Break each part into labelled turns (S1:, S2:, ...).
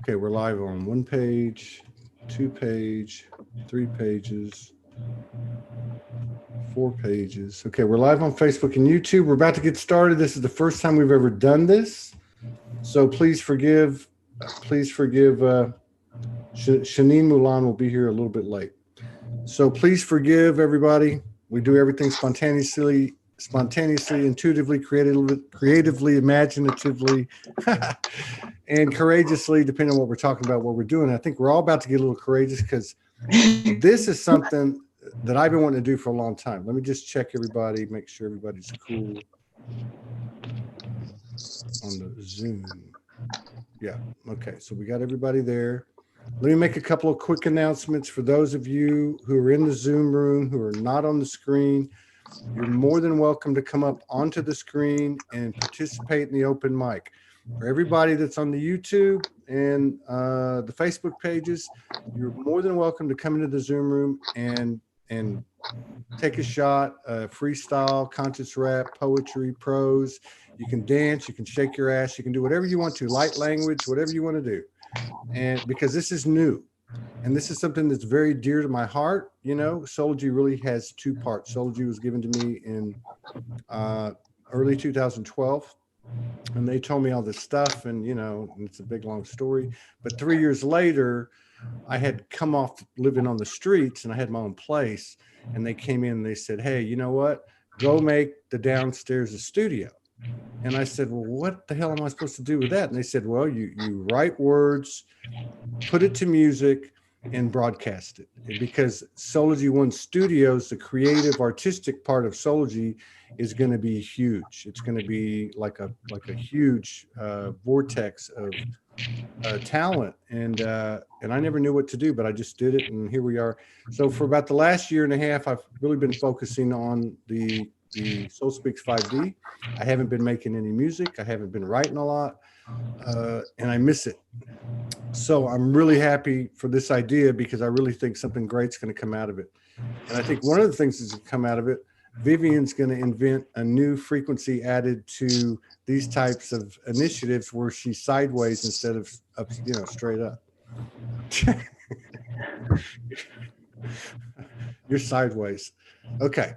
S1: Okay, we're live on 1 page, 2 page, 3 pages, 4 pages. Okay, we're live on Facebook and YouTube. We're about to get started. This is the first time we've ever done this. So please forgive, Shanine Mulan will be here a little bit late. So please forgive everybody. We do everything spontaneously, intuitively, creatively, imaginatively, and courageously, depending on what we're talking about, what we're doing. I think we're all about to get a little courageous because this is something that I've been wanting to do for a long time. Let me just check everybody, make sure everybody's cool on the Zoom. Yeah. Okay. So we got everybody there. Let me make a couple of quick announcements for those of you who are in the Zoom room, who are not on the screen. You're more than welcome to come up onto the screen and participate in the open mic. For everybody that's on the YouTube and the Facebook pages, you're more than welcome to come into the Zoom room and take a shot, freestyle, conscious rap, poetry, prose. You can dance, you can shake your ass, you can do whatever you want to, light language, whatever you want to do. And because this is new, and this is something that's very dear to my heart, you know, Soulogy really has two parts. Soulogy was given to me in early 2012. And they told me all this stuff, and you know, it's a big long story. But 3 years later, I had come off living on the streets and I had my own place. And they came in and they said, "Hey, you know what? Go make the downstairs a studio." And I said, "Well, what the hell am I supposed to do with that?" And they said, "Well, you write words, put it to music, and broadcast it." Because SoulogyOne Studios, the creative artistic part of Soulogy, is going to be huge. It's going to be like a huge vortex of talent, and I never knew what to do, but I just did it, and here we are. So for about the last year and a half, I've really been focusing on the Soul Speaks 5D. I haven't been making any music. I haven't been writing a lot, and I miss it. So I'm really happy for this idea because I really think something great's going to come out of it. And I think one of the things that's going to come out of it, Vivian's going to invent a new frequency added to these types of initiatives where she's sideways instead of up, you know, straight up. You're sideways. Okay.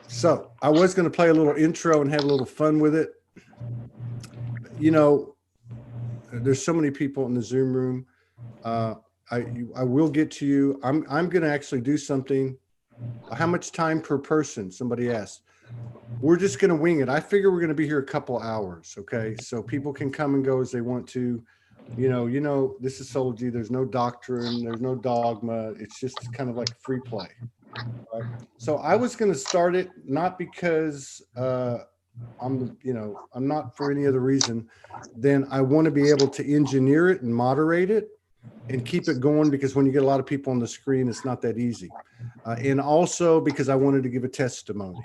S1: So I was going to play a little intro and have a little fun with it. You know, there's so many people in the Zoom room. I will get to you. I'm going to actually do something. How much time per person? Somebody asked. We're just going to wing it. I figure we're going to be here a couple hours. Okay. So people can come and go as they want to. You know, this is Soulogy. There's no doctrine. There's no dogma. It's just kind of like free play. Right? So I was going to start it, not because I'm not for any other reason than I want to be able to engineer it and moderate it and keep it going, because when you get a lot of people on the screen, it's not that easy. And also because I wanted to give a testimony,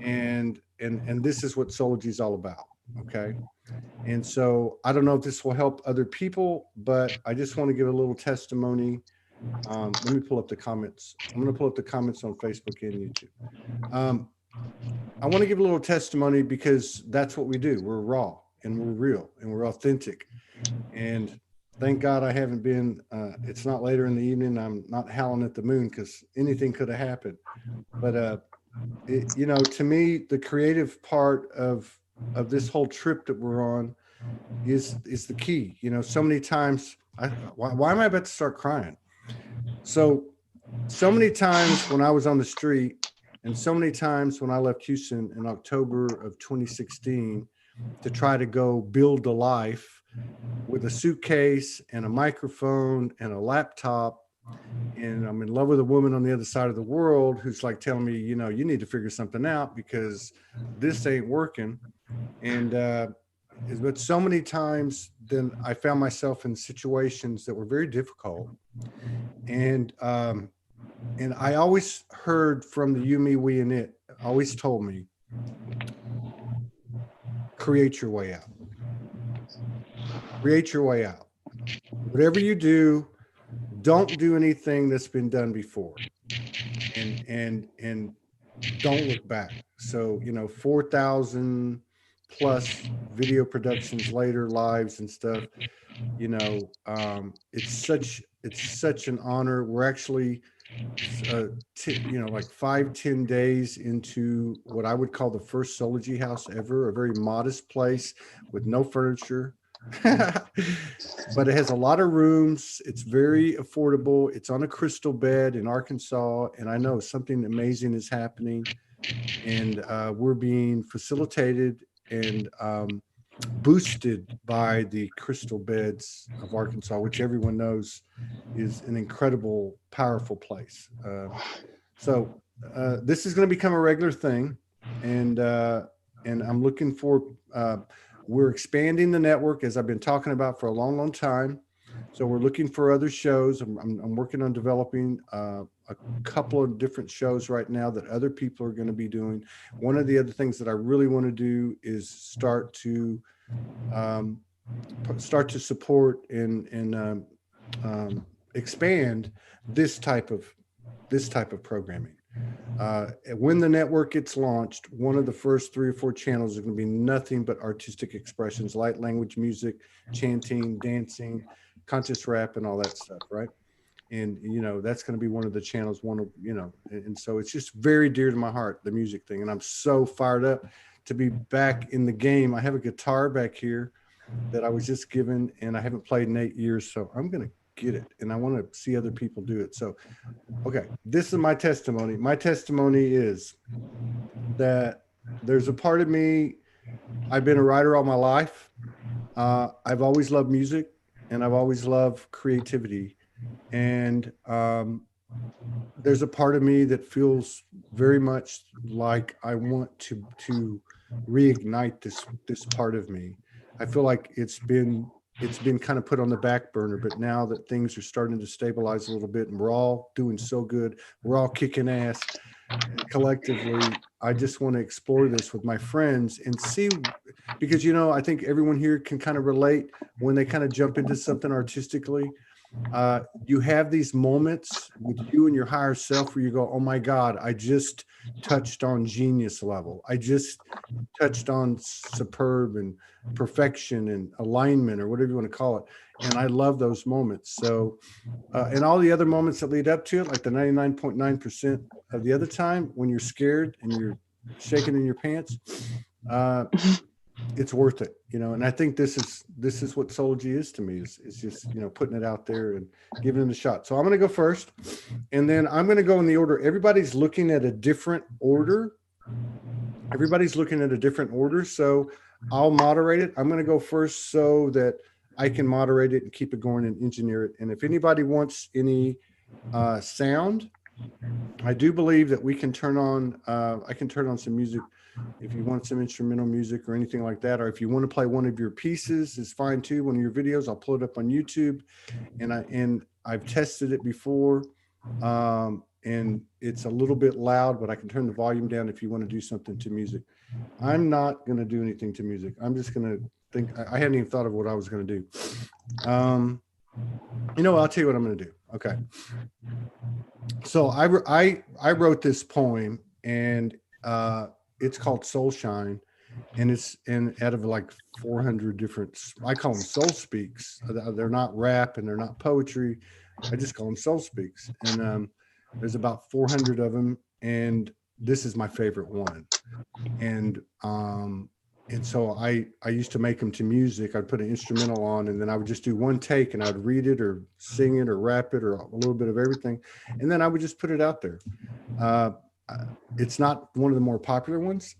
S1: and this is what Soulogy is all about. Okay. And so I don't know if this will help other people, but I just want to give a little testimony. Let me pull up the comments. I'm going to pull up the comments on Facebook and YouTube. I want to give a little testimony because that's what we do. We're raw and we're real and we're authentic. And thank God I haven't been, it's not later in the evening. I'm not howling at the moon because anything could have happened. But, you know, to me, the creative part of this whole trip that we're on is the key. You know, so many times, why am I about to start crying? So many times when I was on the street, and so many times when I left Houston in October of 2016 to try to go build a life with a suitcase and a microphone and a laptop, and I'm in love with a woman on the other side of the world who's like telling me, you know, you need to figure something out because this ain't working. And but so many times then I found myself in situations that were very difficult. And I always heard from the you, me, we, and it, always told me, create your way out. Create your way out. Whatever you do, don't do anything that's been done before. And don't look back. So, you know, 4,000 plus video productions later, lives and stuff. You know, it's such an honor. We're actually like 5-10 days into what I would call the first Soulogy house ever, a very modest place with no furniture. But it has a lot of rooms. It's very affordable. It's on a crystal bed in Arkansas, and I know something amazing is happening, and we're being facilitated and boosted by the crystal beds of Arkansas, which everyone knows is an incredible, powerful place. So this is going to become a regular thing, and I'm looking for. We're expanding the network, as I've been talking about for a long, long time. So we're looking for other shows. I'm working on developing a couple of different shows right now that other people are going to be doing. One of the other things that I really want to do is start to support and expand this type of programming. When the network gets launched, one of the first 3 or 4 channels is going to be nothing but artistic expressions, light language, music, chanting, dancing, conscious rap, and all that stuff, right? And that's going to be one of the channels. And so it's just very dear to my heart, the music thing, and I'm so fired up to be back in the game. I have a guitar back here that I was just given, and I haven't played in 8 years, so I'm going to get it, and I want to see other people do it. So, okay, this is my testimony. My testimony is that there's a part of me. I've been a writer all my life. I've always loved music, and I've always loved creativity. And there's a part of me that feels very much like I want to reignite this part of me. I feel like it's been kind of put on the back burner, but now that things are starting to stabilize a little bit and we're all doing so good, we're all kicking ass collectively, I just want to explore this with my friends and see, because I think everyone here can kind of relate when they kind of jump into something artistically. You have these moments with you and your higher self where you go, oh my God, I just touched on genius level. I just touched on superb and perfection and alignment, or whatever you want to call it. And I love those moments. So, and all the other moments that lead up to it, like the 99.9% of the other time when you're scared and you're shaking in your pants, it's worth it, and I think this is what Soulogy is to me, is just, putting it out there and giving it a shot. So I'm going to go first, and then I'm going to go in the order. Everybody's looking at a different order. So I'll moderate it. I'm going to go first so that I can moderate it and keep it going and engineer it. And if anybody wants any sound, I do believe that we can turn on, I can turn on some music. If you want some instrumental music or anything like that, or if you want to play one of your pieces, it's fine too. One of your videos, I'll pull it up on YouTube, and I've tested it before, and it's a little bit loud, but I can turn the volume down if you want to do something to music. I'm not going to do anything to music. I'm just going to think. I hadn't even thought of what I was going to do. I'll tell you what I'm going to do. Okay. So I wrote this poem, and it's called Soul Shine, and it's out of like 400 different, I call them soul speaks. They're not rap and they're not poetry. I just call them soul speaks. And there's about 400 of them, and this is my favorite one. And so I used to make them to music. I'd put an instrumental on, and then I would just do one take, and I'd read it or sing it or rap it or a little bit of everything, and then I would just put it out there. It's not one of the more popular ones,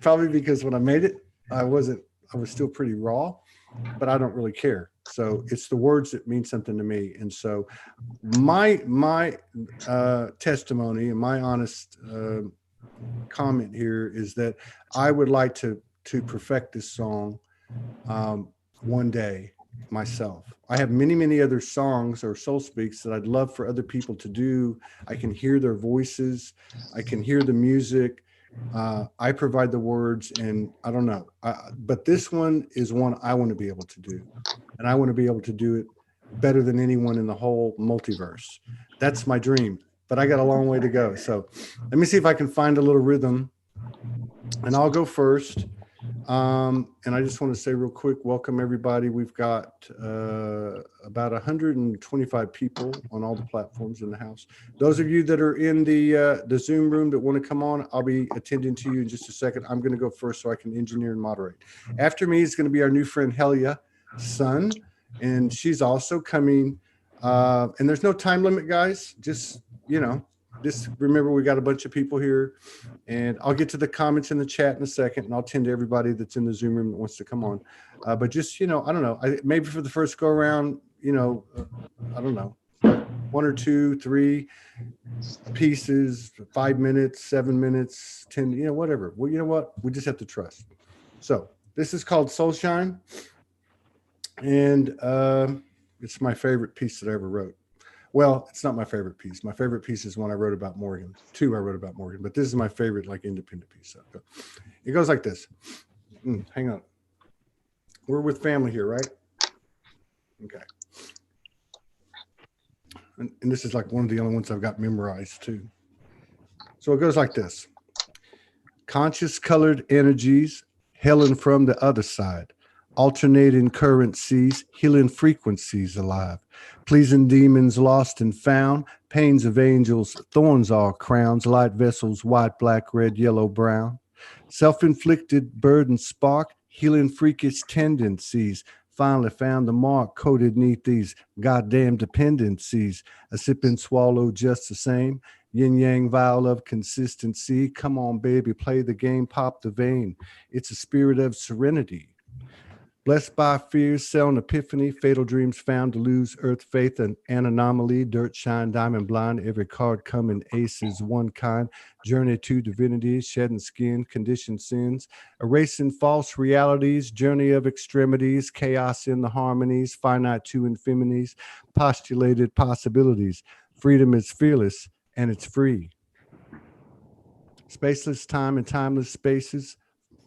S1: probably because when I made it, I was still pretty raw, but I don't really care. So it's the words that mean something to me. And so my testimony and my honest comment here is that I would like to perfect this song one day myself. I have many other songs or soul speaks that I'd love for other people to do. I can hear their voices. I can hear the music. I provide the words, and I don't know. But this one is one I want to be able to do, and I want to be able to do it better than anyone in the whole multiverse. That's my dream, but I got a long way to go. So let me see if I can find a little rhythm, and I'll go first. And I just want to say real quick, welcome everybody. We've got about 125 people on all the platforms in the house. Those of you that are in the Zoom room that want to come on, I'll be attending to you in just a second. I'm going to go first so I can engineer and moderate. After me is going to be our new friend Helia Sun, and she's also coming. And there's no time limit, guys. Just, just remember we got a bunch of people here. And I'll get to the comments in the chat in a second, and I'll tend to everybody that's in the Zoom room that wants to come on. But just, I don't know, maybe for the first go around, I don't know, 1 or 2, 3 pieces, 5 minutes, 7 minutes, 10, whatever. Well, you know what? We just have to trust. So this is called Soul Shine. And it's my favorite piece that I ever wrote. Well, it's not my favorite piece. My favorite piece is one I wrote about Morgan. 2 I wrote about Morgan, but this is my favorite, like, independent piece. So it goes like this. Hang on. We're with family here, right? Okay. And this is like one of the only ones I've got memorized too. So it goes like this. Conscious colored energies hailing from the other side. Alternating currencies, healing frequencies alive. Pleasing demons lost and found, pains of angels, thorns are crowns, light vessels, white, black, red, yellow, brown. Self-inflicted burden spark, healing freakish tendencies. Finally found the mark coded neath these goddamn dependencies. A sip and swallow just the same. Yin yang vial of consistency. Come on, baby, play the game, pop the vein. It's a spirit of serenity. Blessed by fears, sell an epiphany, fatal dreams found to lose, earth faith, an anomaly, dirt shine, diamond blind, every card coming aces, one kind, journey to divinity, shedding skin, conditioned sins, erasing false realities, journey of extremities, chaos in the harmonies, finite to infinities, postulated possibilities. Freedom is fearless and it's free. Spaceless time and timeless spaces.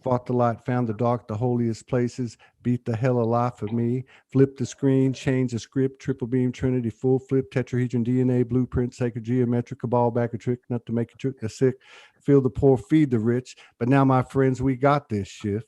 S1: Fought the light, found the dark, the holiest places, beat the hell alive for me, flip the screen, change the script, triple beam, trinity, full flip, tetrahedron, DNA, blueprint, sacred geometric, cabal, back a trick, not to make a trick, a sick, feel the poor, feed the rich. But now, my friends, we got this shift.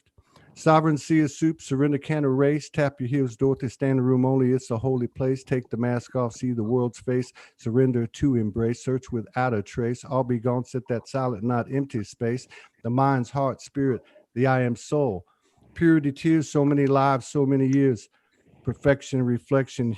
S1: Sovereign sea of soup, surrender can't erase, tap your heels, Dorothy, stand in the room only, it's a holy place, take the mask off, see the world's face, surrender to embrace, search without a trace, all be gone, sit that silent, not empty space, the mind's heart, spirit, the I am soul, purity, tears, so many lives, so many years, perfection, reflection,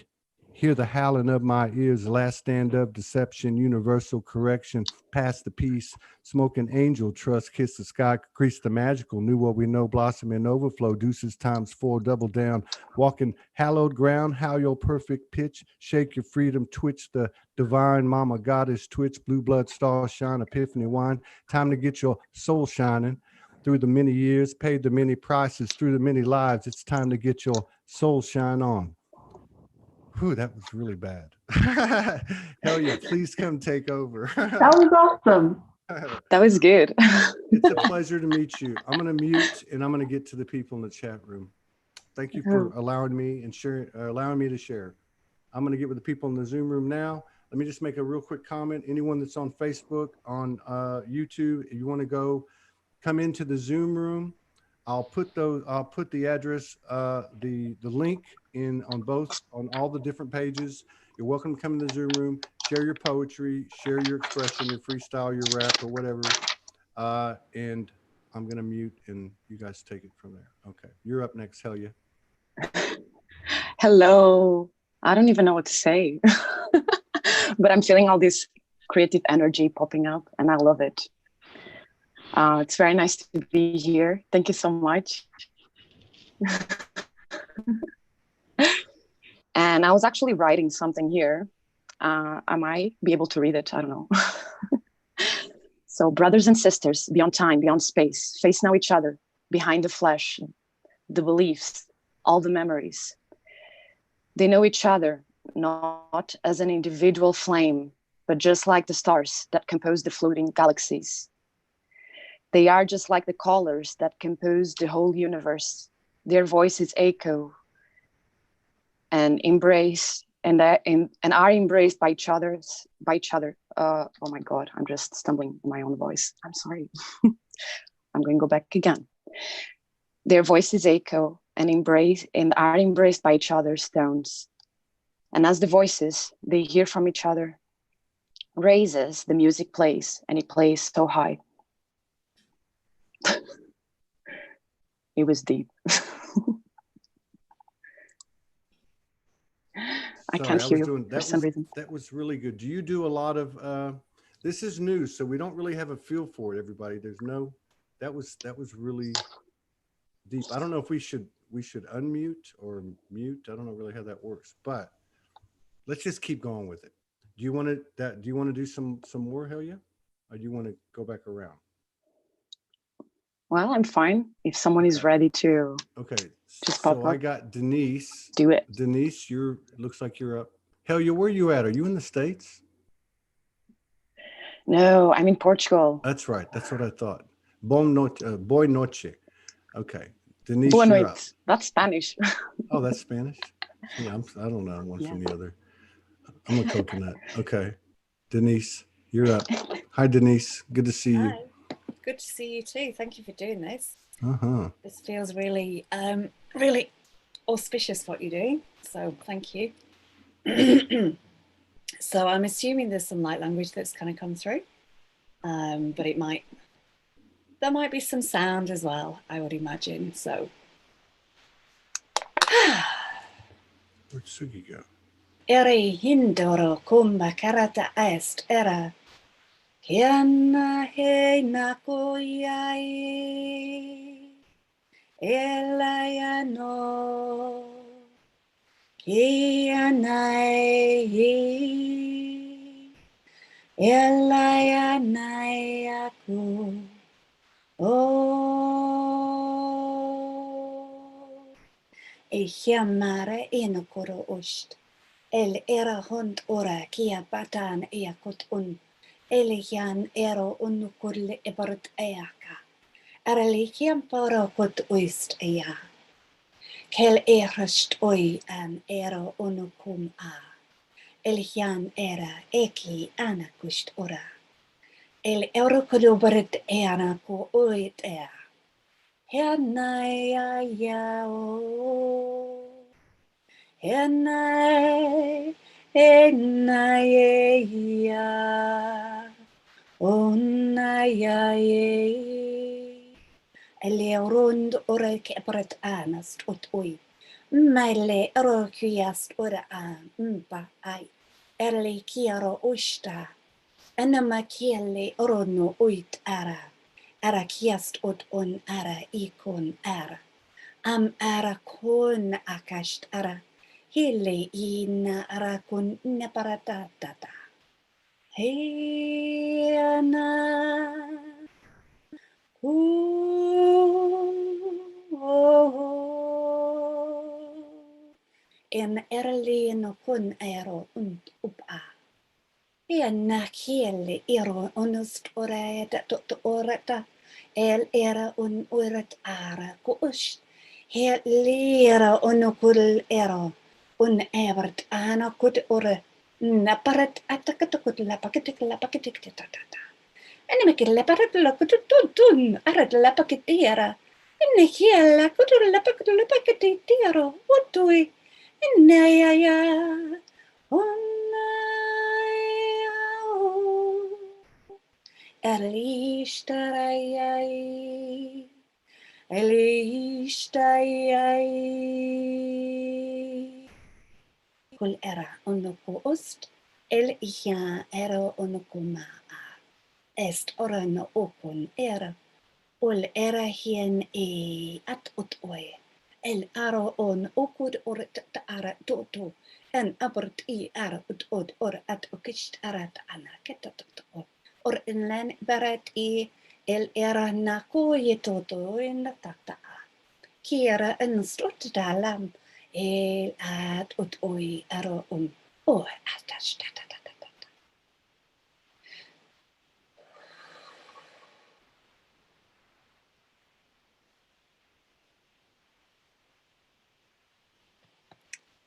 S1: hear the howling of my ears, last stand of deception, universal correction, past the peace, smoke an angel, trust, kiss the sky, crease the magical, knew what we know, blossom and overflow, deuces times 4, double down, walking hallowed ground, how your perfect pitch, shake your freedom, twitch the divine, mama goddess, twitch, blue blood, star shine, epiphany wine, time to get your soul shining. Through the many years, paid the many prices, through the many lives, it's time to get your soul shine on. Whew, that was really bad. Hell yeah, please come take over.
S2: That was awesome.
S3: That was good.
S1: It's a pleasure to meet you. I'm going to mute and I'm going to get to the people in the chat room. Thank you for allowing me and allowing me to share. I'm going to get with the people in the Zoom room now. Let me just make a real quick comment. Anyone that's on Facebook, on YouTube, if you want to go, come into the Zoom room. I'll put the address, the link in on all the different pages. You're welcome to come in the Zoom room, share your poetry, share your expression, your freestyle, your rap, or whatever. And I'm gonna mute and you guys take it from there. Okay, you're up next, Helia.
S3: Hello. I don't even know what to say, but I'm feeling all this creative energy popping up and I love it. It's very nice to be here. Thank you so much. And I was actually writing something here. I might be able to read it. I don't know. So, brothers and sisters, beyond time, beyond space, face now each other, behind the flesh, the beliefs, all the memories. They know each other, not as an individual flame, but just like the stars that compose the floating galaxies. They are just like the colors that compose the whole universe. Their voices echo and embrace and are embraced by each other. Oh my God, I'm just stumbling in my own voice. I'm sorry. I'm going to go back again. Their voices echo and are embraced by each other's tones. And as the voices they hear from each other raises, the music plays, and it plays so high. It was deep. I can't hear you for some reason.
S1: That was really good. Do you do a lot of, this is new, so we don't really have a feel for it, everybody. That was really deep. I don't know if we should unmute or mute. I don't know really how that works, but let's just keep going with it. Do you want to do some more, Helia? Or do you want to go back around?
S3: Well, I'm fine if someone is ready to.
S1: Okay.
S3: Just pop
S1: so
S3: up.
S1: I got Denise.
S3: Do it.
S1: Denise, looks like you're up. Helia, where are you at? Are you in the States?
S3: No, I'm in Portugal.
S1: That's right. That's what I thought. Boa noche. Okay. Denise,
S3: Boa
S1: you're
S3: noite.
S1: up.
S3: That's Spanish.
S1: Oh, that's Spanish? Yeah, I don't know one from the other. I'm a coconut. Okay. Denise, you're up. Hi, Denise. Good to see you.
S2: Good to see you too. Thank you for doing this.
S1: This
S2: feels really, really auspicious what you're doing. So thank you. So I'm assuming there's some light language that's kind of come through, but there might be some sound as well, I would imagine. So.
S1: Where'd Sugi go?
S2: Eri hindoro kumba karata est era. Kiana he na koyai. Elayano. Kianai. Elayanai aku. Oh. Ehiamare inokoro ost. El era hond ora kia batan eakot un. Elian ero unukurle ebarut eaka. Aralikiam poro kot oist ea. Kel erust oi an ero unukum a. Elian era eki anakust ora. El ero kodobarit eanako oit ea. Henaya yao. Enai, enai, onai, eleurund ore kepret anast ot oi, mele ero kiast ora an mpa ai, erle kiaro usta, enama kiele orono uit ara kiast ot on ara ikon ara, am ara kon akast ara. Hile ina arakun neparatata. Hey ana. En erli no kun ero und upa. Ena kieli ero onust oreta tot oreta. El era un oret ara kuust. Hel lera onokul ero. Un evert ana kut ore naparat atakatakut lapakitik tatata. En me kille parat lakutun arat lapakitiera. En hiela kutur lapakitiero. Wotui. En ya. Elishtai. Kul era onuku ost, el ia era onuku maa. Est ora no okun era, ul era hien at ut oe. El aro on okud oret ta ara tutu, en abert ara ut od or at okist arat ana ketat or in len beret el era nako yetoto in tata. Kiera en strot dalam. El at ut oi aro atash ta.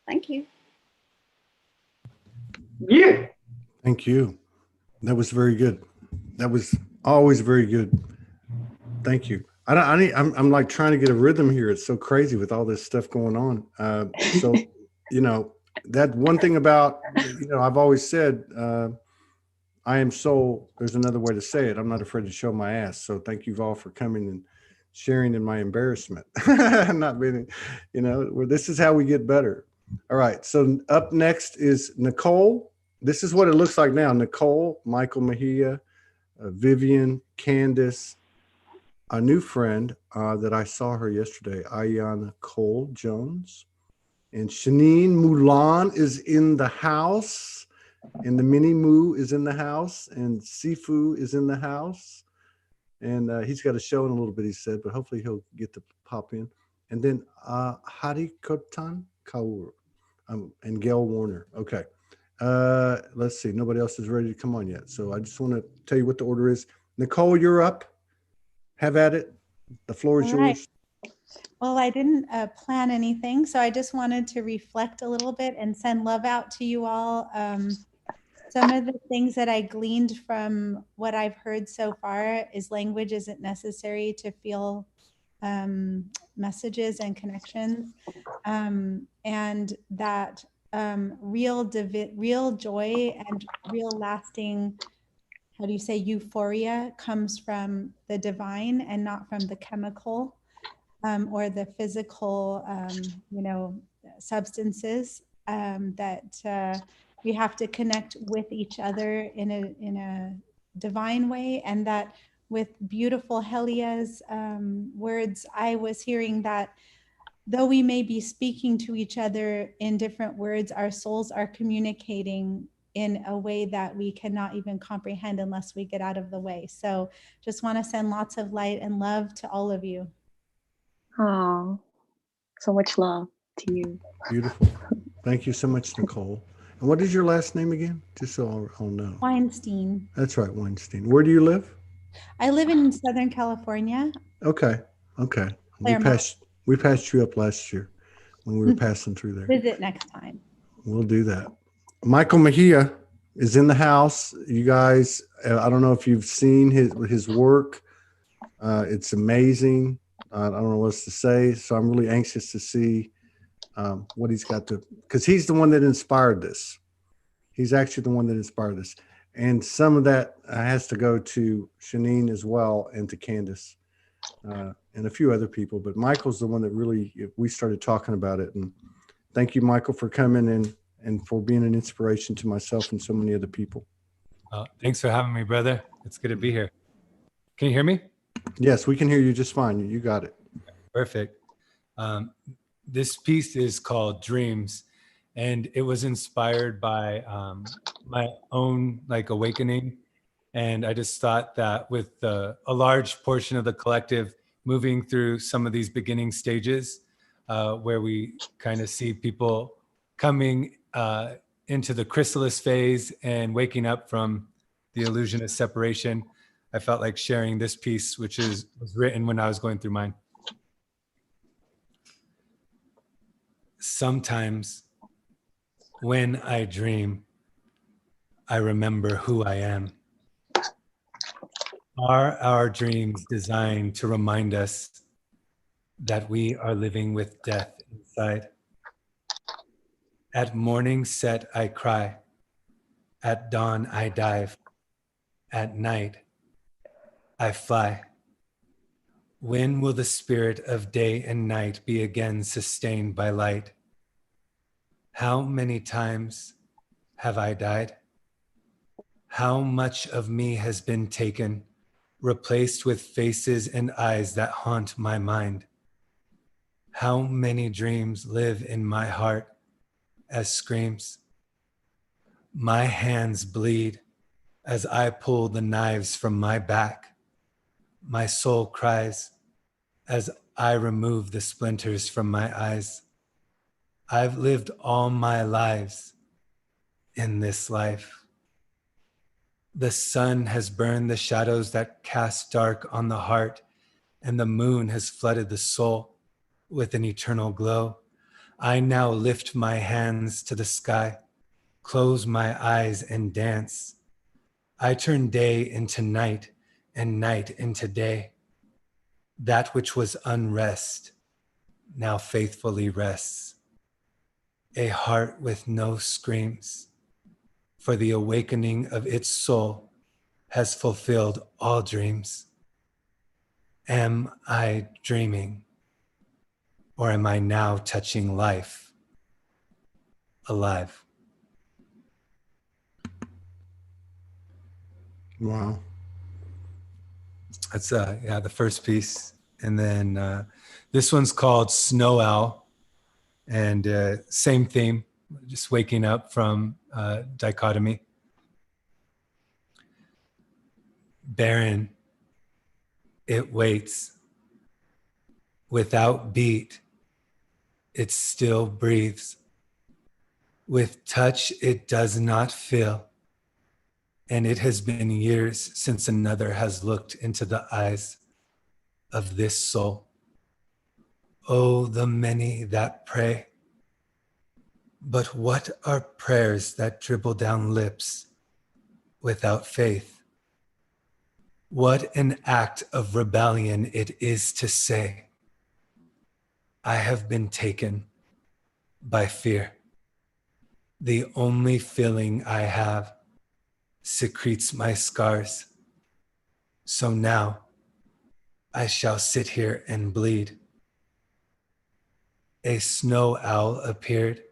S2: Thank you.
S4: Yeah.
S1: Thank you. That was very good. That was always very good. Thank you. I'm like trying to get a rhythm here. It's so crazy with all this stuff going on. So, you know, that one thing about, you know, I've always said, I am soul. There's another way to say it. I'm not afraid to show my ass. So thank you all for coming and sharing in my embarrassment. Not being, you know, this is how we get better. All right. So up next is Nicole. This is what it looks like now. Nicole, Michael Mejia, Vivian, Candace, a new friend that I saw her yesterday, Ayana Cole Jones. And Shanine Mulan is in the house. And the Mini Moo is in the house. And Sifu is in the house. And he's got a show in a little bit, he said, but hopefully he'll get to pop in. And then Harikotan Kaur and Gail Warner. Okay. Let's see. Nobody else is ready to come on yet. So I just want to tell you what the order is. Nicole, you're up. Have at it. The floor is
S4: All right.
S1: yours.
S4: Well, I didn't plan anything, so I just wanted to reflect a little bit and send love out to you all. Some of the things that I gleaned from what I've heard so far is language isn't necessary to feel messages and connections, and that real joy and real lasting, how do you say, euphoria comes from the divine and not from the chemical or the physical, you know, substances. That we have to connect with each other in a divine way, and that with beautiful Helia's words, I was hearing that though we may be speaking to each other in different words, our souls are communicating in a way that we cannot even comprehend unless we get out of the way. So just want to send lots of light and love to all of you.
S3: Oh, so much love to you.
S1: Beautiful. Thank you so much, Nicole. And what is your last name again? Just so I'll know.
S4: Weinstein.
S1: That's right, Weinstein. Where do you live?
S4: I live in Southern California.
S1: Okay. Okay.
S4: Claremont.
S1: We passed you up last year when we were passing through there.
S4: Visit next time.
S1: We'll do that. Michael Mejia is in the house. You guys, I don't know if you've seen his work. It's amazing. I don't know what else to say. So I'm really anxious to see what he's got to, because he's the one that inspired this. He's actually the one that inspired this. And some of that has to go to Shanine as well and to Candace and a few other people. But Michael's the one that really, we started talking about it. And thank you, Michael, for coming in and for being an inspiration to myself and so many other people.
S5: Thanks for having me, brother. It's good to be here. Can you hear me?
S1: Yes, we can hear you just fine. You got it.
S5: Perfect. This piece is called Dreams, and it was inspired by my own awakening. And I just thought that with a large portion of the collective moving through some of these beginning stages where we kind of see people coming into the chrysalis phase and waking up from the illusion of separation, I felt like sharing this piece, which was written when I was going through mine. Sometimes when I dream, I remember who I am. Are our dreams designed to remind us that we are living with death inside? At morning set, I cry. At dawn, I dive. At night, I fly. When will the spirit of day and night be again sustained by light? How many times have I died? How much of me has been taken, replaced with faces and eyes that haunt my mind? How many dreams live in my heart as screams? My hands bleed as I pull the knives from my back. My soul cries as I remove the splinters from my eyes. I've lived all my lives in this life. The sun has burned the shadows that cast dark on the heart, and the moon has flooded the soul with an eternal glow. I now lift my hands to the sky, close my eyes and dance. I turn day into night and night into day. That which was unrest now faithfully rests. A heart with no screams, for the awakening of its soul has fulfilled all dreams. Am I dreaming, or am I now touching life alive?
S1: Wow.
S5: That's the first piece. And then this one's called Snow Owl, and same theme, just waking up from dichotomy. Barren, it waits. Without beat, it still breathes. With touch, it does not feel. And it has been years since another has looked into the eyes of this soul. Oh, the many that pray. But what are prayers that dribble down lips without faith? What an act of rebellion it is to say, I have been taken by fear. The only feeling I have secretes my scars. So now I shall sit here and bleed. A snow owl appeared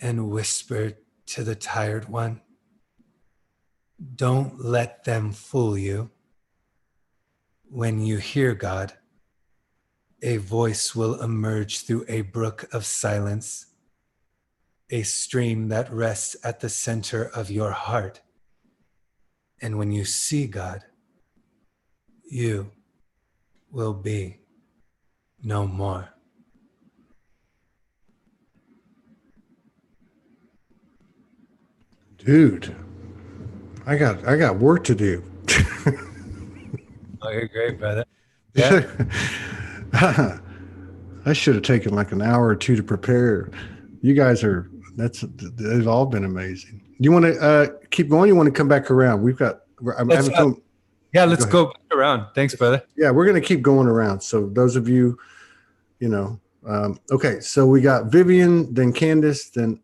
S5: and whispered to the tired one, don't let them fool you. When you hear God, a voice will emerge through a brook of silence, a stream that rests at the center of your heart. And when you see God, you will be no more.
S1: Dude, I got work to do.
S5: Oh, you're great, brother. Yeah.
S1: I should have taken like an hour or two to prepare. You guys they've all been amazing. You want to keep going? You want to come back around? I'm having fun.
S5: Yeah, let's go back around. Thanks, brother.
S1: Yeah, we're going to keep going around. So those of you, okay. So we got Vivian, then Candace, then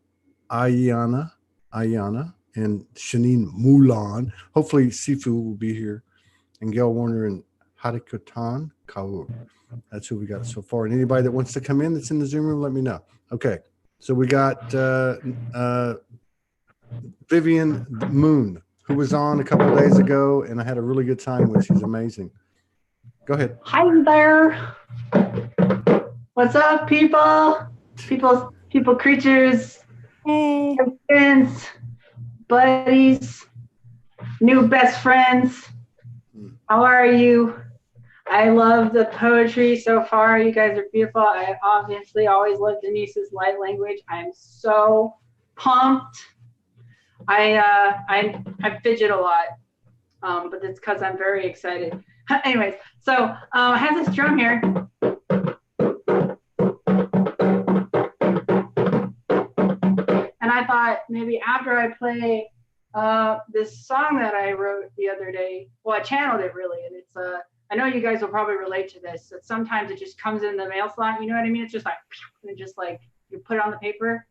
S1: Ayana, and Shanine Mulan. Hopefully Sifu will be here, and Gail Warner and Harikotan Kaur. That's who we got so far. And anybody that wants to come in that's in the Zoom room, let me know. Okay. So we got Vivian Moon, who was on a couple of days ago, and I had a really good time with. She's amazing. Go ahead.
S6: Hi there. What's up, people? People, creatures,
S4: Hey.
S6: friends, buddies, new best friends. How are you? I love the poetry so far. You guys are beautiful. I obviously always love Denise's light language. I'm so pumped. I fidget a lot, but it's because I'm very excited. Anyways, so I have this drum here. And I thought maybe after I play this song that I wrote the other day, well, I channeled it really, and it's I know you guys will probably relate to this, that sometimes it just comes in the mail slot, you know what I mean? It's just like, and just like you put it on the paper.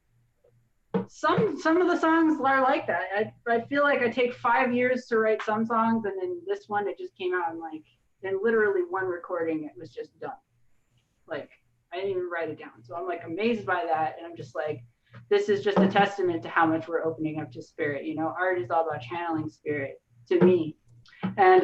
S6: Some of the songs are like that. I feel like I take 5 years to write some songs, and then this one, it just came out in literally one recording, it was just done. Like, I didn't even write it down. So I'm like amazed by that, and I'm just like, this is just a testament to how much we're opening up to spirit. Art is all about channeling spirit to me. And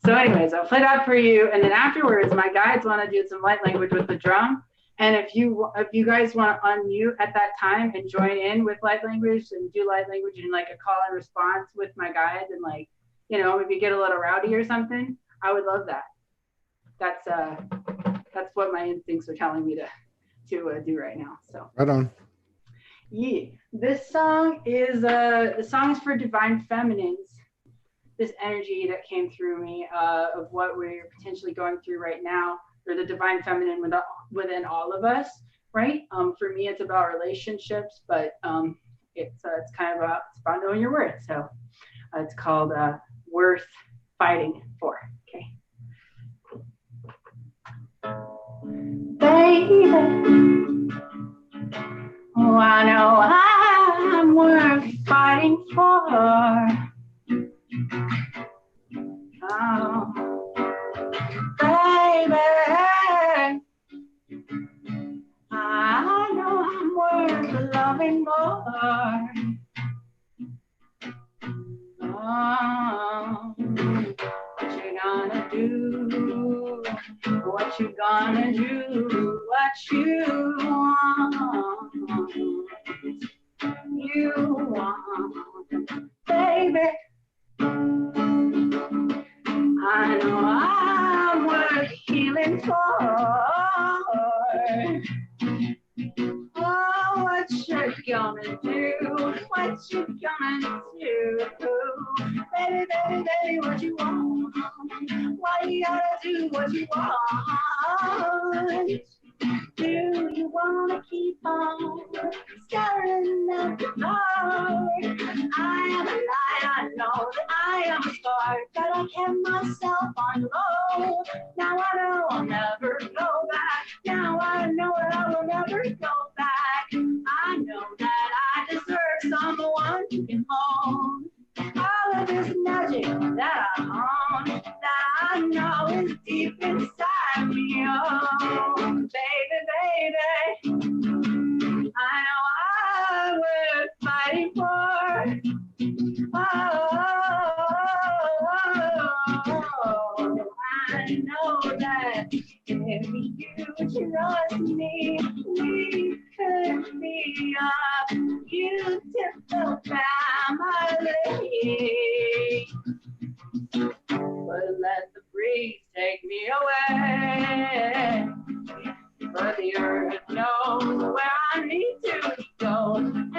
S6: so anyways, I'll play that for you. And then afterwards, my guides want to do some light language with the drum. And if you guys want to unmute at that time and join in with light language and do light language and like a call and response with my guides and like, maybe get a little rowdy or something, I would love that. That's what my instincts are telling me to do right now. So
S1: Right on.
S6: yeah, this song is the song is for divine feminines. This energy that came through me of what we're potentially going through right now, or the divine feminine within all of us, right? For me, it's about relationships, but it's kind of about knowing your worth. So it's called Worth Fighting For. Okay. baby. Oh, I know I'm worth fighting for. Oh, baby, I know I'm worth loving more. Oh, what you gonna do? What you gonna do? What you want? You want, baby. I know I'm worth healing for. Oh, what you gonna do? What you gonna do? Baby, baby, baby, what you want? Why you gotta do what you want? Do you wanna keep on staring at the dark? I am a lie, I know that I am a star, but I kept myself on low. Now I know I'll never go back. Now I know that I will never go back. I know that I deserve someone who can hold all of this magic that I own, that I know is deep inside me. Oh, baby, baby, I know I'm worth fighting for. Oh, I know that if you trust me, we could be a beautiful family. But let the breeze take me away. But the earth knows where I need to go. And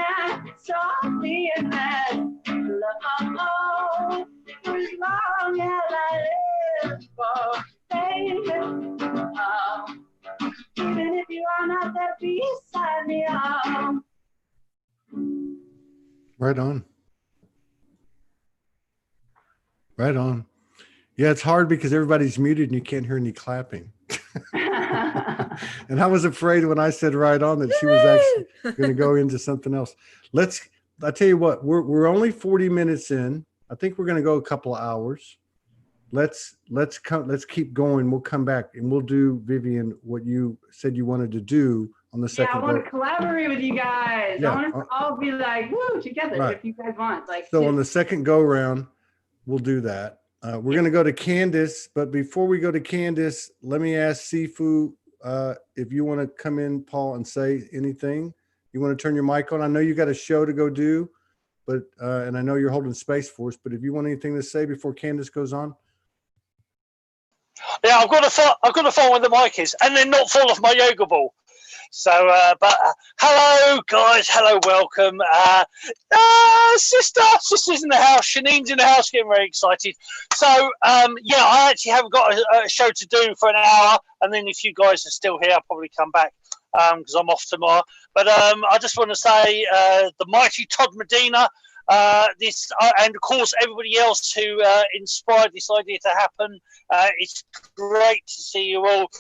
S6: softly and then love for as long as I live for, baby. Oh, even if you are not there beside me, oh.
S1: Right on. Right on. Yeah, it's hard because everybody's muted and you can't hear any clapping. And I was afraid when I said right on that she was actually going to go into something else. I tell you what, we're only 40 minutes in. I think we're going to go a couple of hours. Let's keep going. We'll come back and we'll do, Vivian, what you said you wanted to do on the second.
S6: Yeah, I want to collaborate with you guys.
S1: Yeah.
S6: I want us to all be like, woo, together,
S1: Right.
S6: if you guys want. Like,
S1: So on the second go round, we'll do that. We're going to go to Candace, but before we go to Candace, let me ask Sifu if you want to come in, Paul, and say anything. You want to turn your mic on? I know you got a show to go do, but and I know you're holding space for us. But if you want anything to say before Candace goes on,
S7: yeah, I've got to find where the mic is, and then not fall off my yoga ball. So, hello guys, hello, welcome. Sister's in the house, Shanine's in the house, getting very excited. So, yeah, I actually haven't got a show to do for an hour, and then if you guys are still here, I'll probably come back because I'm off tomorrow. But I just want to say the mighty Todd Medina, and of course everybody else who inspired this idea to happen. It's great to see you all.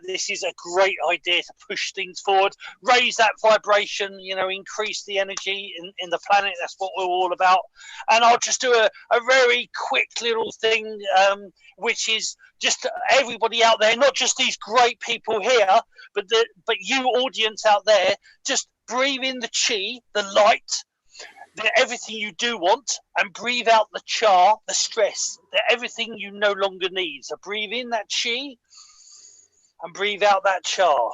S7: This is a great idea to push things forward, raise that vibration, increase the energy in the planet. That's what we're all about. And I'll just do a very quick little thing, which is just everybody out there, not just these great people here, but you audience out there, just breathe in the chi, the light, everything you do want, and breathe out the cha, the stress, everything you no longer need. So breathe in that chi and breathe out that cha.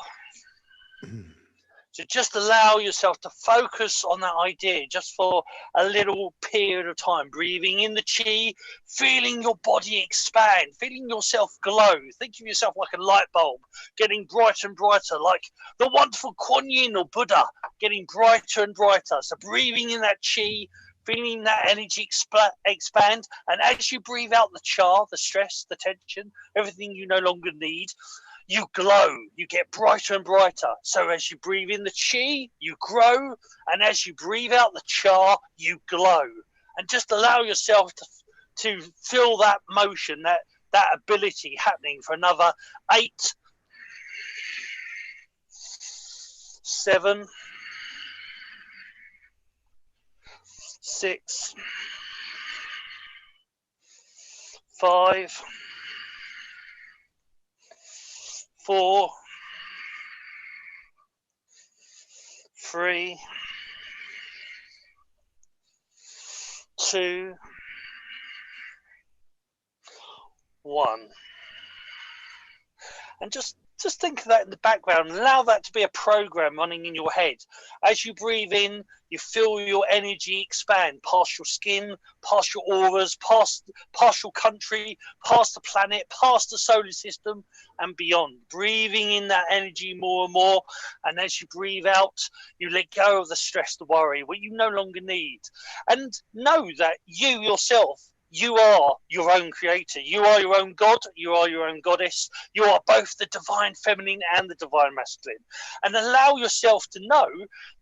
S7: So just allow yourself to focus on that idea just for a little period of time. Breathing in the chi, feeling your body expand, feeling yourself glow. Think of yourself like a light bulb, getting brighter and brighter, like the wonderful Kuan Yin or Buddha, getting brighter and brighter. So breathing in that chi, feeling that energy expand. And as you breathe out the cha, the stress, the tension, everything you no longer need, you glow, you get brighter and brighter. So as you breathe in the chi, you grow. And as you breathe out the cha, you glow. And just allow yourself to feel that motion, that ability happening for another 8, 7, 6, 5, 4, 3, 2, 1. And just think of that in the background and allow that to be a program running in your head. As you breathe in, you feel your energy expand past your skin, past your auras, past your country, past the planet, past the solar system and beyond. Breathing in that energy more and more. And as you breathe out, you let go of the stress, the worry, what you no longer need. And know that you yourself, you are your own creator. You are your own God. You are your own goddess. You are both the divine feminine and the divine masculine. And allow yourself to know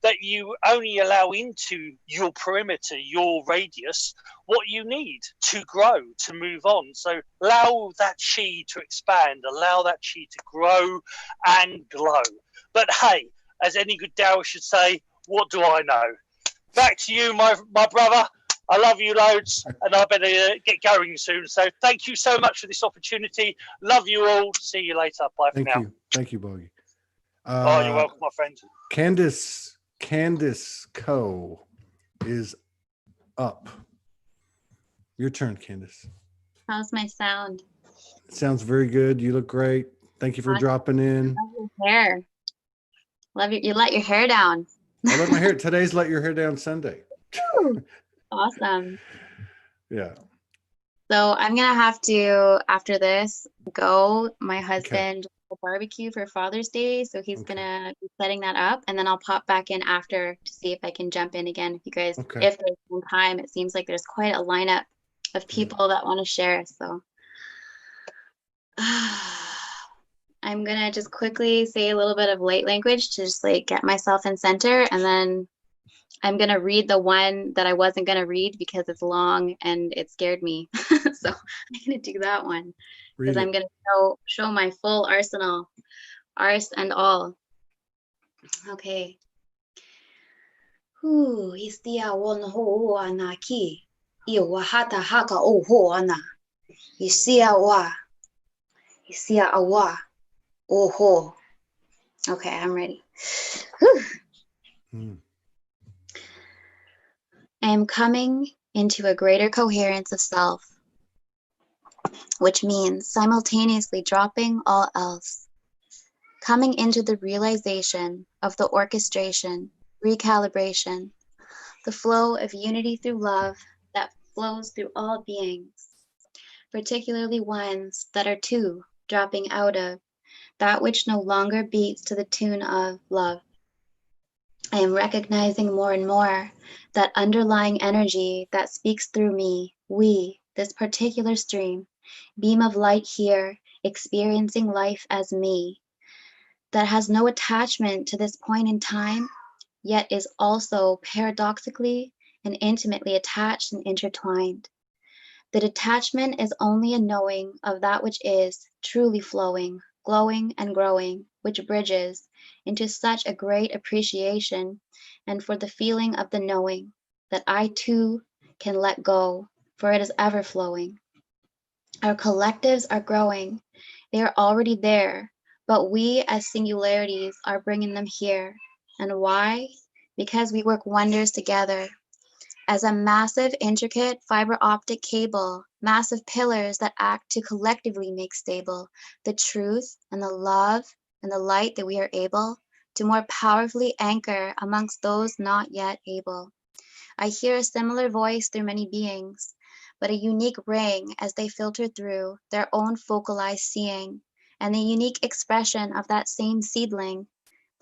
S7: that you only allow into your perimeter, your radius, what you need to grow, to move on. So allow that chi to expand. Allow that chi to grow and glow. But hey, as any good Tao should say, what do I know? Back to you, my brother. I love you loads, and I better get going soon. So thank you so much for this opportunity. Love you all. See you later. Bye for now.
S1: Thank you, Bogey.
S7: Oh, you're welcome, my friend.
S1: Candace Coe is up. Your turn, Candace.
S8: How's my sound?
S1: It sounds very good. You look great. Thank you for dropping in.
S8: Love your hair. You let your hair down.
S1: I let my hair. Today's Let Your Hair Down Sunday.
S8: Awesome.
S1: Yeah.
S8: So I'm gonna have to, after this, go. My husband will barbecue for Father's Day, so he's gonna be setting that up, and then I'll pop back in after to see if I can jump in again. If you guys, if there's some time, it seems like there's quite a lineup of people that want to share. So I'm gonna just quickly say a little bit of light language to just like get myself in center, and then I'm going to read the one that I wasn't going to read because it's long and it scared me. So I'm going to do that one because I'm going to show my full arsenal, arse and all. Okay. Istia won ho ana ki. Iwa hata haka o ho ana. Isia awa. Oh ho. Okay, I'm ready. I am coming into a greater coherence of self, which means simultaneously dropping all else, coming into the realization of the orchestration, recalibration, the flow of unity through love that flows through all beings, particularly ones that are two, dropping out of that which no longer beats to the tune of love. I am recognizing more and more that underlying energy that speaks through me, we, this particular stream, beam of light here, experiencing life as me, that has no attachment to this point in time, yet is also paradoxically and intimately attached and intertwined. The detachment is only a knowing of that which is truly flowing, glowing and growing, which bridges into such a great appreciation and for the feeling of the knowing that I too can let go, for it is ever flowing. Our collectives are growing. They are already there, but we as singularities are bringing them here. And why? Because we work wonders together. As a massive, intricate fiber optic cable, massive pillars that act to collectively make stable the truth and the love and the light that we are able to more powerfully anchor amongst those not yet able. I hear a similar voice through many beings, but a unique ring as they filter through their own focalized seeing and the unique expression of that same seedling,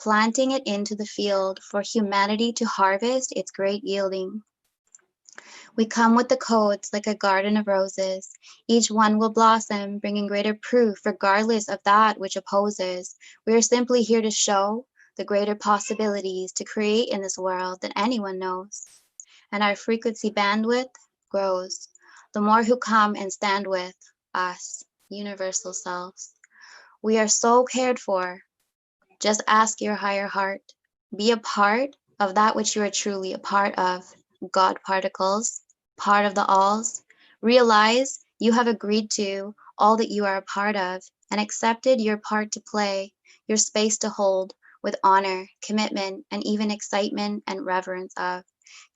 S8: planting it into the field for humanity to harvest its great yielding. We come with the codes like a garden of roses. Each one will blossom, bringing greater proof regardless of that which opposes. We are simply here to show the greater possibilities to create in this world than anyone knows. And our frequency bandwidth grows. The more who come and stand with us, universal selves. We are so cared for. Just ask your higher heart. Be a part of that which you are truly a part of, God particles, part of the alls. Realize you have agreed to all that you are a part of and accepted your part to play, your space to hold with honor, commitment, and even excitement and reverence of.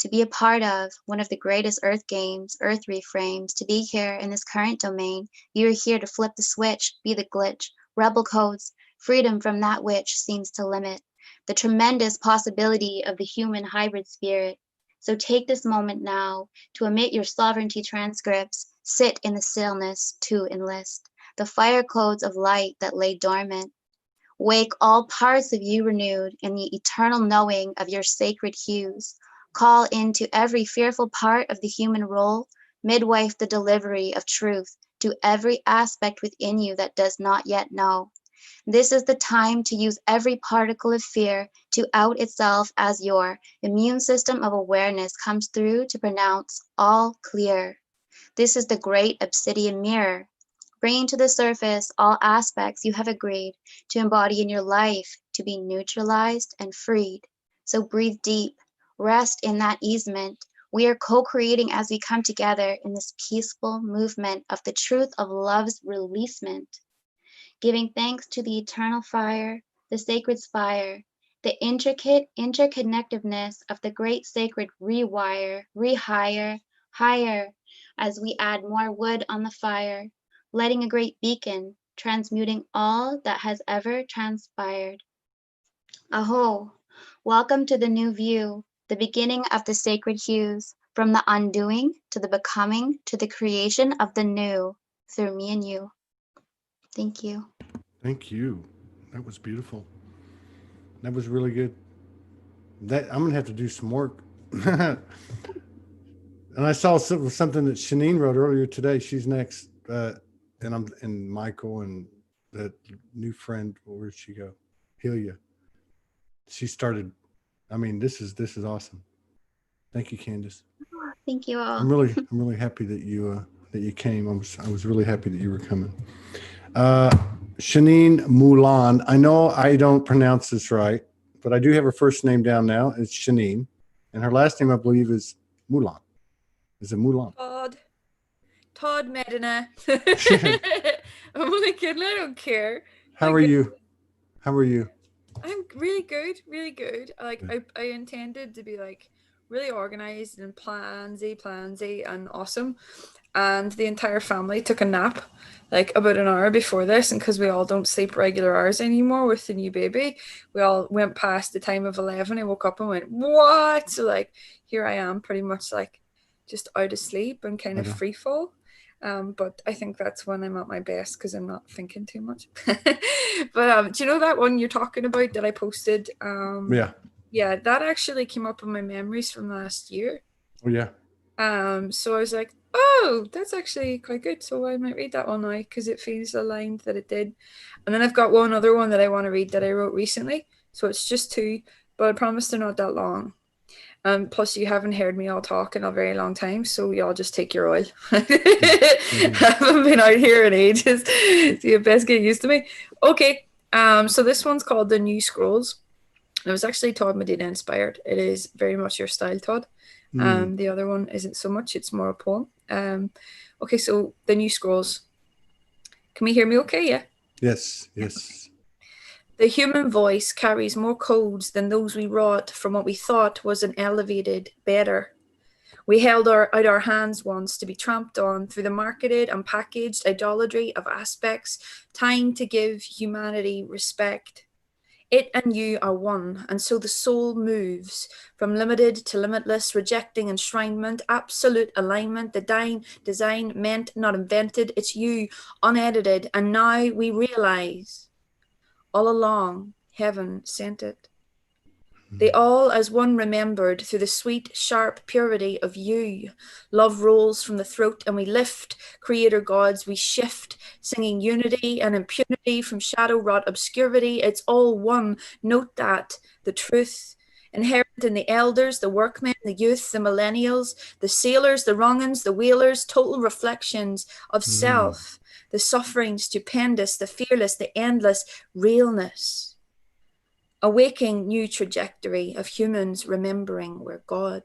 S8: To be a part of one of the greatest earth games, earth reframes, to be here in this current domain, you are here to flip the switch, be the glitch, rebel codes, freedom from that which seems to limit, the tremendous possibility of the human hybrid spirit. So take this moment now to emit your sovereignty transcripts, sit in the stillness to enlist the fire codes of light that lay dormant. Wake all parts of you renewed in the eternal knowing of your sacred hues. Call into every fearful part of the human role, midwife the delivery of truth to every aspect within you that does not yet know. This is the time to use every particle of fear to out itself as your immune system of awareness comes through to pronounce all clear. This is the great obsidian mirror, bringing to the surface all aspects you have agreed to embody in your life to be neutralized and freed. So breathe deep, rest in that easement. We are co-creating as we come together in this peaceful movement of the truth of love's releasement. Giving thanks to the eternal fire, the sacred spire, the intricate interconnectedness of the great sacred rewire, rehire, higher, as we add more wood on the fire, letting a great beacon, transmuting all that has ever transpired. Aho, welcome to the new view, the beginning of the sacred hues, from the undoing to the becoming to the creation of the new, through me and you. Thank you.
S1: Thank you. That was beautiful. That was really good. That I'm gonna have to do some work. And I saw something that Shanine wrote earlier today. She's next, and Michael and that new friend. Where'd she go? Helia. She started. I mean, this is awesome. Thank you, Candace.
S8: Thank you all.
S1: I'm really happy that you came. I was really happy that you were coming. Shanine Mulan. I know I don't pronounce this right, but I do have her first name down now. It's Shanine, and her last name I believe is Mulan. Is it Mulan?
S9: Todd Medina. I'm only kidding. I don't care.
S1: How are you? How are you?
S9: I'm really good, really good. Like I intended to be like really organized and plansy and awesome. And the entire family took a nap like about an hour before this, and because we all don't sleep regular hours anymore with the new baby, we all went past the time of 11. I woke up and went, what? So like here I am pretty much like just out of sleep and kind of free fall. But I think that's when I'm at my best because I'm not thinking too much. But do you know that one you're talking about that I posted? Yeah, that actually came up in my memories from last year.
S1: Oh yeah.
S9: So I was like, oh, that's actually quite good. So I might read that one now because it feels aligned that it did. And then I've got one other one that I want to read that I wrote recently. So it's just two, but I promise they're not that long. Plus you haven't heard me all talk in a very long time, so y'all just take your oil. I haven't been out here in ages, so you best get used to me. Okay, so this one's called The New Scrolls. It was actually Todd Medina inspired. It is very much your style, Todd. The other one isn't so much, it's more a poem. Okay, so The New Scrolls. Can we hear me okay? Yeah?
S1: Yes.
S9: The human voice carries more codes than those we wrought from what we thought was an elevated better. We held out our hands once to be tramped on through the marketed and packaged idolatry of aspects, time to give humanity respect. It and you are one, and so the soul moves from limited to limitless, rejecting enshrinement, absolute alignment, the design meant, not invented. It's you, unedited, and now we realize all along heaven sent it. They all as one remembered through the sweet, sharp purity of you. Love rolls from the throat and we lift. Creator gods, we shift, singing unity and impunity from shadow-wrought obscurity. It's all one. Note that, the truth. Inherent in the elders, the workmen, the youth, the millennials, the sailors, the wrongins, the whalers, total reflections of self. The suffering, stupendous, the fearless, the endless realness. A waking new trajectory of humans remembering we're God.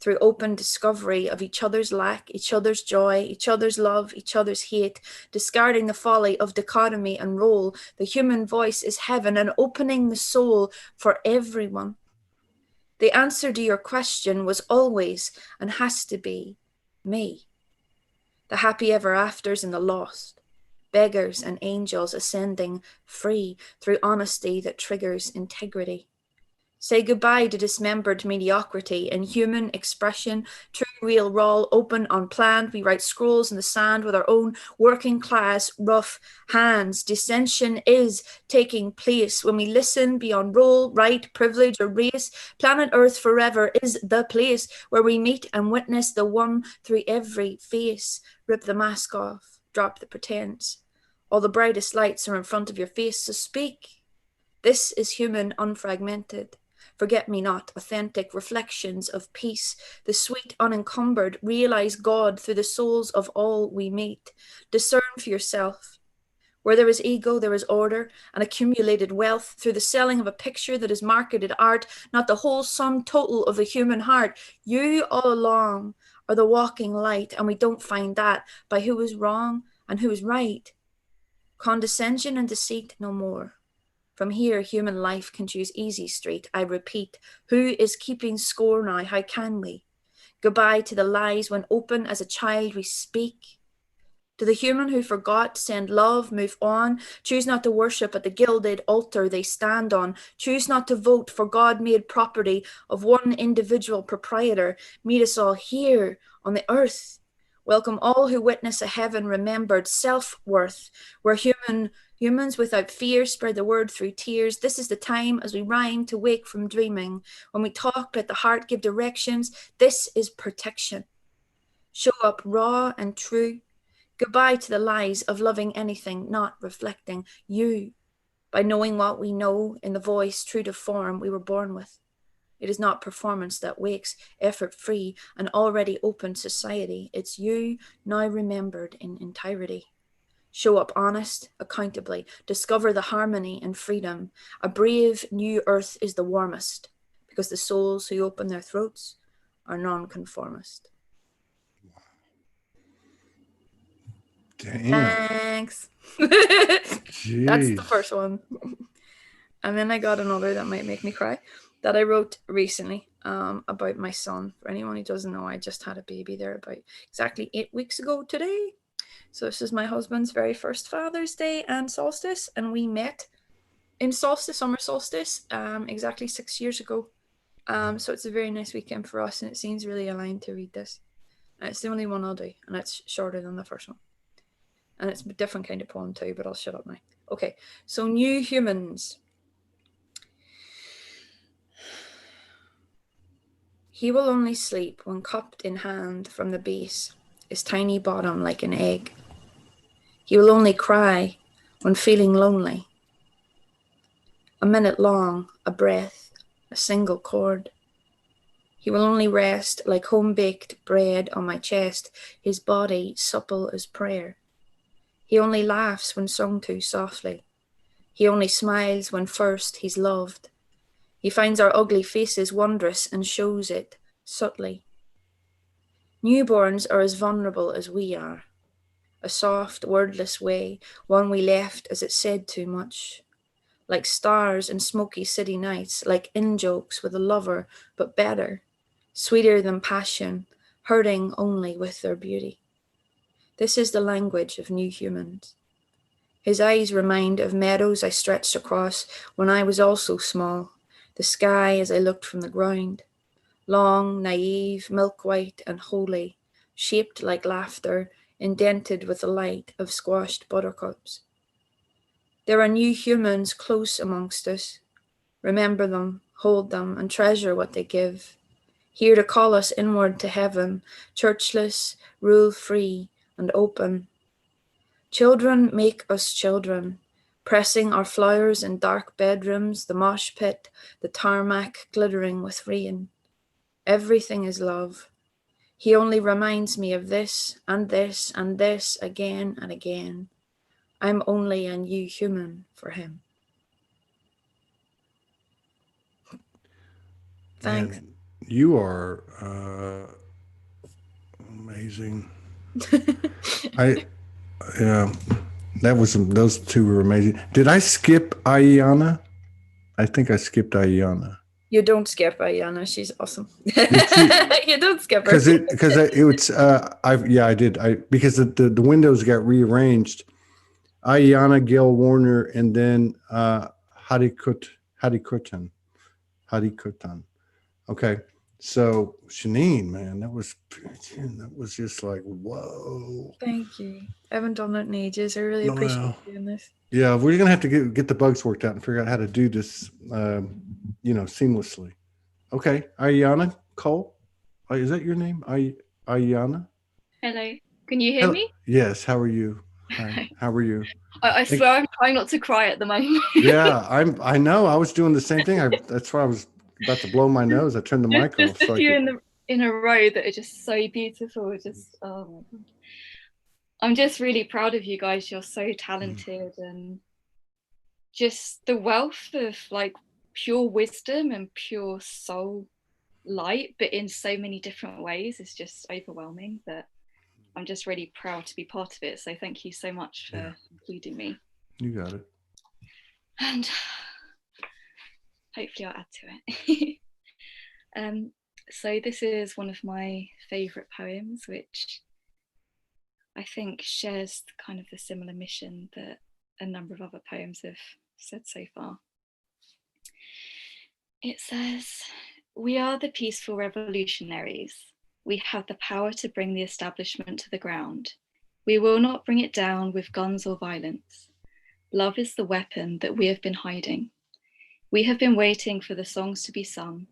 S9: Through open discovery of each other's lack, each other's joy, each other's love, each other's hate, discarding the folly of dichotomy and role, the human voice is heaven and opening the soul for everyone. The answer to your question was always and has to be me. The happy ever afters and the lost, beggars and angels ascending free through honesty that triggers integrity. Say goodbye to dismembered mediocrity in human expression, true, real, raw, open, unplanned. We write scrolls in the sand with our own working class, rough hands. Dissension is taking place when we listen beyond role, right, privilege, or race. Planet Earth forever is the place where we meet and witness the one through every face. Rip the mask off, drop the pretense. All the brightest lights are in front of your face, so speak. This is human unfragmented. Forget-me-not, authentic reflections of peace, the sweet unencumbered, realize God through the souls of all we meet. Discern for yourself. Where there is ego, there is order and accumulated wealth through the selling of a picture that is marketed art, not the whole sum total of the human heart. You all along are the walking light, and we don't find that by who is wrong and who is right. Condescension and deceit no more. From here, human life can choose easy street. I repeat, who is keeping score now? How can we? Goodbye to the lies when open as a child we speak. To the human who forgot, send love, move on. Choose not to worship at the gilded altar they stand on. Choose not to vote for God-made property of one individual proprietor. Meet us all here on the earth. Welcome all who witness a heaven remembered, self-worth, where humans without fear spread the word through tears. This is the time as we rhyme to wake from dreaming. When we talk, let the heart give directions. This is protection. Show up raw and true. Goodbye to the lies of loving anything, not reflecting you. By knowing what we know in the voice, true to form we were born with. It is not performance that wakes effort-free an already open society. It's you now remembered in entirety. Show up honest, accountably. Discover the harmony and freedom. A brave new earth is the warmest because the souls who open their throats are non-conformist.
S1: Damn.
S9: Thanks.
S1: Jeez.
S9: That's the first one. And then I got another that might make me cry that I wrote recently about my son. For anyone who doesn't know, I just had a baby there about exactly 8 weeks ago today. So this is my husband's very first Father's Day and solstice, and we met in solstice, summer solstice, exactly 6 years ago. So it's a very nice weekend for us, and it seems really aligned to read this. And it's the only one I'll do, and it's shorter than the first one. And it's a different kind of poem too, but I'll shut up now. Okay, so new humans. He will only sleep when cupped in hand from the base, his tiny bottom like an egg. He will only cry when feeling lonely. A minute long, a breath, a single chord. He will only rest like home-baked bread on my chest, his body supple as prayer. He only laughs when sung to softly. He only smiles when first he's loved. He finds our ugly faces wondrous and shows it subtly. Newborns are as vulnerable as we are. A soft, wordless way, one we left as it said too much. Like stars in smoky city nights, like in-jokes with a lover, but better, sweeter than passion, hurting only with their beauty. This is the language of new humans. His eyes remind of meadows I stretched across when I was also small, the sky as I looked from the ground. Long, naive, milk-white and holy, shaped like laughter, indented with the light of squashed buttercups. There are new humans close amongst us. Remember them, hold them, and treasure what they give. Here to call us inward to heaven, churchless, rule-free, and open. Children make us children, pressing our flowers in dark bedrooms, the mosh pit, the tarmac glittering with rain. Everything is love. He only reminds me of this and this and this again and again. I'm only a new human for him. Thanks.
S1: Man, you are amazing. Yeah, those two were amazing. Did I skip Ayana? I think I skipped Ayana.
S9: You don't skip Ayana. She's awesome. You don't skip her.
S1: Because it was I did because the windows got rearranged. Ayana, Gail Warner, and then Harikutan. Okay, so Shanine, man, that was just like whoa.
S9: Thank you. I haven't done it in ages. I really appreciate doing this.
S1: Yeah, we're gonna have to get the bugs worked out and figure out how to do this, seamlessly. Okay, Ayana Cole, is that your name? Ayana.
S10: Hello. Can you hear me?
S1: Yes. How are you? Hi. How are you?
S10: I swear I'm trying not to cry at the moment.
S1: Yeah, I know. I was doing the same thing. That's why I was about to blow my nose. I turned the mic off.
S10: Just a few in a row that are just so beautiful. Just oh my God. I'm just really proud of you guys. You're so talented and just the wealth of like pure wisdom and pure soul light, but in so many different ways is just overwhelming. That I'm just really proud to be part of it. So thank you so much for including me.
S1: You got it.
S10: And hopefully I'll add to it. So this is one of my favorite poems, which I think shares kind of the similar mission that a number of other poems have said so far. It says, "We are the peaceful revolutionaries. We have the power to bring the establishment to the ground. We will not bring it down with guns or violence. Love is the weapon that we have been hiding. We have been waiting for the songs to be sung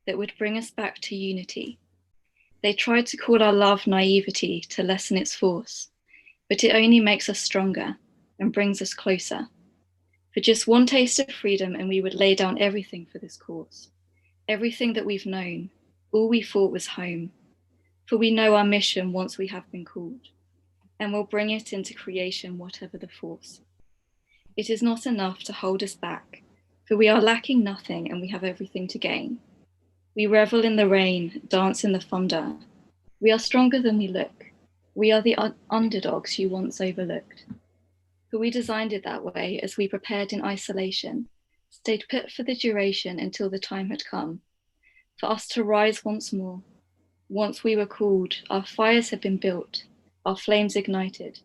S10: that would bring us back to unity. They tried to call our love naivety to lessen its force, but it only makes us stronger and brings us closer. For just one taste of freedom and we would lay down everything for this cause. Everything that we've known, all we thought was home. For we know our mission once we have been called, and we'll bring it into creation, whatever the force. It is not enough to hold us back, for we are lacking nothing and we have everything to gain. We revel in the rain, dance in the thunder. We are stronger than we look. We are the underdogs you once overlooked. For we designed it that way as we prepared in isolation, stayed put for the duration until the time had come, for us to rise once more. Once we were called, our fires have been built, our flames ignited.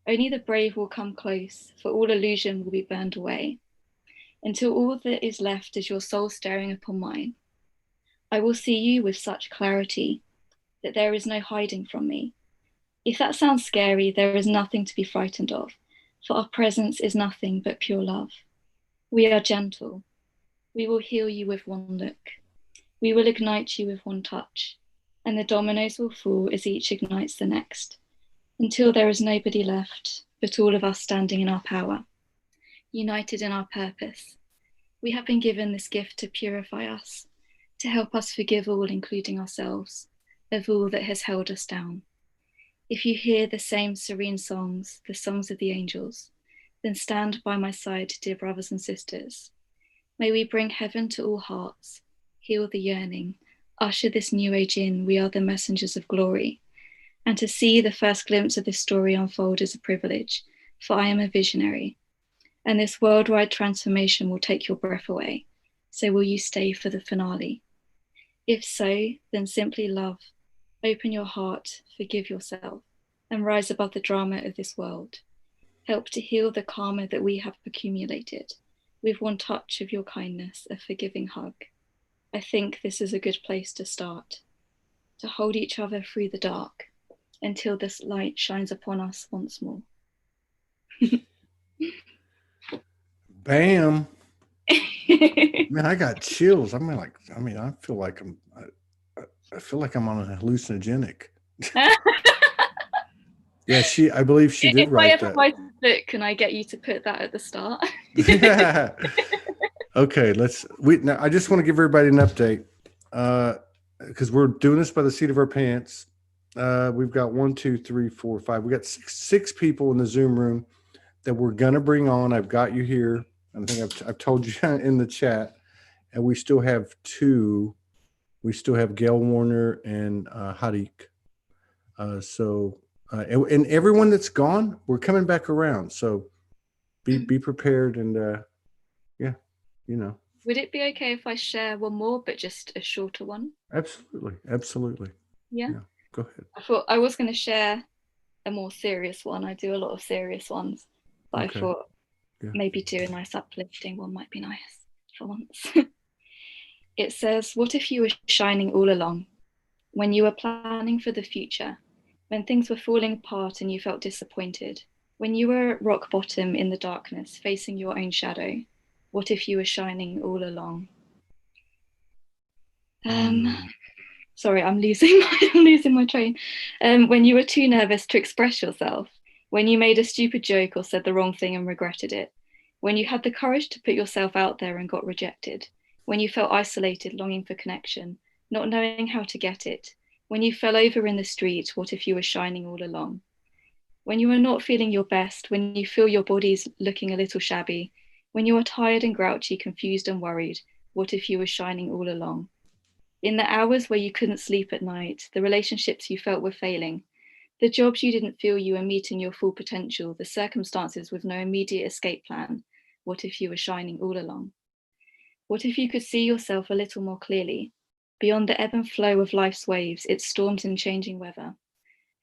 S10: Only the brave will come close, for all illusion will be burned away, until all that is left is your soul staring upon mine. I will see you with such clarity that there is no hiding from me. If that sounds scary, there is nothing to be frightened of, for our presence is nothing but pure love. We are gentle. We will heal you with one look. We will ignite you with one touch, and the dominoes will fall as each ignites the next, until there is nobody left but all of us standing in our power, united in our purpose. We have been given this gift to purify us, to help us forgive all, including ourselves, of all that has held us down. If you hear the same serene songs, the songs of the angels, then stand by my side, dear brothers and sisters. May we bring heaven to all hearts, heal the yearning, usher this new age in. We are the messengers of glory. And to see the first glimpse of this story unfold is a privilege, for I am a visionary. And this worldwide transformation will take your breath away. So will you stay for the finale? If so, then simply love, open your heart, forgive yourself, and rise above the drama of this world. Help to heal the karma that we have accumulated with one touch of your kindness, a forgiving hug. I think this is a good place to start, to hold each other through the dark until this light shines upon us once more.
S1: Bam. Man, I got chills. I feel like I'm on a hallucinogenic. Yeah, I believe she did write that.
S10: If I ever write a book, can I get you to put that at the start?
S1: Yeah. Okay, now I just want to give everybody an update because we're doing this by the seat of our pants. We've got 1, 2, 3, 4, 5. We got six people in the Zoom room that we're gonna bring on. I've got you here. I think I've told you in the chat, and we still have 2 we still have Gail Warner and Harik. And everyone that's gone, we're coming back around. So be prepared and yeah, you know.
S10: Would it be okay if I share one more, but just a shorter one?
S1: Absolutely.
S10: Yeah.
S1: Go ahead.
S10: I thought I was going to share a more serious one. I do a lot of serious ones, but
S1: Okay.
S10: I thought
S1: Yeah.
S10: maybe do a nice uplifting one might be nice for once. It says, what if you were shining all along? When you were planning for the future, when things were falling apart and you felt disappointed, when you were at rock bottom in the darkness, facing your own shadow, what if you were shining all along? Sorry, I'm losing my train. When you were too nervous to express yourself, when you made a stupid joke or said the wrong thing and regretted it, when you had the courage to put yourself out there and got rejected, when you felt isolated, longing for connection, not knowing how to get it, when you fell over in the street, what if you were shining all along? When you are not feeling your best, when you feel your body's looking a little shabby, when you are tired and grouchy, confused and worried, what if you were shining all along? In the hours where you couldn't sleep at night, the relationships you felt were failing, the jobs you didn't feel you were meeting your full potential, the circumstances with no immediate escape plan, what if you were shining all along? What if you could see yourself a little more clearly, beyond the ebb and flow of life's waves, its storms and changing weather,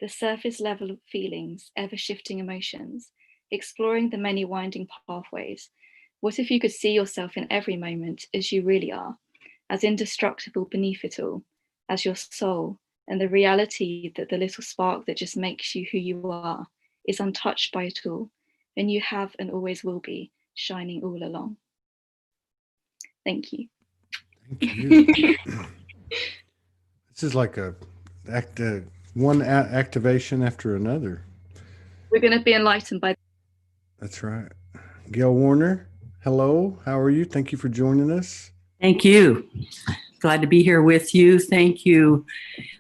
S10: the surface level of feelings, ever-shifting emotions, exploring the many winding pathways? What if you could see yourself in every moment as you really are, as indestructible beneath it all, as your soul, and the reality that the little spark that just makes you who you are is untouched by it all, and you have and always will be shining all along. Thank you.
S1: Thank you. This is like one activation after another.
S10: We're going to be enlightened by.
S1: That's right. Gail Warner, hello. How are you? Thank you for joining us.
S11: Thank you. Glad to be here with you. Thank you.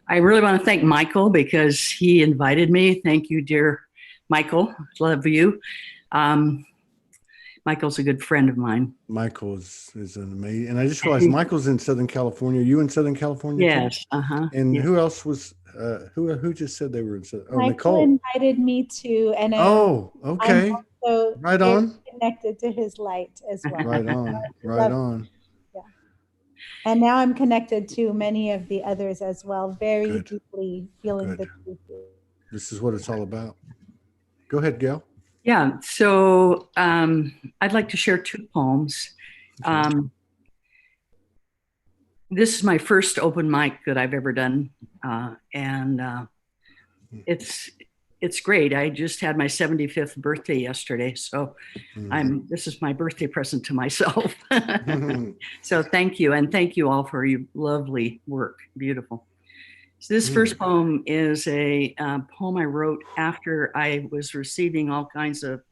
S11: I really want to thank Michael because he invited me. Thank you, dear Michael. Love you. Michael's a good friend of mine.
S1: Michael is an amazing, and I just realized Michael's in Southern California. Are you in Southern California?
S11: Yes.
S1: Too? And who else was? Who just said they were in Southern? Oh,
S4: Michael
S1: Nicole
S4: invited me to, and
S1: okay.
S4: I'm also
S1: Right on.
S4: connected to his light as well.
S1: Right on. Right on.
S4: Yeah. And now I'm connected to many of the others as well, very
S1: Good.
S4: deeply feeling
S1: Good.
S4: the truth.
S1: This is what it's all about. Go ahead, Gail.
S11: Yeah. So I'd like to share two poems.
S1: Okay.
S11: This is my first open mic that I've ever done, and it's great. I just had my 75th birthday yesterday, so this is my birthday present to myself. So thank you, and thank you all for your lovely work. Beautiful. So this first poem is a poem I wrote after I was receiving all kinds of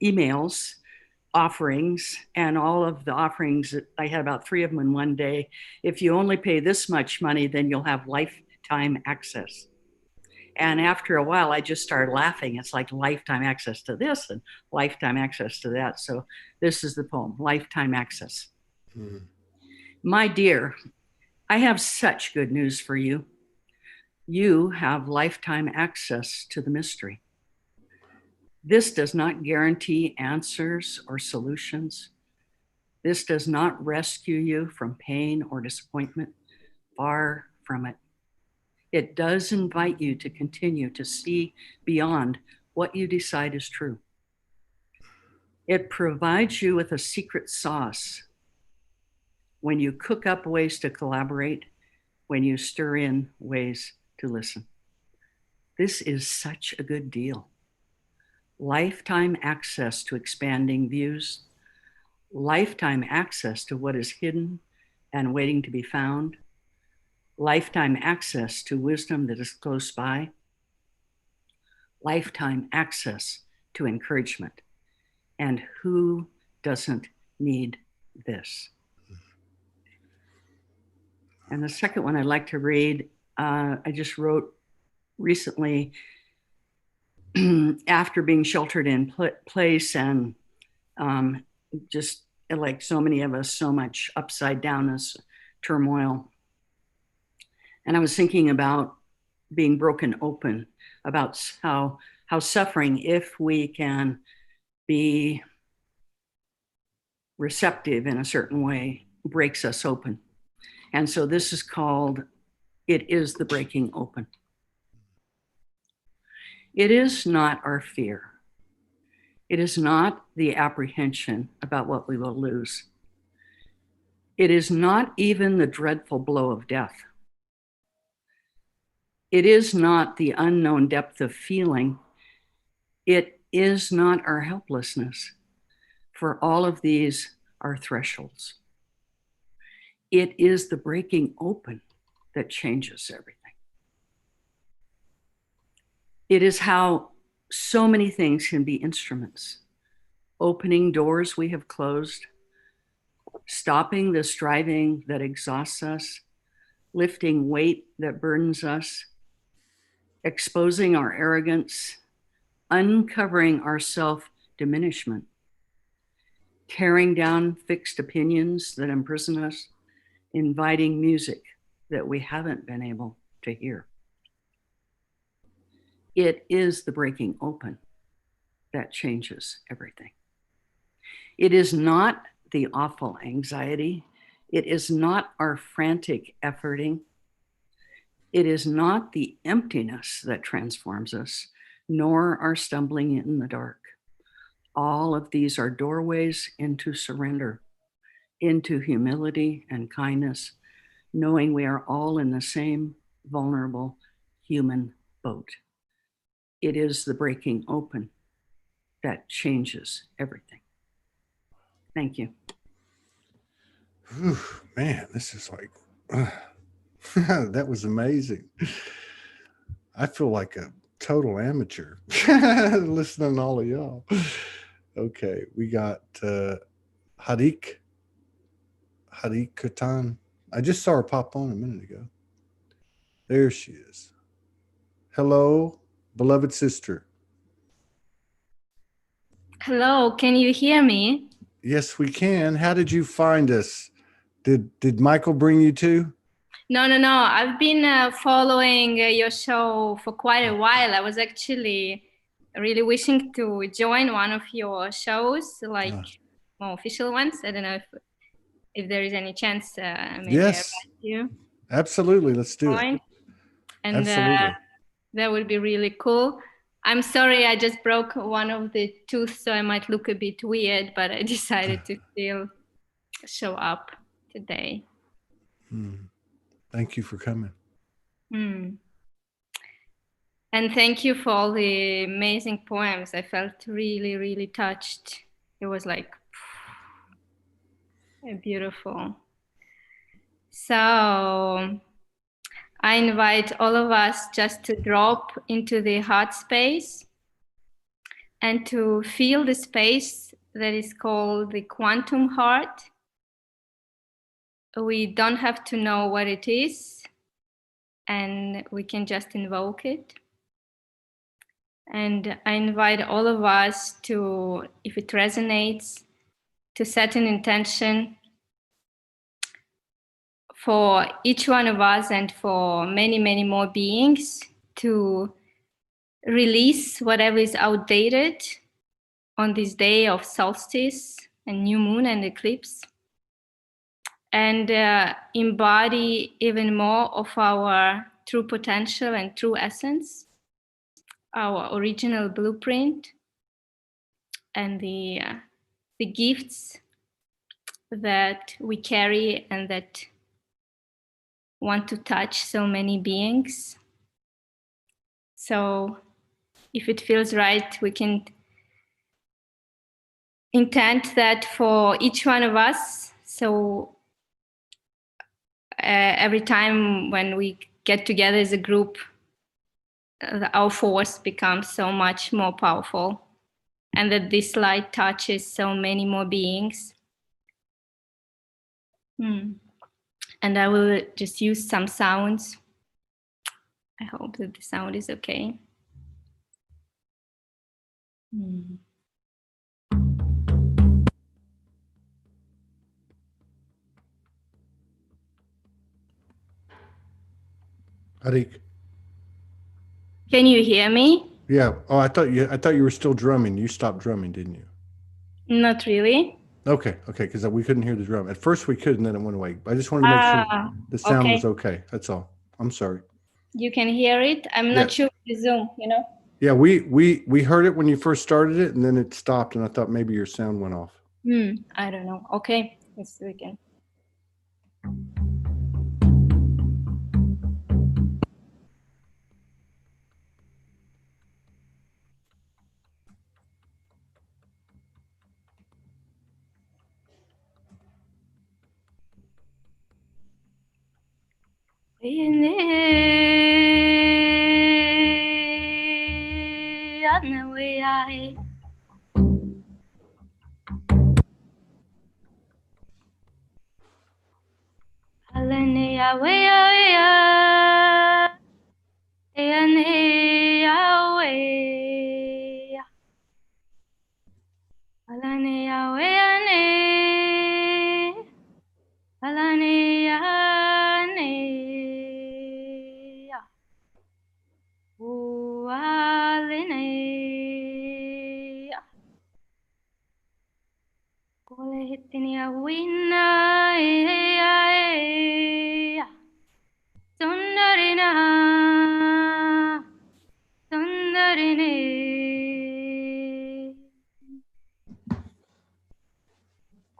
S11: emails, offerings, and all of the offerings. I had about 3 of them in one day. If you only pay this much money, then you'll have lifetime access. And after a while, I just started laughing. It's like lifetime access to this and lifetime access to that. So this is the poem, Lifetime Access. My dear, I have such good news for you. You have lifetime access to the mystery. This does not guarantee answers or solutions. This does not rescue you from pain or disappointment. Far from it. It does invite you to continue to see beyond what you decide is true. It provides you with a secret sauce when you cook up ways to collaborate, when you stir in ways to listen. This is such a good deal. Lifetime access to expanding views, lifetime access to what is hidden and waiting to be found, lifetime access to wisdom that is close by, lifetime access to encouragement. And who doesn't need this? And the second one I'd like to read, I just wrote recently after being sheltered in place and just like so many of us, so much upside downness, turmoil. And I was thinking about being broken open, about how suffering, if we can be receptive in a certain way, breaks us open. And so this is called, it is the breaking open. It is not our fear. It is not the apprehension about what we will lose. It is not even the dreadful blow of death. It is not the unknown depth of feeling. It is not our helplessness. For all of these are thresholds. It is the breaking open that changes everything. It is how so many things can be instruments. Opening doors we have closed, stopping the striving that exhausts us, lifting weight that burdens us, exposing our arrogance, uncovering our self-diminishment, tearing down fixed opinions that imprison us, inviting music that we haven't been able to hear. It is the breaking open that changes everything. It is not the awful anxiety. It is not our frantic efforting. It is not the emptiness that transforms us, nor our stumbling in the dark. All of these are doorways into surrender, into humility and kindness, knowing we are all in the same vulnerable human boat. It is the breaking open that changes everything. Thank you.
S1: Whew, man, this is like, that was amazing. I feel like a total amateur listening to all of y'all. Okay, we got Harik Katan. I just saw her pop on a minute ago. There she is. Hello, beloved sister.
S12: Hello, can you hear me?
S1: Yes, we can. How did you find us? Did Michael bring you to?
S12: No. I've been following your show for quite a while. I was actually really wishing to join one of your shows, like more official ones. I don't know if there is any chance. Maybe
S1: Yes,
S12: I invite you.
S1: absolutely. Let's do it.
S12: And
S1: Absolutely.
S12: that would be really cool. I'm sorry, I just broke one of the tooth, so I might look a bit weird, but I decided to still show up today.
S1: Thank you for coming.
S12: And thank you for all the amazing poems. I felt really, really touched. It was like beautiful. So I invite all of us just to drop into the heart space and to feel the space that is called the quantum heart. We don't have to know what it is, and we can just invoke it. And I invite all of us to, if it resonates, to set an intention for each one of us and for many, many more beings to release whatever is outdated on this day of solstice and new moon and eclipse, and embody even more of our true potential and true essence, our original blueprint, and the gifts that we carry and that want to touch so many beings. So if it feels right, we can intend that for each one of us. So every time when we get together as a group, our force becomes so much more powerful, and that this light touches so many more beings. And I will just use some sounds. I hope that the sound is okay.
S1: Arik.
S12: Can you hear me?
S1: Yeah. Oh, I thought you were still drumming. You stopped drumming, didn't you?
S12: Not really.
S1: Okay. Okay. Because we couldn't hear the drum. At first we could, and then it went away. I just wanted to make sure the sound was okay. That's all. I'm sorry.
S12: You can hear it. I'm
S1: Yeah.
S12: not sure the Zoom, you know?
S1: Yeah. We heard it when you first started it, and then it stopped, and I thought maybe your sound went off.
S12: I don't know. Okay, let's do it again.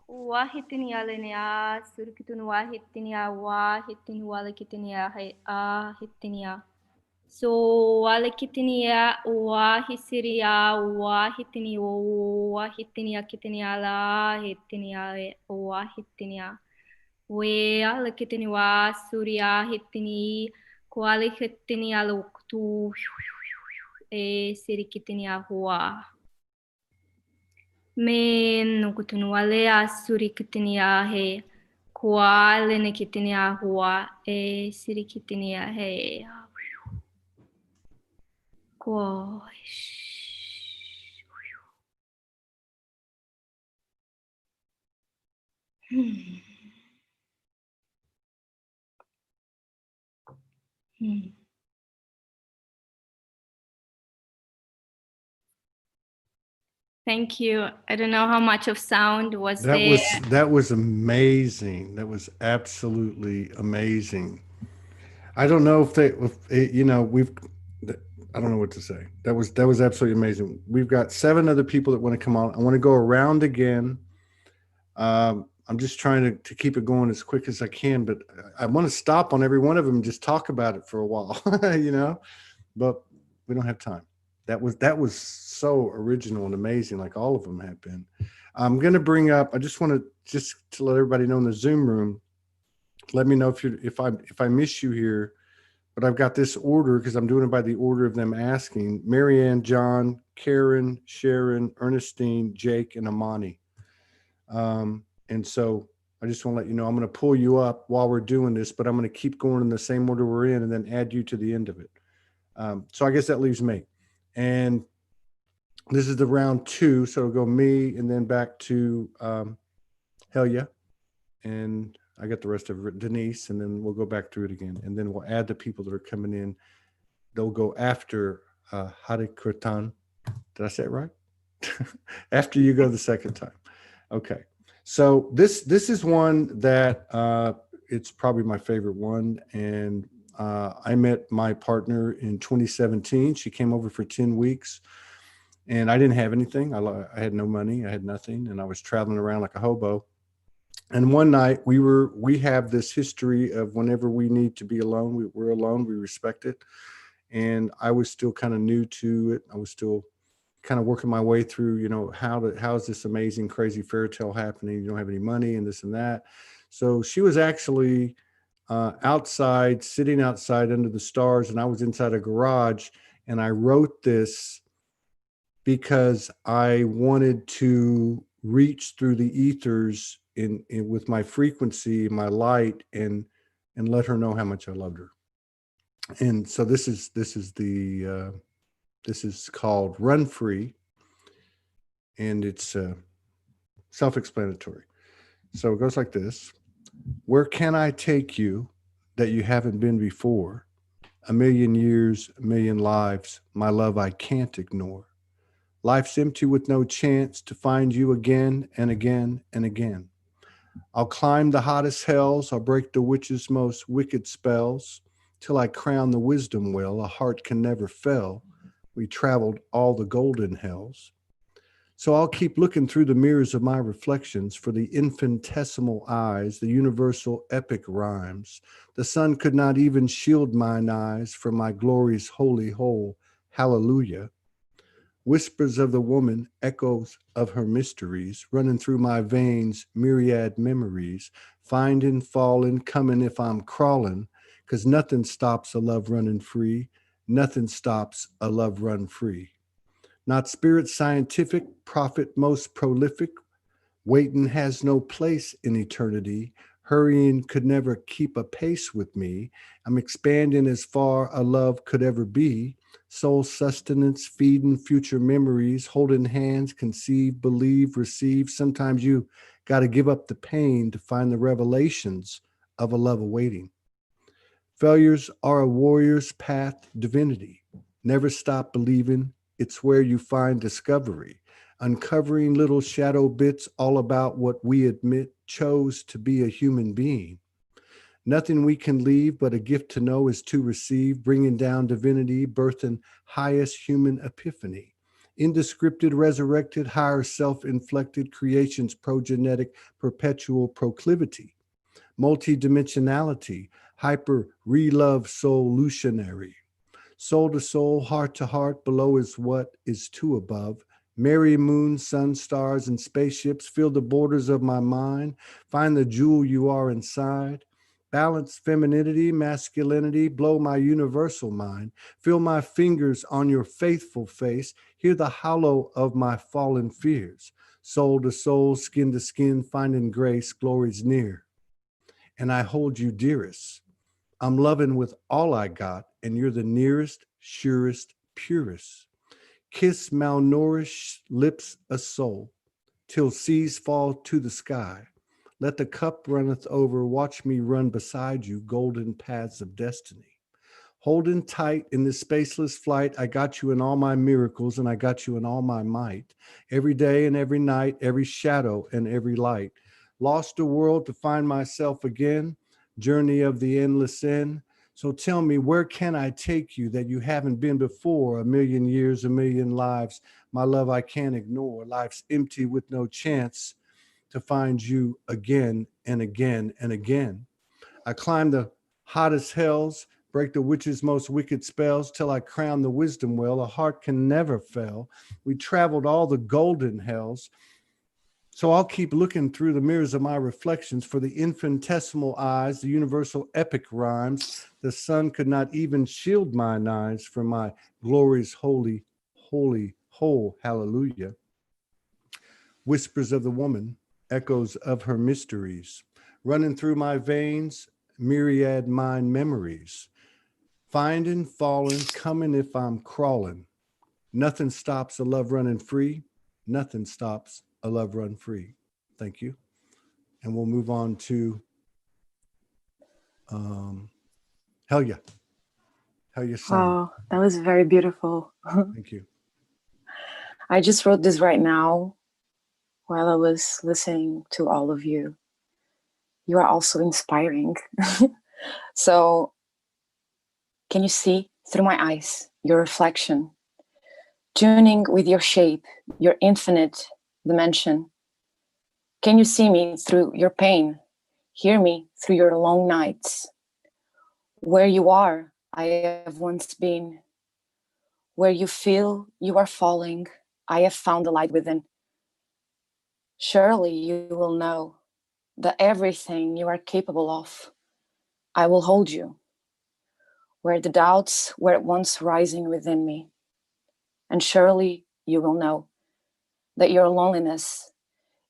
S12: Wahitinia linea, surkitun wahitinia, wahitin walakitinia, hitinia. So walakitinia, wahisiria, wahitinia, wahitinia, kitinia, la, hitinia, wahitinia. We alakitini wa surya hitini, kuali hitinia luktu, sirikitinia hua. Men nukutunualea surikitinia he, kuali nikitinia hua, sirikitinia he. Kwa. Thank you. I don't know how much of sound was there.
S1: That was amazing. That was absolutely amazing. I don't know if you know, I don't know what to say. That was absolutely amazing. We've got 7 other people that want to come on. I want to go around again. I'm just trying to keep it going as quick as I can, but I want to stop on every one of them and just talk about it for a while, you know, but we don't have time. That was so original and amazing, like all of them have been. I'm going to bring up, I just want to let everybody know in the Zoom room, let me know if I miss you here, but I've got this order because I'm doing it by the order of them asking. Marianne, John, Karen, Sharon, Ernestine, Jake, and Amani. And so I just want to let you know, I'm going to pull you up while we're doing this, but I'm going to keep going in the same order we're in and then add you to the end of it. So I guess that leaves me. And this is the round 2. So it'll go me and then back to Helia. And I got the rest of it, Denise, and then we'll go back through it again. And then we'll add the people that are coming in. They'll go after Hare Kirtan. Did I say it right? After you go the second time. Okay. So this is one that it's probably my favorite one. And I met my partner in 2017. She came over for 10 weeks and I didn't have anything. I had no money. I had nothing. And I was traveling around like a hobo. And one night we have this history of whenever we need to be alone, we're alone, we respect it. And I was still kind of new to it. I was still kind of working my way through, you know, how is this amazing, crazy fairy tale happening? You don't have any money and this and that. So she was actually outside, sitting outside under the stars, and I was inside a garage, and I wrote this because I wanted to reach through the ethers in with my frequency, my light, and let her know how much I loved her. And so this is called Run Free, and it's self-explanatory. So it goes like this. Where can I take you that you haven't been before? A million years, a million lives, my love I can't ignore. Life's empty with no chance to find you again and again and again. I'll climb the hottest hells, I'll break the witch's most wicked spells, till I crown the wisdom well a heart can never fail. We traveled all the golden hells. So I'll keep looking through the mirrors of my reflections for the infinitesimal eyes, the universal epic rhymes. The sun could not even shield mine eyes from my glory's holy whole. Hallelujah. Whispers of the woman, echoes of her mysteries, running through my veins, myriad memories, finding, falling, coming if I'm crawling, 'cause nothing stops a love running free. Nothing stops a love run free. Not spirit scientific, prophet most prolific. Waiting has no place in eternity. Hurrying could never keep a pace with me. I'm expanding as far a love could ever be. Soul sustenance, feeding future memories, holding hands, conceive, believe, receive. Sometimes you got to give up the pain to find the revelations of a love awaiting. Failures are a warrior's path, divinity. Never stop believing. It's where you find discovery, uncovering little shadow bits all about what we admit chose to be a human being. Nothing we can leave but a gift to know is to receive, bringing down divinity, birthing highest human epiphany. Indescripted, resurrected, higher self-inflected creation's progenetic perpetual proclivity. Multidimensionality, hyper re-love solutionary. Soul to soul, heart to heart, below is what is to above. Merry moon, sun, stars, and spaceships fill the borders of my mind. Find the jewel you are inside. Balance femininity, masculinity, blow my universal mind. Feel my fingers on your faithful face. Hear the hollow of my fallen fears. Soul to soul, skin to skin, finding grace, glory's near. And I hold you dearest. I'm loving with all I got, and you're the nearest, surest, purest. Kiss malnourished lips a soul, till seas fall to the sky. Let the cup runneth over, watch me run beside you, golden paths of destiny. Holding tight in this spaceless flight, I got you in all my miracles, and I got you in all my might. Every day and every night, every shadow and every light. Lost a world to find myself again, journey of the endless end. So tell me, where can I take you that you haven't been before? A million years, a million lives, my love I can't ignore. Life's empty with no chance to find you again and again and again. I climb the hottest hells, break the witch's most wicked spells, till I crown the wisdom well a heart can never fail. We traveled all the golden hells. So I'll keep looking through the mirrors of my reflections for the infinitesimal eyes, the universal epic rhymes. The sun could not even shield mine eyes from my glory's holy, holy, whole. Hallelujah. Whispers of the woman, echoes of her mysteries, running through my veins, myriad mind memories. Finding, falling, coming if I'm crawling. Nothing stops a love running free. Nothing stops a love run free. Thank you. And we'll move on to Helya. Helya Sang.
S3: Wow, that was very beautiful.
S1: Thank you.
S3: I just wrote this right now while I was listening to all of you. You are also inspiring. So, can you see through my eyes your reflection, tuning with your shape, your infinite dimension? Can you see me through your pain? Hear me through your long nights? Where you are, I have once been. Where you feel you are falling, I have found the light within. Surely you will know that everything you are capable of, I will hold you. Where the doubts were at once rising within me. And surely you will know that your loneliness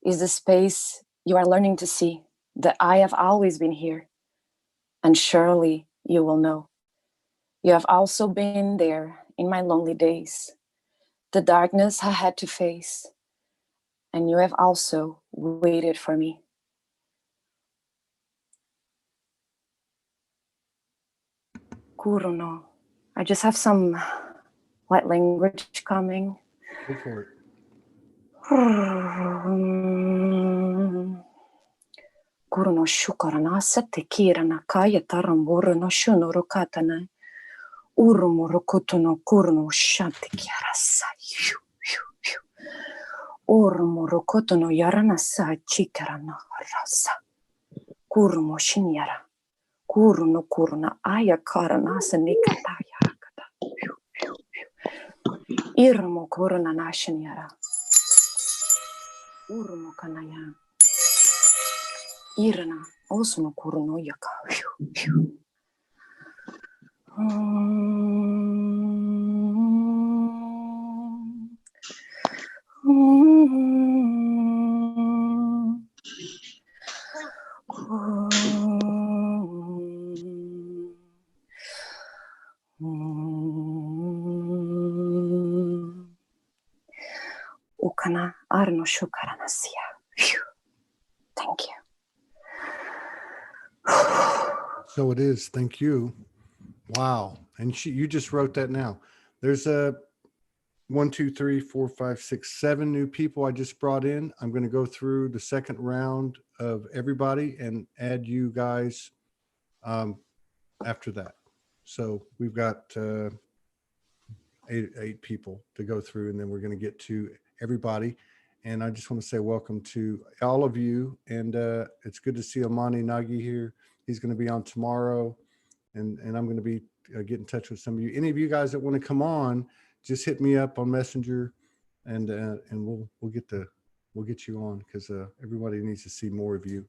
S3: is the space you are learning to see, that I have always been here. And surely you will know. You have also been there in my lonely days, the darkness I had to face, and you have also waited for me. Kuruno. I just have some light language coming.
S1: Go for it.
S3: Kuruno shukarana sate kirana kaya taram no shunoro katana. Urumuro kutuno kuruno shanti kiarasa. Urumuro kutuno yarana sa chikarana rasa. Kurumo shinyara. Kuruno kuruna aya karana sanikataya kata. Irmo kuruna nashinyara. Urumo kanaya. Irana osuno kuruno yaka. Ukana arno shukaranasia. Thank you.
S1: So it is. Thank you. Wow. And you just wrote that now. There's a 1, 2, 3, 4, 5, 6, 7 new people I just brought in. I'm going to go through the second round of everybody and add you guys after that. So we've got eight people to go through, and then we're going to get to everybody. And I just want to say welcome to all of you. And it's good to see Amani Nagy here. He's going to be on tomorrow. And I'm going to be get in touch with some of you. Any of you guys that want to come on, just hit me up on Messenger, and we'll get you on, because everybody needs to see more of you.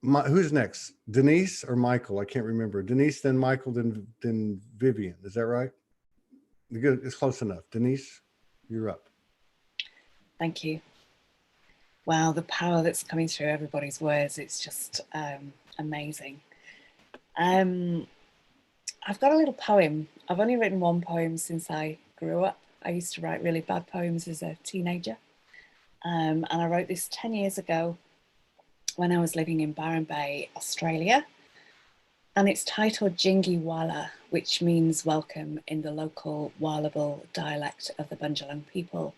S1: Who's next? Denise or Michael? I can't remember. Denise, then Michael, then Vivian. Is that right? Good. It's close enough. Denise, you're up.
S13: Thank you. Wow, the power that's coming through everybody's words, it's just amazing. I've got a little poem. I've only written one poem since I grew up. I used to write really bad poems as a teenager. And I wrote this 10 years ago when I was living in Byron Bay, Australia. And it's titled Jingi Wala, which means welcome in the local Walabal dialect of the Bundjalung people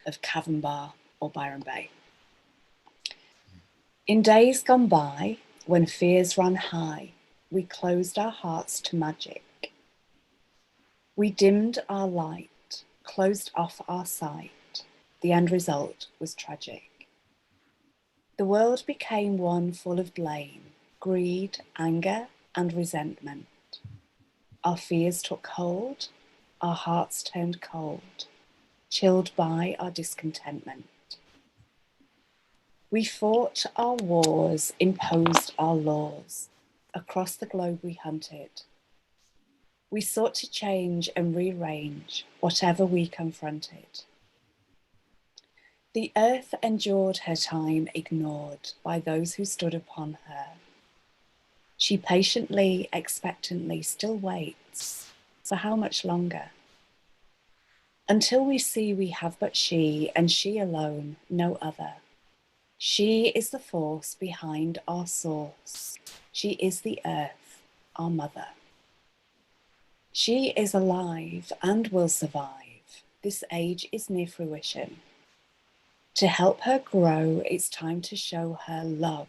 S13: of Cavanbar or Byron Bay. In days gone by, when fears ran high, we closed our hearts to magic. We dimmed our light, closed off our sight. The end result was tragic. The world became one full of blame, greed, anger, and resentment. Our fears took hold, our hearts turned cold, chilled by our discontentment. We fought our wars, imposed our laws. Across the globe we hunted. We sought to change and rearrange whatever we confronted. The earth endured her time ignored by those who stood upon her. She patiently, expectantly still waits. For how much longer? Until we see we have but she, and she alone, no other. She is the force behind our source. She is the earth, our mother. She is alive and will survive. This age is near fruition. To help her grow, it's time to show her love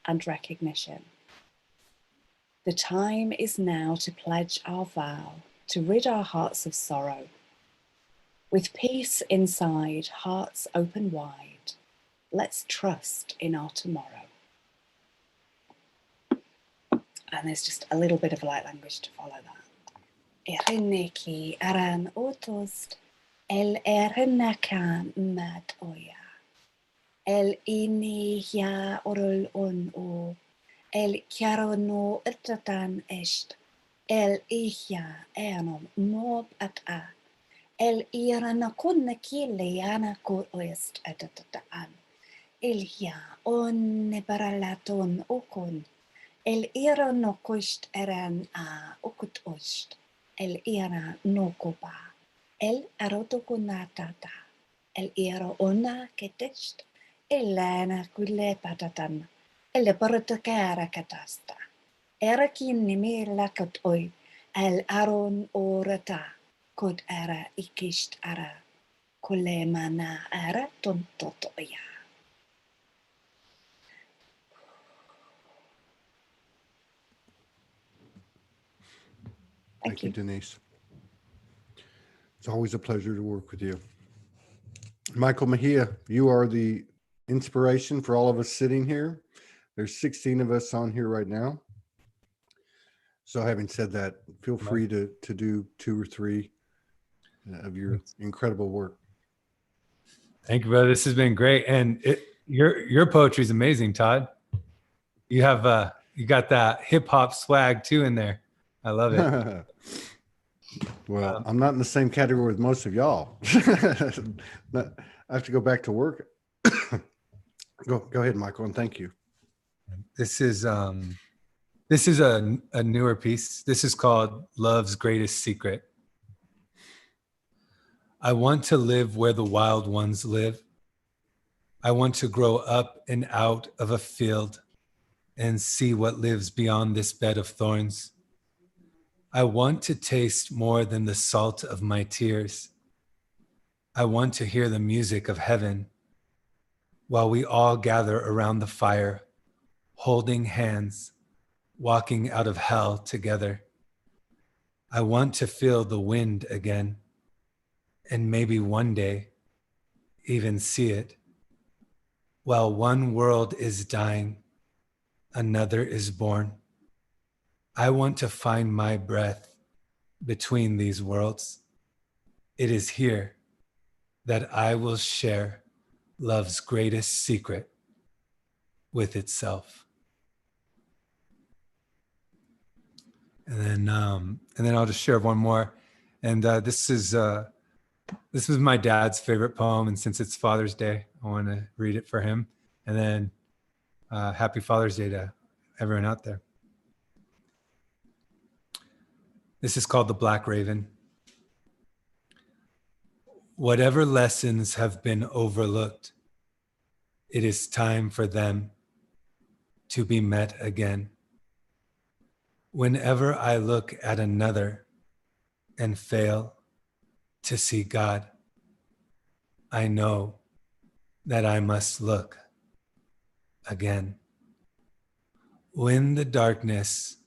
S13: and recognition. The time is now to pledge our vow, to rid our hearts of sorrow. With peace inside, hearts open wide, let's trust in our tomorrow. And there's just a little bit of light language to follow that. Erineki aran otost, el erinaka mat oya. El ini ya orul on o, el kiarono etatan est, el ihya enom nob at a, el irana kunna kiliana ko oest etatan, el ya on nebaralaton okon. El ira no kost eran a okut ost. El ira no kopa. El arotokunatata. El ira ona ketest. El lana kule patatan. El paratakara katasta.
S2: Era ki nimi lakot oi, el aron orata, kod era ikisht ara, kule mana era tontotoya.
S1: Thank you, Denise. It's always a pleasure to work with you. Michael Mejia, you are the inspiration for all of us sitting here. There's 16 of us on here right now. So having said that, feel free to do 2 or 3 of your incredible work.
S5: Thank you, brother. This has been great. And your poetry is amazing, Todd. You have you got that hip hop swag too in there. I love it.
S1: Well, I'm not in the same category with most of y'all. I have to go back to work. Go ahead, Michael, and thank you.
S5: This is a newer piece. This is called Love's Greatest Secret. I want to live where the wild ones live. I want to grow up and out of a field and see what lives beyond this bed of thorns. I want to taste more than the salt of my tears. I want to hear the music of heaven while we all gather around the fire, holding hands, walking out of hell together. I want to feel the wind again, and maybe one day even see it. While one world is dying, another is born. I want to find my breath between these worlds. It is here that I will share love's greatest secret with itself. And then I'll just share one more. And this is my dad's favorite poem, and since it's Father's Day, I want to read it for him. And then happy Father's Day to everyone out there. This is called The Black Raven. Whatever lessons have been overlooked, it is time for them to be met again. Whenever I look at another and fail to see God, I know that I must look again. When the darkness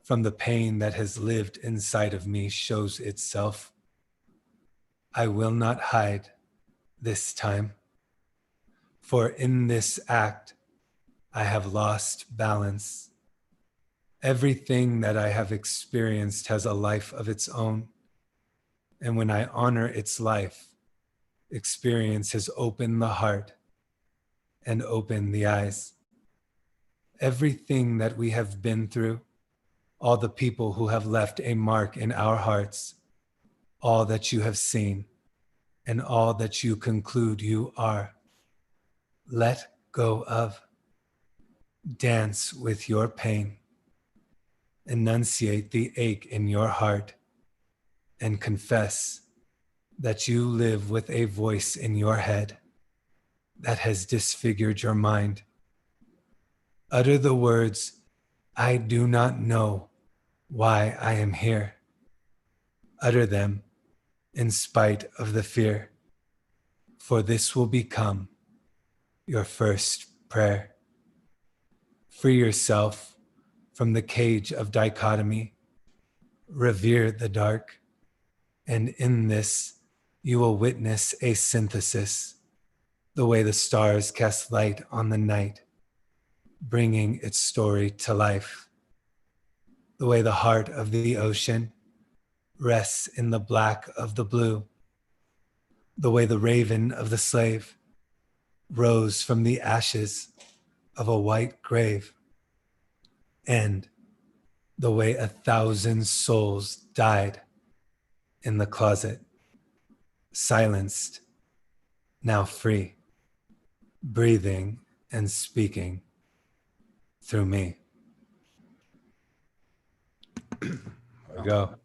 S5: from the pain that has lived inside of me shows itself, I will not hide this time. For in this act, I have lost balance. Everything that I have experienced has a life of its own. And when I honor its life, experience has opened the heart and opened the eyes. Everything that we have been through, all the people who have left a mark in our hearts, all that you have seen, and all that you conclude you are, let go of. Dance with your pain. Enunciate the ache in your heart, and confess that you live with a voice in your head that has disfigured your mind. Utter the words, I do not know why I am here. Utter them in spite of the fear, for this will become your first prayer. Free yourself from the cage of dichotomy. Revere the dark, and in this you will witness a synthesis, the way the stars cast light on the night, bringing its story to life. The way the heart of the ocean rests in the black of the blue. The way the raven of the slave rose from the ashes of a white grave. And the way 1,000 souls died in the closet, silenced, now free, breathing and speaking through me. There we go.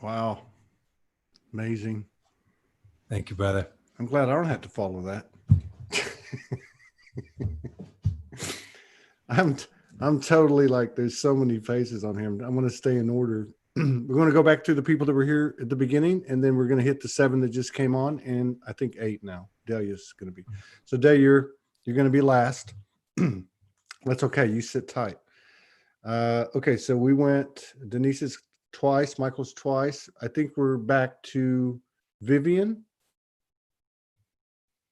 S1: Wow. Amazing.
S5: Thank you, brother.
S1: I'm glad I don't have to follow that. I'm totally like, there's so many faces on here. I'm going to stay in order. We're going to go back to the people that were here at the beginning, and then we're going to hit the 7 that just came on, and I think 8 now. Delia's going to be. So Delia, you're going to be last. That's okay. You sit tight. Okay, so we went, Denise's twice, Michael's twice. I think we're back to Vivian.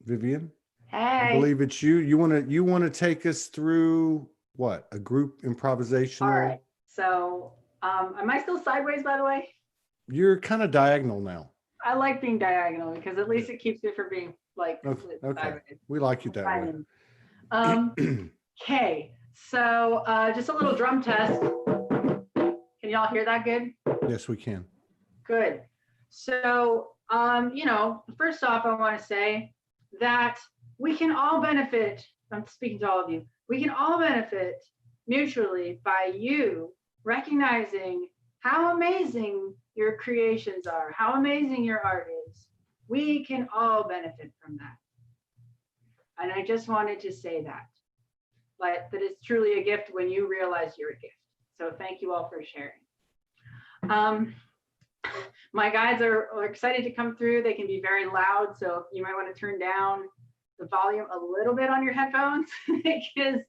S1: Vivian,
S6: Hey.
S1: I believe it's you. You want to take us through what? A group improvisational.
S6: All right. So, am I still sideways, by the way?
S1: You're kind of diagonal now.
S6: I like being diagonal because at least it keeps me from being like
S1: Okay.
S6: sideways.
S1: We like you that way.
S6: Okay. So, just a little drum test. Can y'all hear that good?
S1: Yes, we can.
S6: Good. So, first off, I want to say that we can all benefit. I'm speaking to all of you. We can all benefit mutually by you recognizing how amazing your creations are, how amazing your art is. We can all benefit from that. And I just wanted to say that. But that it's truly a gift when you realize you're a gift. So thank you all for sharing. My guides are excited to come through. They can be very loud, so you might want to turn down the volume a little bit on your headphones because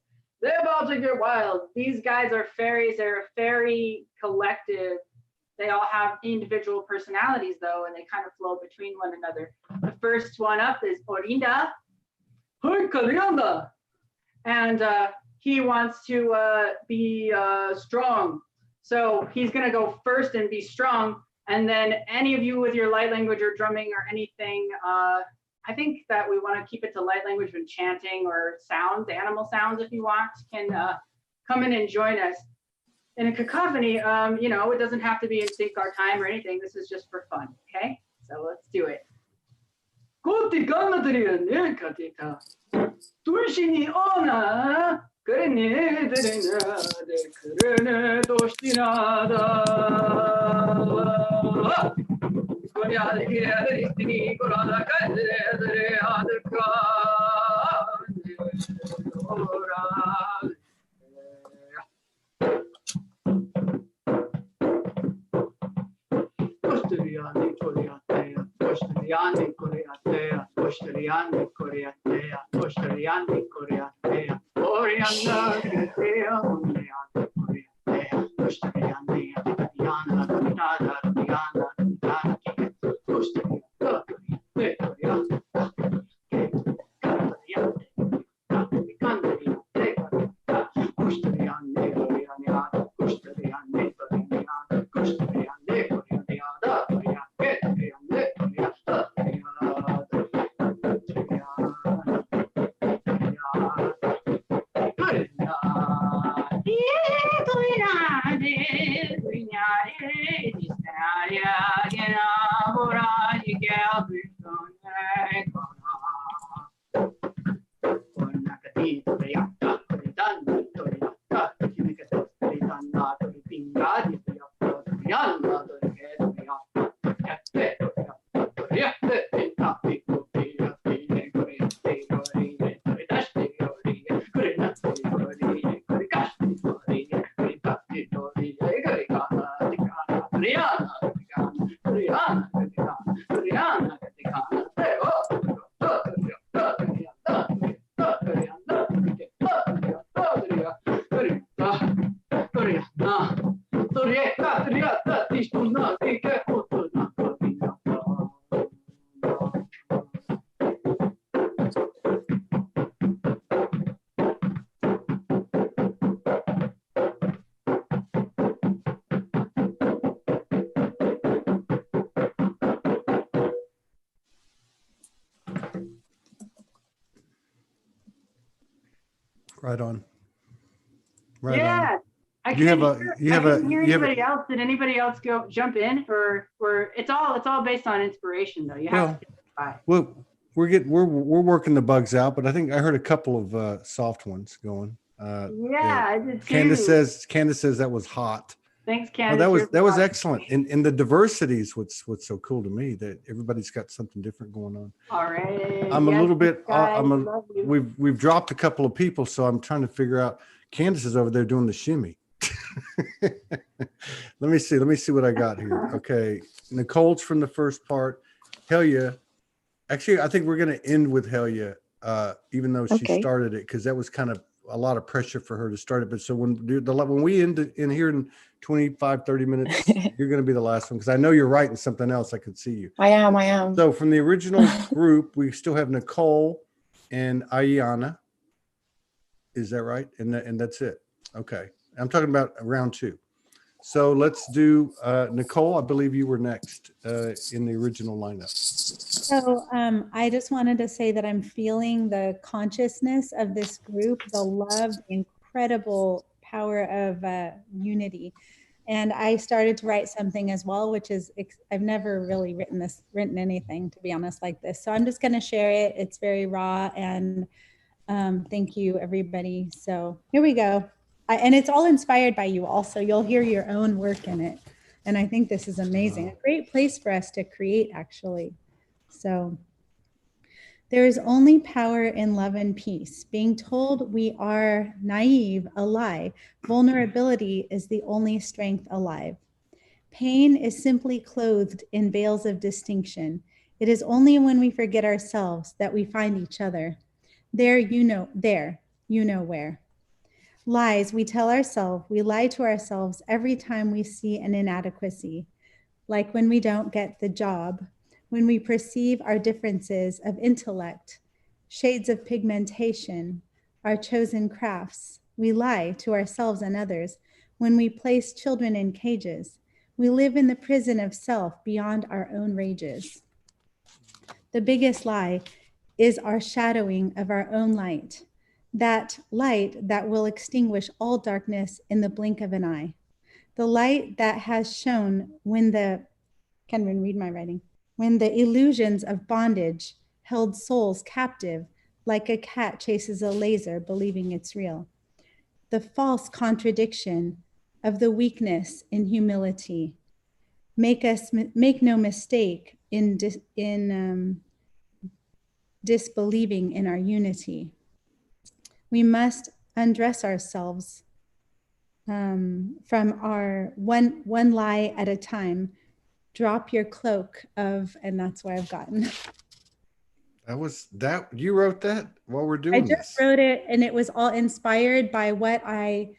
S6: they're about to get wild. These guides are fairies. They're a fairy collective. They all have individual personalities, though, and they kind of flow between one another. The first one up is Orinda. And he wants to be strong. So he's going to go first and be strong. And then any of you with your light language or drumming or anything, I think that we want to keep it to light language when chanting or sounds, animal sounds, if you want, can come in and join us. In a cacophony, it doesn't have to be in sync our time or anything. This is just for fun, okay? So let's do it.
S1: Right on. Right
S6: yeah.
S1: on.
S6: Did anybody else go jump in or it's all based on inspiration though. You have to try.
S1: Well, we're working the bugs out, but I think I heard a couple of soft ones going.
S6: I did too.
S1: Candace says that was hot.
S6: Thanks,
S1: Oh,
S6: Candace.
S1: that was excellent. And the diversity is what's so cool to me, that everybody's got something different going on.
S6: All right.
S1: I'm a little bit,
S6: guys, love you.
S1: we've dropped a couple of people, so I'm trying to figure out. Candace is over there doing the shimmy. Let me see what I got here. Okay, Nicole's from the first part. Hell yeah. Actually, I think we're going to end with Hell yeah, even though she started it, because that was kind of a lot of pressure for her to start it. But so when we end in here in 25, 30 minutes, you're going to be the last one, because I know you're writing something else. I could see you.
S3: I am.
S1: So from the original group, we still have Nicole and Ayana. Is that right? And that's it. Okay. I'm talking about round 2. So let's do Nicole. I believe you were next in the original lineup.
S4: So I just wanted to say that I'm feeling the consciousness of this group, the love, the incredible power of unity. And I started to write something as well, which is, I've never really written anything, to be honest, like this. So I'm just going to share it. It's very raw, and thank you, everybody. So here we go. And it's all inspired by you also. You'll hear your own work in it. And I think this is amazing. A great place for us to create, actually. So there is only power in love and peace. Being told we are naive, a lie. Vulnerability is the only strength alive. Pain is simply clothed in veils of distinction. It is only when we forget ourselves that we find each other. There, you know where. Lies we tell ourselves, we lie to ourselves every time we see an inadequacy, like when we don't get the job, when we perceive our differences of intellect, shades of pigmentation, our chosen crafts. We lie to ourselves and others when we place children in cages. We live in the prison of self beyond our own rages. The biggest lie is our shadowing of our own light, that light that will extinguish all darkness in the blink of an eye. The light that has shone when can't even read my writing, when the illusions of bondage held souls captive, like a cat chases a laser believing it's real. The false contradiction of the weakness in humility. Make no mistake in disbelieving in our unity. We must undress ourselves from our one lie at a time. Drop your cloak of, and that's what I've gotten.
S1: You wrote that while we're doing this?
S4: I just wrote it, and it was all inspired by what I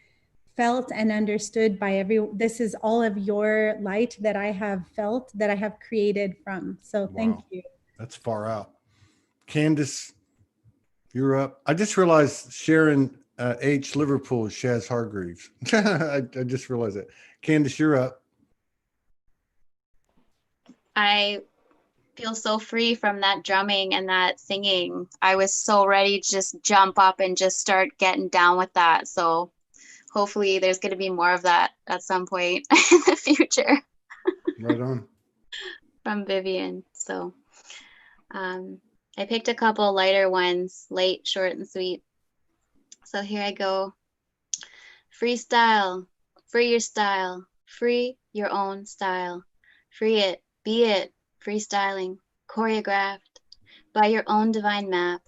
S4: felt and understood by this is all of your light that I have felt, that I have created from. So thank you.
S1: That's far out. Candace, you're up. I just realized Sharon H. Liverpool is Shaz Hargreaves. I just realized that. Candace, you're up.
S8: I feel so free from that drumming and that singing. I was so ready to just jump up and just start getting down with that. So hopefully there's going to be more of that at some point in the future.
S1: Right on.
S8: From Vivian. So I picked a couple lighter ones, light, short, and sweet. So here I go. Freestyle, free your style, free your own style. Free it, be it, freestyling, choreographed by your own divine map.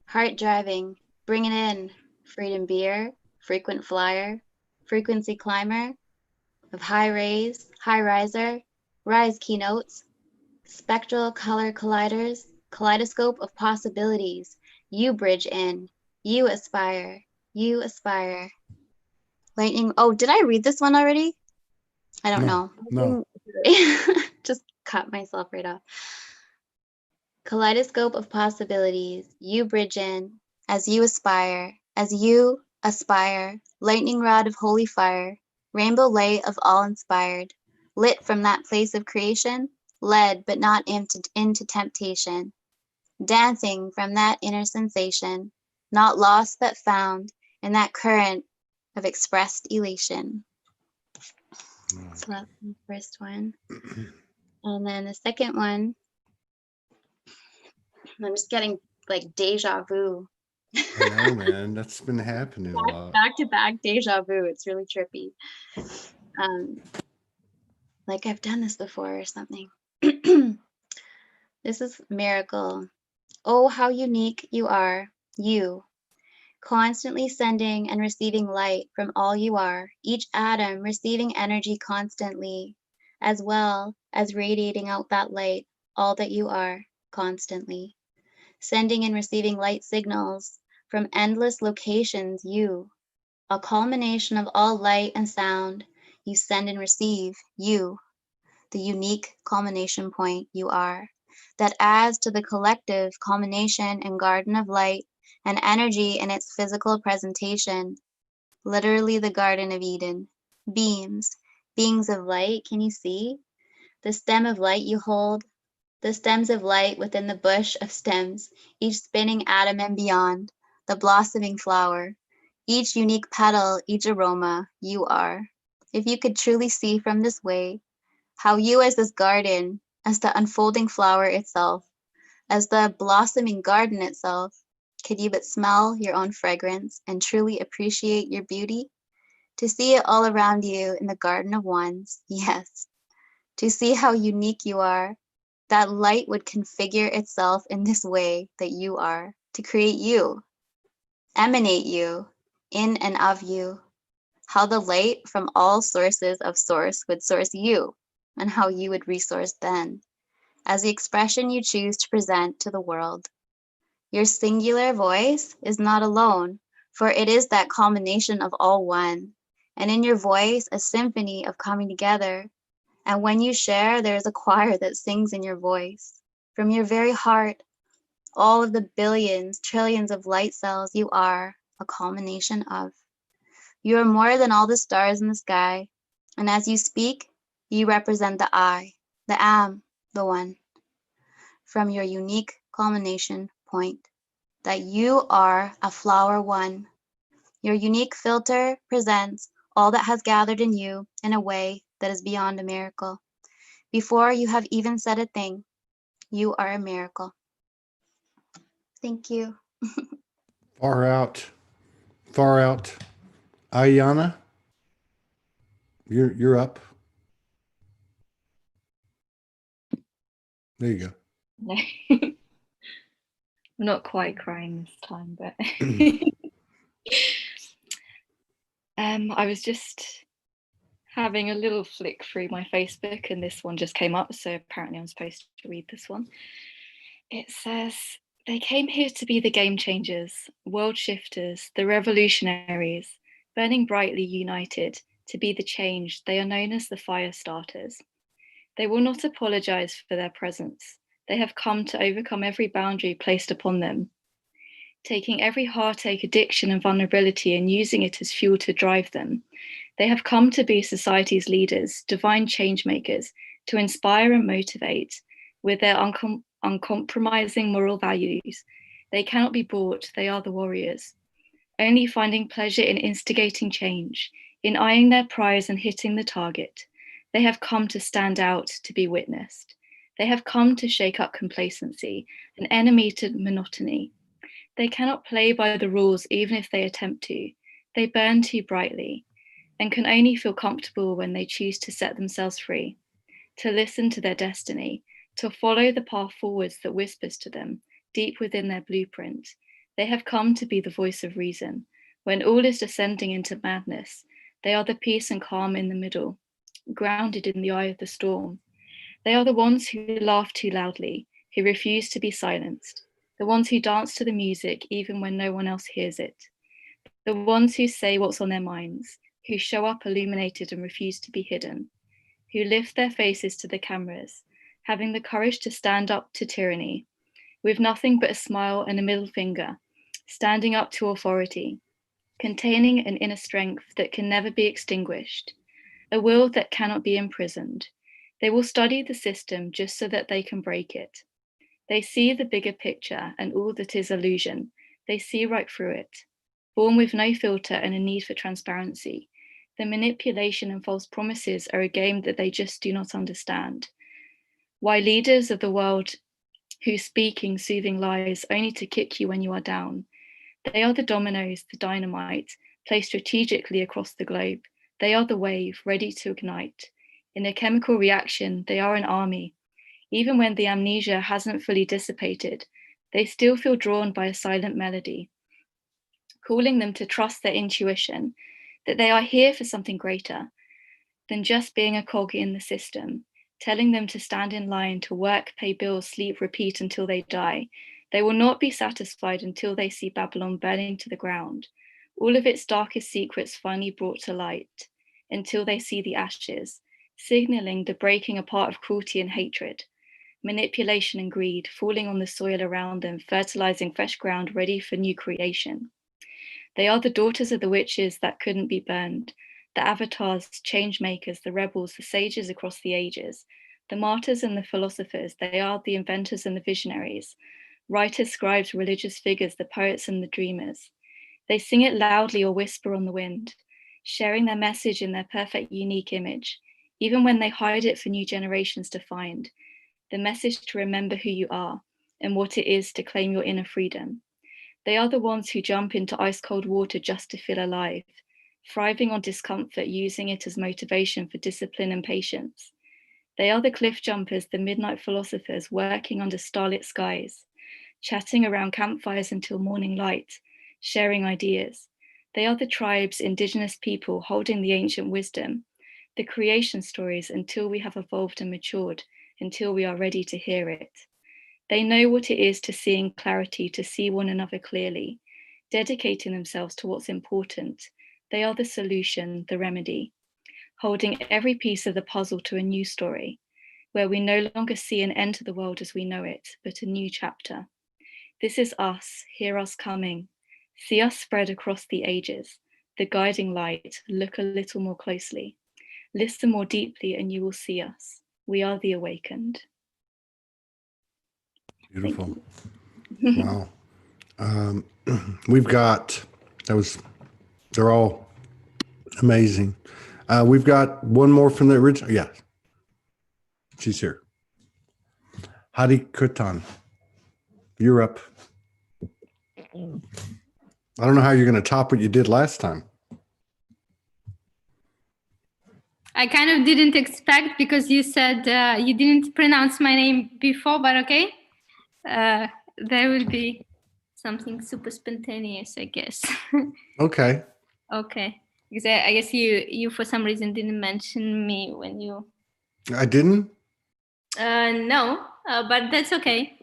S8: Heart driving, bring it in, freedom beer, frequent flyer, frequency climber, of high raise, high riser, rise keynotes, spectral color colliders, kaleidoscope of possibilities. You bridge in, you aspire, you aspire. Lightning, oh, did I read this one already? I don't know.
S1: No.
S8: Just cut myself right off. Kaleidoscope of possibilities. You bridge in as you aspire, lightning rod of holy fire, rainbow light of all inspired, lit from that place of creation, led but not into temptation, dancing from that inner sensation, not lost but found in that current of expressed elation. So that's the first one. And then the second one, I'm just getting like deja vu.
S1: I know, man. That's been happening a lot.
S8: Back to back deja vu. It's really trippy. Like I've done this before or something. This is Miracle. Oh, how unique you are, you, constantly sending and receiving light from all you are, each atom receiving energy constantly, as well as radiating out that light, all that you are, constantly. Sending and receiving light signals from endless locations, you, a culmination of all light and sound, you send and receive, you, the unique culmination point you are, that adds to the collective culmination and garden of light and energy in its physical presentation, literally the Garden of Eden. Beams, beings of light, can you see? The stem of light you hold, the stems of light within the bush of stems, each spinning atom and beyond, the blossoming flower, each unique petal, each aroma, you are. If you could truly see from this way, how you as this garden, as the unfolding flower itself, as the blossoming garden itself, could you but smell your own fragrance and truly appreciate your beauty? To see it all around you in the garden of ones, yes. To see how unique you are, that light would configure itself in this way that you are, to create you, emanate you, in and of you. How the light from all sources of source would source you, and how you would resource then, as the expression you choose to present to the world. Your singular voice is not alone, for it is that culmination of all one, and in your voice a symphony of coming together. And when you share, there is a choir that sings in your voice. From your very heart, all of the billions, trillions of light cells you are a culmination of. You are more than all the stars in the sky, and as you speak, you represent the I, the am, the one. From your unique culmination point, that you are a flower one. Your unique filter presents all that has gathered in you in a way that is beyond a miracle. Before you have even said a thing, you are a miracle. Thank you.
S1: Far out. Far out. Ayana, you're up. There you go.
S10: No. I'm not quite crying this time, but I was just having a little flick through my Facebook and this one just came up, so apparently I'm supposed to read this one. It says, they came here to be the game changers, world shifters, the revolutionaries, burning brightly united, to be the change. They are known as the fire starters. They will not apologize for their presence. They have come to overcome every boundary placed upon them, taking every heartache, addiction, and vulnerability and using it as fuel to drive them. They have come to be society's leaders, divine change makers, to inspire and motivate with their uncompromising moral values. They cannot be bought, they are the warriors, only finding pleasure in instigating change, in eyeing their prize and hitting the target. They have come to stand out, to be witnessed. They have come to shake up complacency, an enemy to monotony. They cannot play by the rules even if they attempt to. They burn too brightly and can only feel comfortable when they choose to set themselves free, to listen to their destiny, to follow the path forwards that whispers to them, deep within their blueprint. They have come to be the voice of reason. When all is descending into madness, they are the peace and calm in the middle, grounded in the eye of the storm. They are the ones who laugh too loudly, who refuse to be silenced, the ones who dance to the music even when no one else hears it, the ones who say what's on their minds, who show up illuminated and refuse to be hidden, who lift their faces to the cameras, having the courage to stand up to tyranny, with nothing but a smile and a middle finger, standing up to authority, containing an inner strength that can never be extinguished, a will that cannot be imprisoned. They will study the system just so that they can break it. They see the bigger picture and all that is illusion. They see right through it. Born with no filter and a need for transparency, the manipulation and false promises are a game that they just do not understand. Why leaders of the world who speaking soothing lies only to kick you when you are down. They are the dominoes, the dynamite, placed strategically across the globe, They are the wave, ready to ignite. In a chemical reaction, they are an army. Even when the amnesia hasn't fully dissipated, they still feel drawn by a silent melody, calling them to trust their intuition, that they are here for something greater than just being a cog in the system, telling them to stand in line to work, pay bills, sleep, repeat until they die. They will not be satisfied until they see Babylon burning to the ground, all of its darkest secrets finally brought to light, until they see the ashes, signaling the breaking apart of cruelty and hatred, manipulation and greed, falling on the soil around them, fertilizing fresh ground ready for new creation. They are the daughters of the witches that couldn't be burned, the avatars, change makers, the rebels, the sages across the ages, the martyrs and the philosophers. They are the inventors and the visionaries, writers, scribes, religious figures, the poets and the dreamers. They sing it loudly or whisper on the wind, sharing their message in their perfect, unique image, even when they hide it for new generations to find, the message to remember who you are and what it is to claim your inner freedom. They are the ones who jump into ice cold water just to feel alive, thriving on discomfort, using it as motivation for discipline and patience. They are the cliff jumpers, the midnight philosophers, working under starlit skies, chatting around campfires until morning light, sharing ideas. They are the tribes, indigenous people holding the ancient wisdom, the creation stories until we have evolved and matured, until we are ready to hear it. They know what it is to see in clarity, to see one another clearly, dedicating themselves to what's important. They are the solution, the remedy, holding every piece of the puzzle to a new story, where we no longer see an end to the world as we know it, but a new chapter. This is us, hear us coming, see us spread across the ages, the guiding light, look a little more closely, listen more deeply and you will see us. We are the awakened.
S1: Beautiful. Wow. We've got, they're all amazing. We've got one more from the original. Yeah. She's here. Hadi Kutan, you're up. I don't know how you're going to top what you did last time.
S12: I kind of didn't expect because you said you didn't pronounce my name before, but okay. There will be something super spontaneous, I guess.
S1: Okay.
S12: Okay. Because I guess you for some reason didn't mention me when you...
S1: I didn't?
S12: No, but that's okay.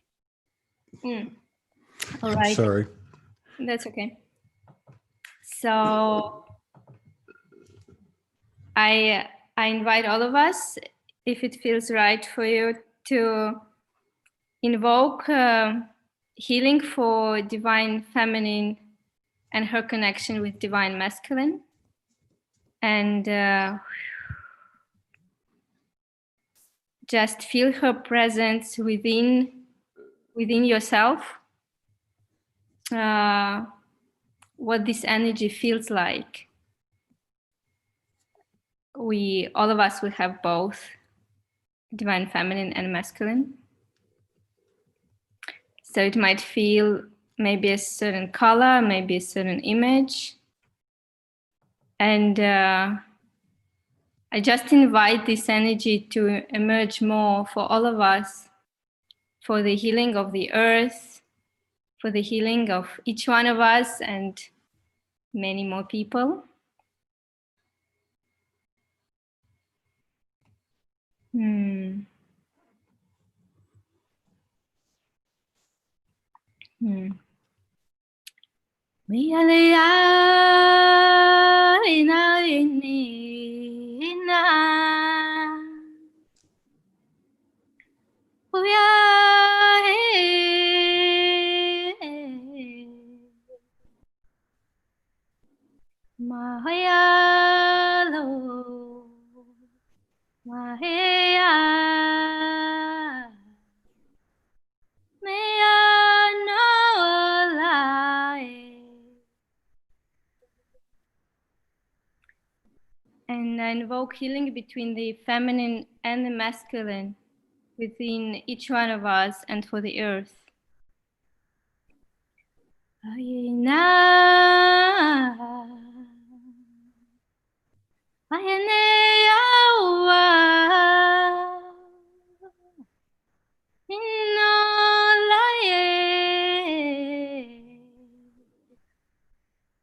S12: All right.
S1: Sorry.
S12: That's okay. So I invite all of us, if it feels right for you, to invoke healing for divine feminine and her connection with divine masculine. And just feel her presence within yourself. What this energy feels like. All of us will have both divine feminine and masculine. So it might feel maybe a certain color, maybe a certain image. And I just invite this energy to emerge more for all of us, for the healing of the earth, for the healing of each one of us and many more people. And I invoke healing between the feminine and the masculine within each one of us and for the earth. Ayane yawa inolaye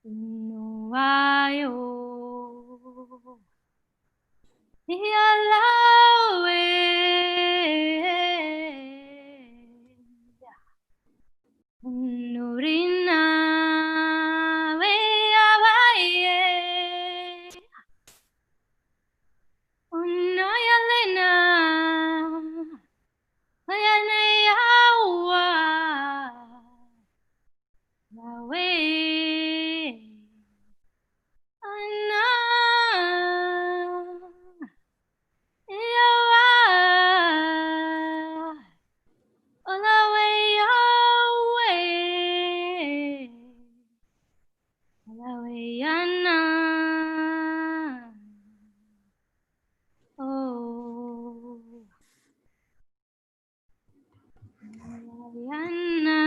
S12: inuayo yalawe nurina we awaye unayalena ayane yawa yawe ana yawa olawe yawe olawe yana oh yana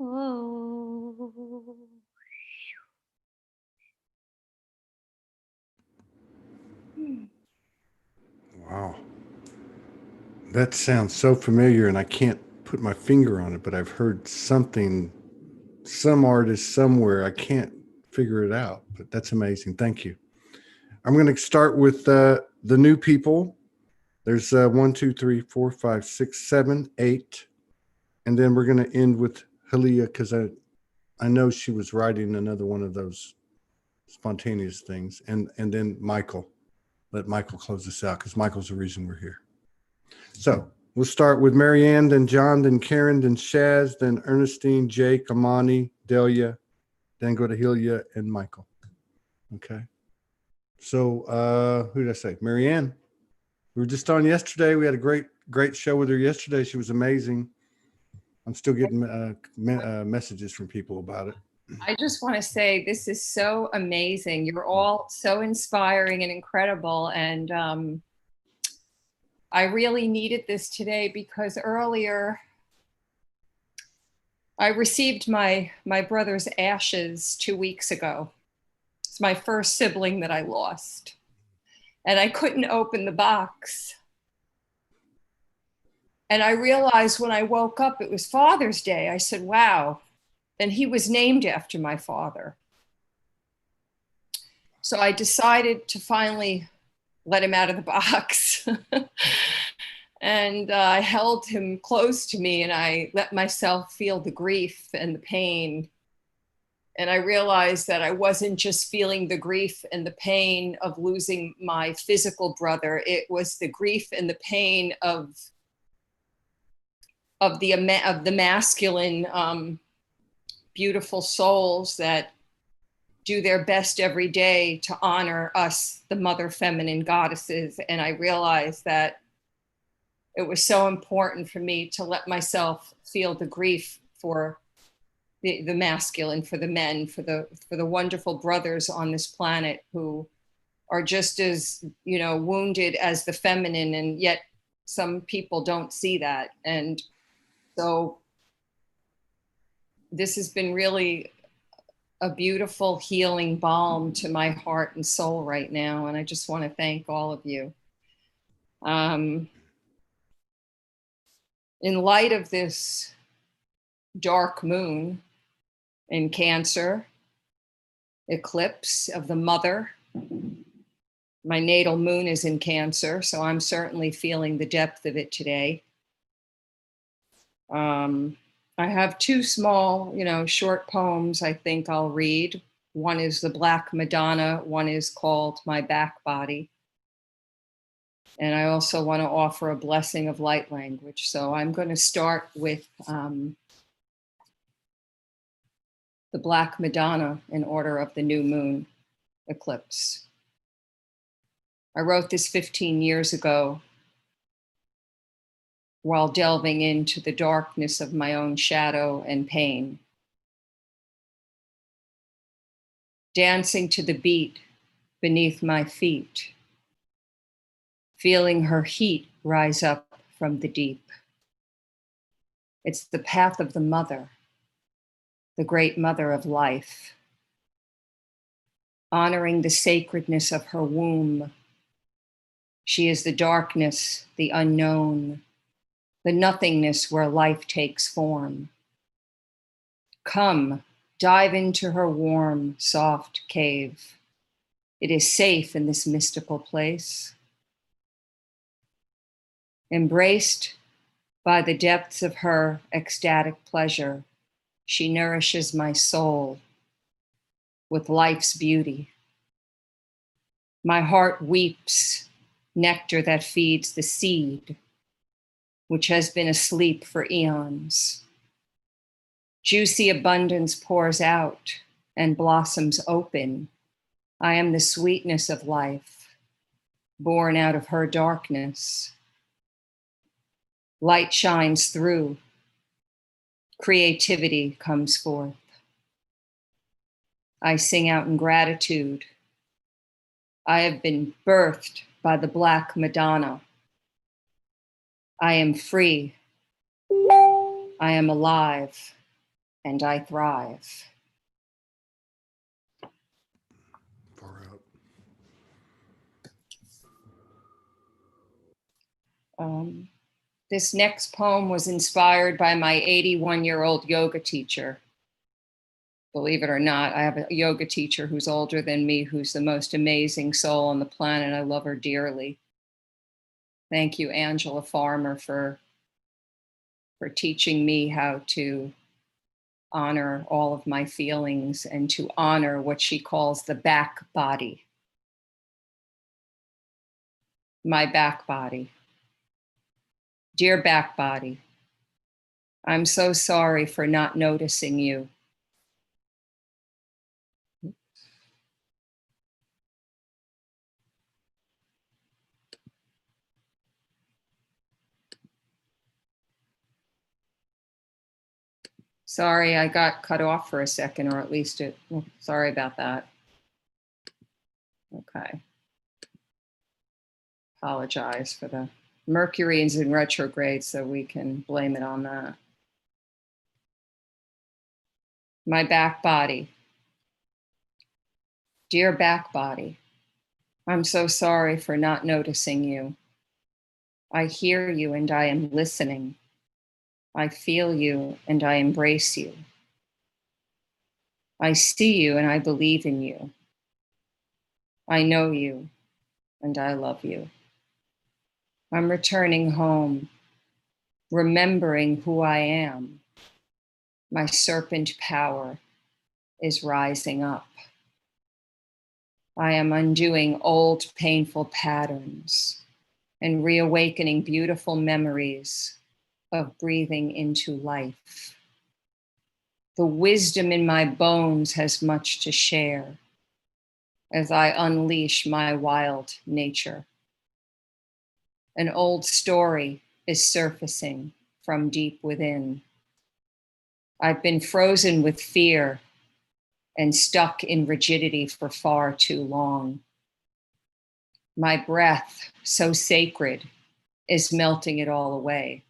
S12: oh.
S1: Wow. That sounds so familiar, and I can't put my finger on it, but I've heard something, some artist somewhere. I can't figure it out, but that's amazing. Thank you. I'm going to start with the new people. There's 1, 2, 3, 4, 5, 6, 7, 8. And then we're going to end with Halia because I know she was writing another one of those spontaneous things. And then Michael. Let Michael close this out because Michael's the reason we're here. So we'll start with Marianne, then John, then Karen, then Shaz, then Ernestine, Jake, Amani, Delia, then go to Hilia and Michael. Okay. So who did I say? Marianne. We were just on yesterday. We had a great show with her yesterday. She was amazing. I'm still getting messages from people about it.
S14: I just want to say this is so amazing. You're all so inspiring and incredible. And I really needed this today because earlier I received my brother's ashes 2 weeks ago. It's my first sibling that I lost. And I couldn't open the box. And I realized when I woke up, it was Father's Day. I said, wow. And he was named after my father. So I decided to finally let him out of the box. And I held him close to me and I let myself feel the grief and the pain. And I realized that I wasn't just feeling the grief and the pain of losing my physical brother. It was the grief and the pain of the masculine, beautiful souls that do their best every day to honor us, the mother feminine goddesses. And I realized that it was so important for me to let myself feel the grief for the masculine, for the men, for the wonderful brothers on this planet who are just as, wounded as the feminine, and yet some people don't see that. And so this has been really a beautiful healing balm to my heart and soul right now. And I just want to thank all of you. In light of this dark moon in Cancer, eclipse of the mother, my natal moon is in Cancer, so I'm certainly feeling the depth of it today. I have 2 small, short poems I think I'll read. One is The Black Madonna, one is called My Back Body. And I also want to offer a blessing of light language. So I'm going to start with The Black Madonna in order of the new moon eclipse. I wrote this 15 years ago while delving into the darkness of my own shadow and pain. Dancing to the beat beneath my feet, feeling her heat rise up from the deep. It's the path of the mother, the great mother of life, honoring the sacredness of her womb. She is the darkness, the unknown, the nothingness where life takes form. Come, dive into her warm, soft cave. It is safe in this mystical place. Embraced by the depths of her ecstatic pleasure, she nourishes my soul with life's beauty. My heart weeps nectar that feeds the seed, which has been asleep for eons. Juicy abundance pours out and blossoms open. I am the sweetness of life, born out of her darkness. Light shines through. Creativity comes forth. I sing out in gratitude. I have been birthed by the Black Madonna. I am free. I am alive, and I thrive.
S1: Far out.
S14: This next poem was inspired by my 81-year-old yoga teacher. Believe it or not, I have a yoga teacher who's older than me, who's the most amazing soul on the planet. I love her dearly. Thank you, Angela Farmer, for teaching me how to honor all of my feelings and to honor what she calls the back body. My back body. Dear back body, I'm so sorry for not noticing you. Sorry, I got cut off for a second, or at least sorry about that. Okay. Apologize for the Mercury is in retrograde, so we can blame it on that. My back body. Dear back body, I'm so sorry for not noticing you. I hear you and I am listening. I feel you and I embrace you. I see you and I believe in you. I know you and I love you. I'm returning home, remembering who I am. My serpent power is rising up. I am undoing old painful patterns and reawakening beautiful memories of breathing into life. The wisdom in my bones has much to share as I unleash my wild nature. An old story is surfacing from deep within. I've been frozen with fear and stuck in rigidity for far too long. My breath, so sacred, is melting it all away.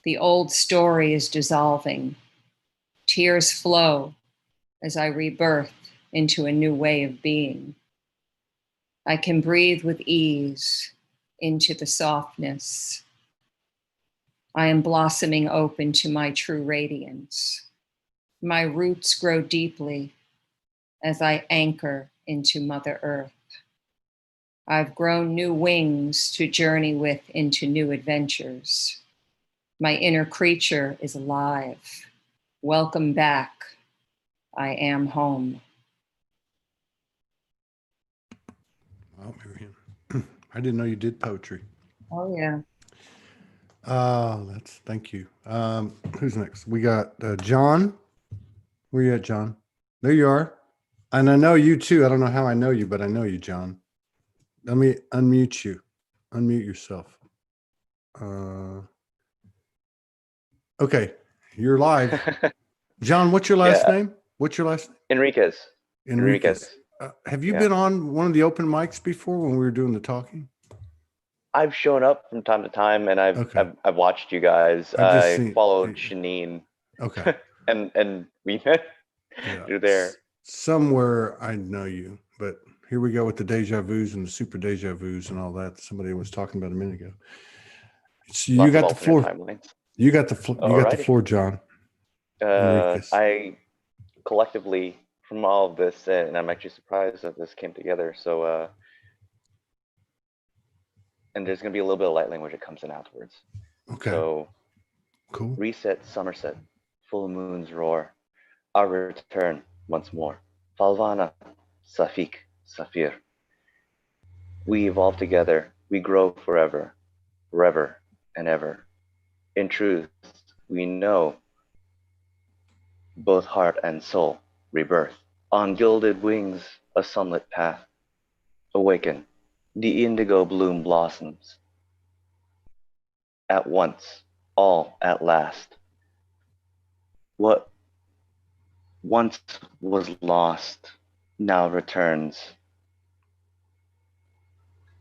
S14: The old story is dissolving. Tears flow as I rebirth into a new way of being. I can breathe with ease into the softness. I am blossoming open to my true radiance. My roots grow deeply as I anchor into Mother Earth. I've grown new wings to journey with into new adventures. My inner creature is alive. Welcome back. I am home.
S1: Well, I didn't know you did poetry.
S14: Oh, yeah.
S1: Thank you. Who's next? We got John. Where you at, John? There you are. And I know you too. I don't know how I know you, but I know you, John. Let me unmute you. Unmute yourself. Okay, you're live. John, what's your last name? What's your last name?
S15: Enriquez.
S1: Enriquez. Have you been on one of the open mics before when we were doing the talking?
S15: I've shown up from time to time, and I've watched you guys. I followed Shanine.
S1: Okay.
S15: and we met through there.
S1: somewhere I know you, but here we go with the deja vus and the super deja vus and all that somebody was talking about a minute ago. So you got the floor. You got the floor, John.
S15: I collectively, from all of this, and I'm actually surprised that this came together. So, and there's going to be a little bit of light language that comes in afterwards.
S1: Okay.
S15: So,
S1: cool.
S15: Reset, Somerset, full moons roar. Our return once more. Falvana, Safik, Safir. We evolve together. We grow forever, forever and ever. In truth, we know both heart and soul rebirth. On gilded wings, a sunlit path. Awaken, the indigo bloom blossoms. At once, all at last. What once was lost now returns.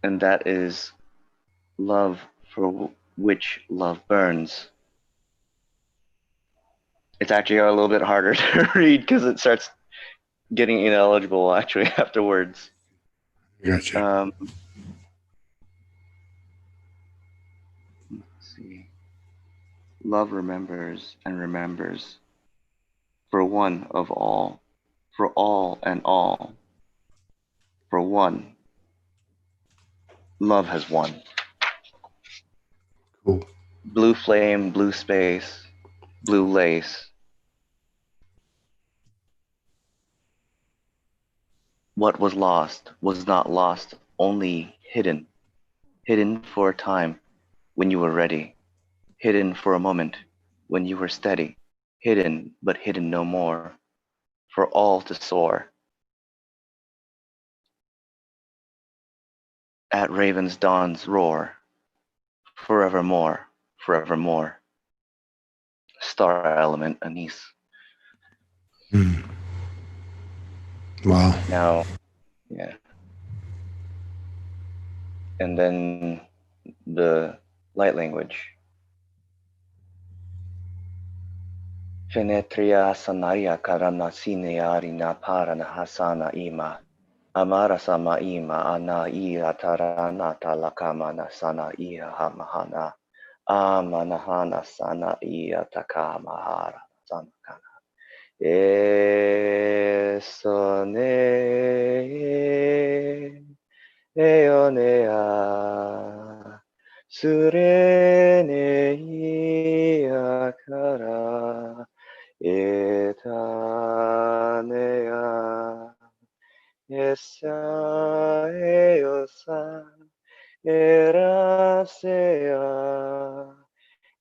S15: And that is love for which love burns. It's actually a little bit harder to read because it starts getting ineligible actually afterwards.
S1: Gotcha.
S15: Let's see. Love remembers and remembers. For one of all, for all and all, for one, love has won.
S1: Cool.
S15: Blue flame, blue space, blue lace. What was lost was not lost, only hidden. Hidden for a time when you were ready. Hidden for a moment when you were steady. Hidden, but hidden no more. For all to soar. At raven's dawn's roar. Forevermore, forevermore. Star element, Anise.
S1: Wow.
S15: Now, yeah. And then the light language. Fenetria sanaria karana sineari na parana hasana ima. Amara sama ima ana ia tarana talakama na sana ia hamahana. Amanahana sana ia takamahara sanakana. Esone eonea surene iakara etanea esa eosa erasea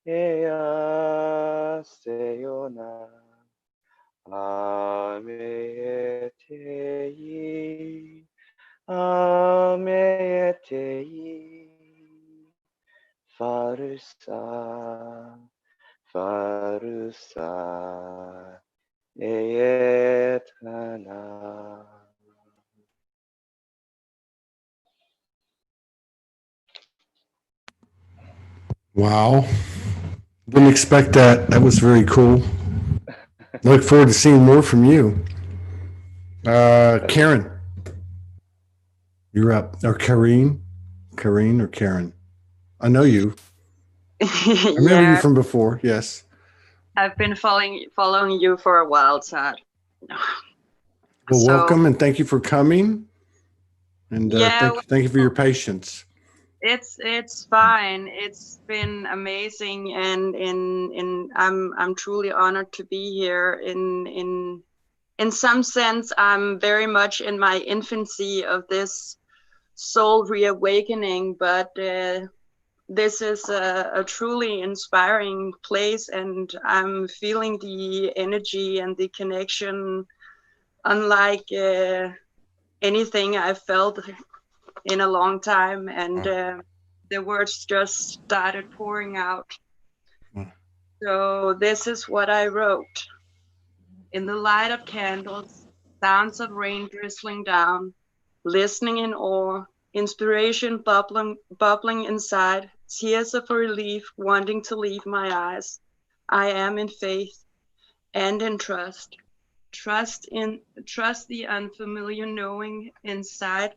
S15: ea seona ameetei ameetei farusa farusa etana.
S1: Wow. Didn't expect that. That was very cool. Look forward to seeing more from you. Karen, you're up. Or Kareen or Karen. I know you. I remember you from before. Yes.
S16: I've been following you for a while, Sad.
S1: Well, welcome and thank you for coming. And thank you for your patience.
S16: It's fine. It's been amazing, and I'm truly honored to be here. In some sense, I'm very much in my infancy of this soul reawakening, but this is a truly inspiring place, and I'm feeling the energy and the connection unlike anything I've felt in a long time, and the words just started pouring out. So this is what I wrote. In the light of candles, sounds of rain drizzling down, listening in awe, inspiration bubbling inside, tears of relief wanting to leave my eyes. I am in faith and in trust, trust the unfamiliar knowing inside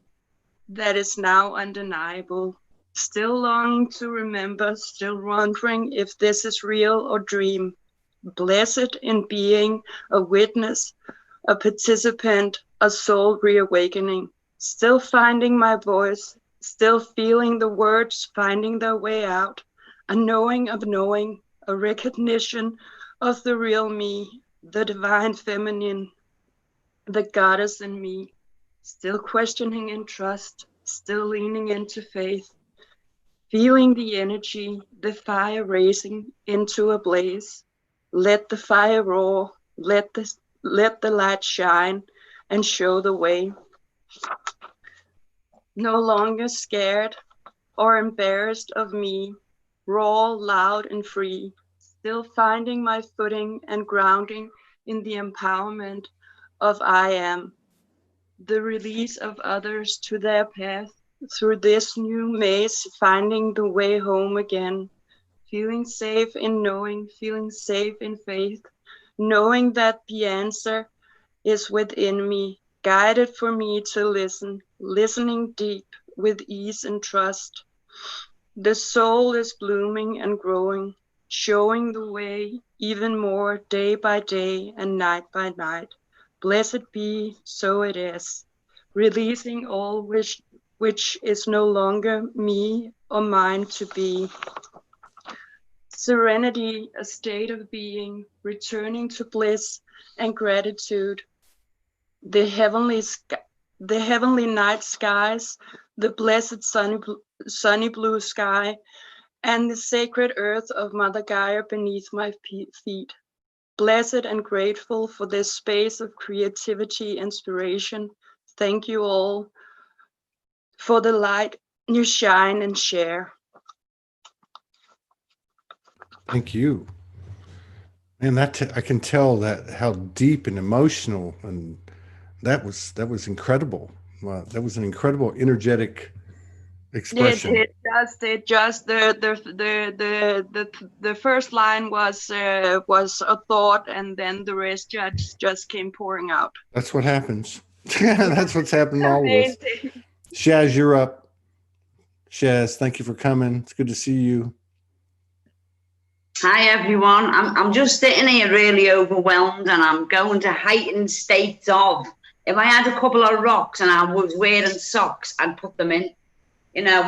S16: that is now undeniable. Still longing to remember, still wondering if this is real or dream. Blessed in being a witness, a participant, a soul reawakening. Still finding my voice, still feeling the words finding their way out. A knowing of knowing, a recognition of the real me, the divine feminine, the goddess in me. Still questioning in trust, still leaning into faith. Feeling the energy, the fire raising into a blaze. Let the fire roar, let the light shine and show the way. No longer scared or embarrassed of me, raw, loud, and free. Still finding my footing and grounding in the empowerment of I am. The release of others to their path through this new maze, finding the way home again. Feeling safe in knowing, feeling safe in faith, knowing that the answer is within me, guided for me to listen, listening deep with ease and trust. The soul is blooming and growing, showing the way even more day by day and night by night. Blessed be, so it is, releasing all which is no longer me or mine to be. Serenity, a state of being, returning to bliss and gratitude. The heavenly night skies, the blessed sunny blue sky, and the sacred earth of Mother Gaia beneath my feet. Blessed and grateful for this space of creativity, inspiration. Thank you all for the light you shine and share.
S1: Thank you. And I can tell that how deep and emotional, and that was incredible. That was an incredible energetic expression.
S16: It just the first line was a thought, and then the rest just came pouring out.
S1: That's what happens. That's what's happened to all of us. Shaz, you're up. Shaz, thank you for coming. It's good to see you.
S17: Hi everyone. I'm just sitting here really overwhelmed, and I'm going to heightened states of. If I had a couple of rocks and I was wearing socks, I'd put them in. You know,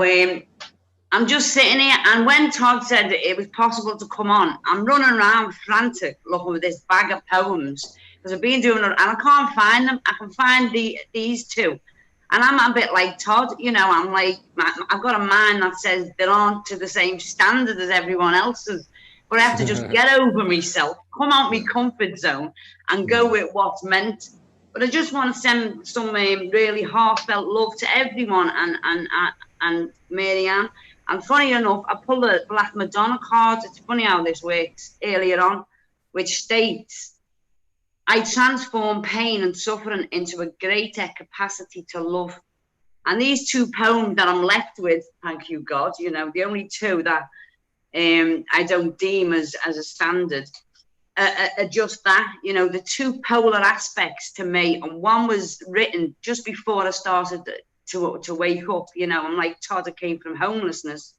S17: I'm just sitting here, and when Todd said that it was possible to come on, I'm running around frantic looking with this bag of poems because I've been doing it and I can't find them. I can find these two, and I'm a bit like Todd. You know, I'm like, I've got a mind that says they aren't to the same standard as everyone else's. But I have to just get over myself, come out my comfort zone, and go with what's meant. But I just want to send some really heartfelt love to everyone and Marianne. And funny enough, I pulled a Black Madonna card. It's funny how this works earlier on, which states, I transform pain and suffering into a greater capacity to love. And these two poems that I'm left with, thank you, God, you know, the only two that I don't deem as a standard, just that, you know, the two polar aspects to me. And one was written just before I started to wake up. You know, I'm like Todd, I came from homelessness,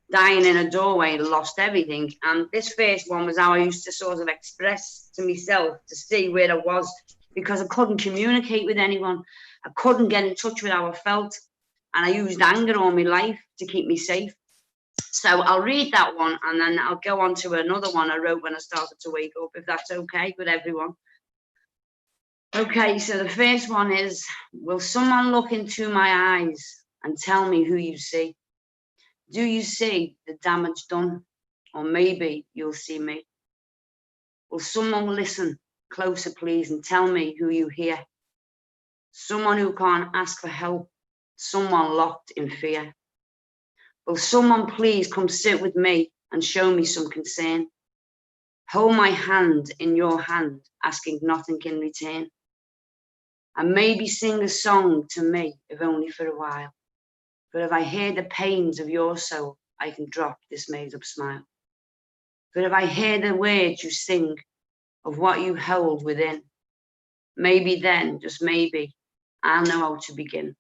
S17: dying in a doorway, lost everything. And this first one was how I used to sort of express to myself to see where I was, because I couldn't communicate with anyone. I couldn't get in touch with how I felt. And I used anger all my life to keep me safe. So I'll read that one, and then I'll go on to another one I wrote when I started to wake up, if that's okay with everyone. Okay, so the first one is, will someone look into my eyes and tell me who you see? Do you see the damage done? Or maybe you'll see me. Will someone listen closer, please, and tell me who you hear? Someone who can't ask for help, someone locked in fear. Will someone please come sit with me and show me some concern? Hold my hand in your hand, asking nothing in return. And maybe sing a song to me, if only for a while. But if I hear the pains of your soul, I can drop this made-up smile. But if I hear the words you sing of what you hold within, Maybe then, just maybe, I'll know how to begin.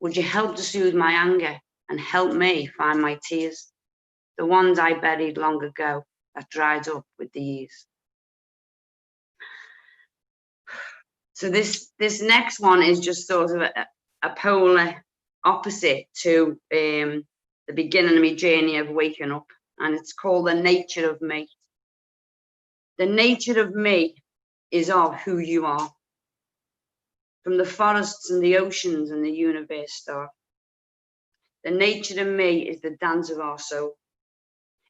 S17: Would you help to soothe my anger and help me find my tears? The ones I buried long ago that dried up with the years. So this next one is just sort of a polar opposite to the beginning of my journey of waking up, and it's called The Nature of Me. The nature of me is of who you are. From the forests and the oceans and the universe star. The nature of me is the dance of our soul.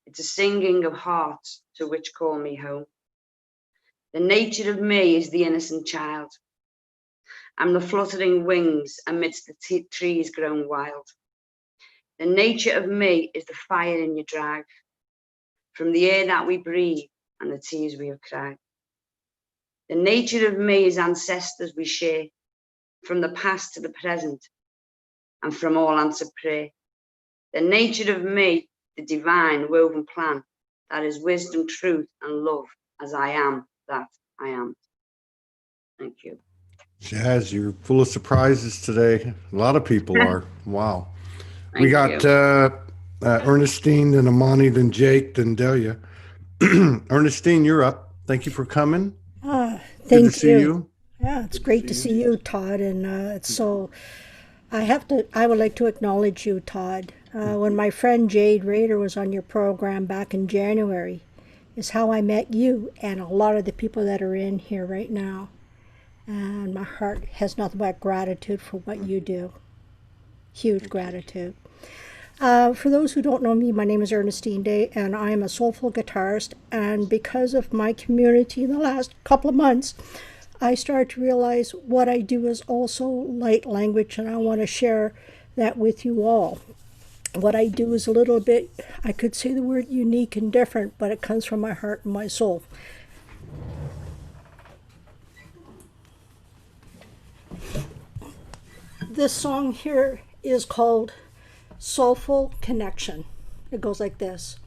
S17: It's a singing of hearts to which call me home. The nature of me is the innocent child. I'm the fluttering wings amidst the trees grown wild. The nature of me is the fire in your drive, from the air that we breathe and the tears we have cried. The nature of me is ancestors we share, from the past to the present, and from all answered prayer. The nature of me, the divine woven plan, that is wisdom, truth, and love, as I am that I am. Thank you.
S1: Jazz, you're full of surprises today. A lot of people are. Wow.
S17: Thank
S1: We got Ernestine, then Amani, then Jake, then Delia. Ernestine, you're up. Thank you for coming.
S18: Thank
S1: Good to see you.
S18: Yeah, it's great to see you, Todd. And it's so I would like to acknowledge you, Todd. When my friend Jade Rader was on your program back in January, is how I met you and a lot of the people that are in here right now. And my heart has nothing but gratitude for what you do. Huge gratitude. For those who don't know me, my name is Ernestine Day, and I am a soulful guitarist. And because of my community in the last couple of months, I started to realize what I do is also light language, and I want to share that with you all. What I do is a little bit, I could say the word unique and different, but it comes from my heart and my soul. This song here is called Soulful Connection. It goes like this.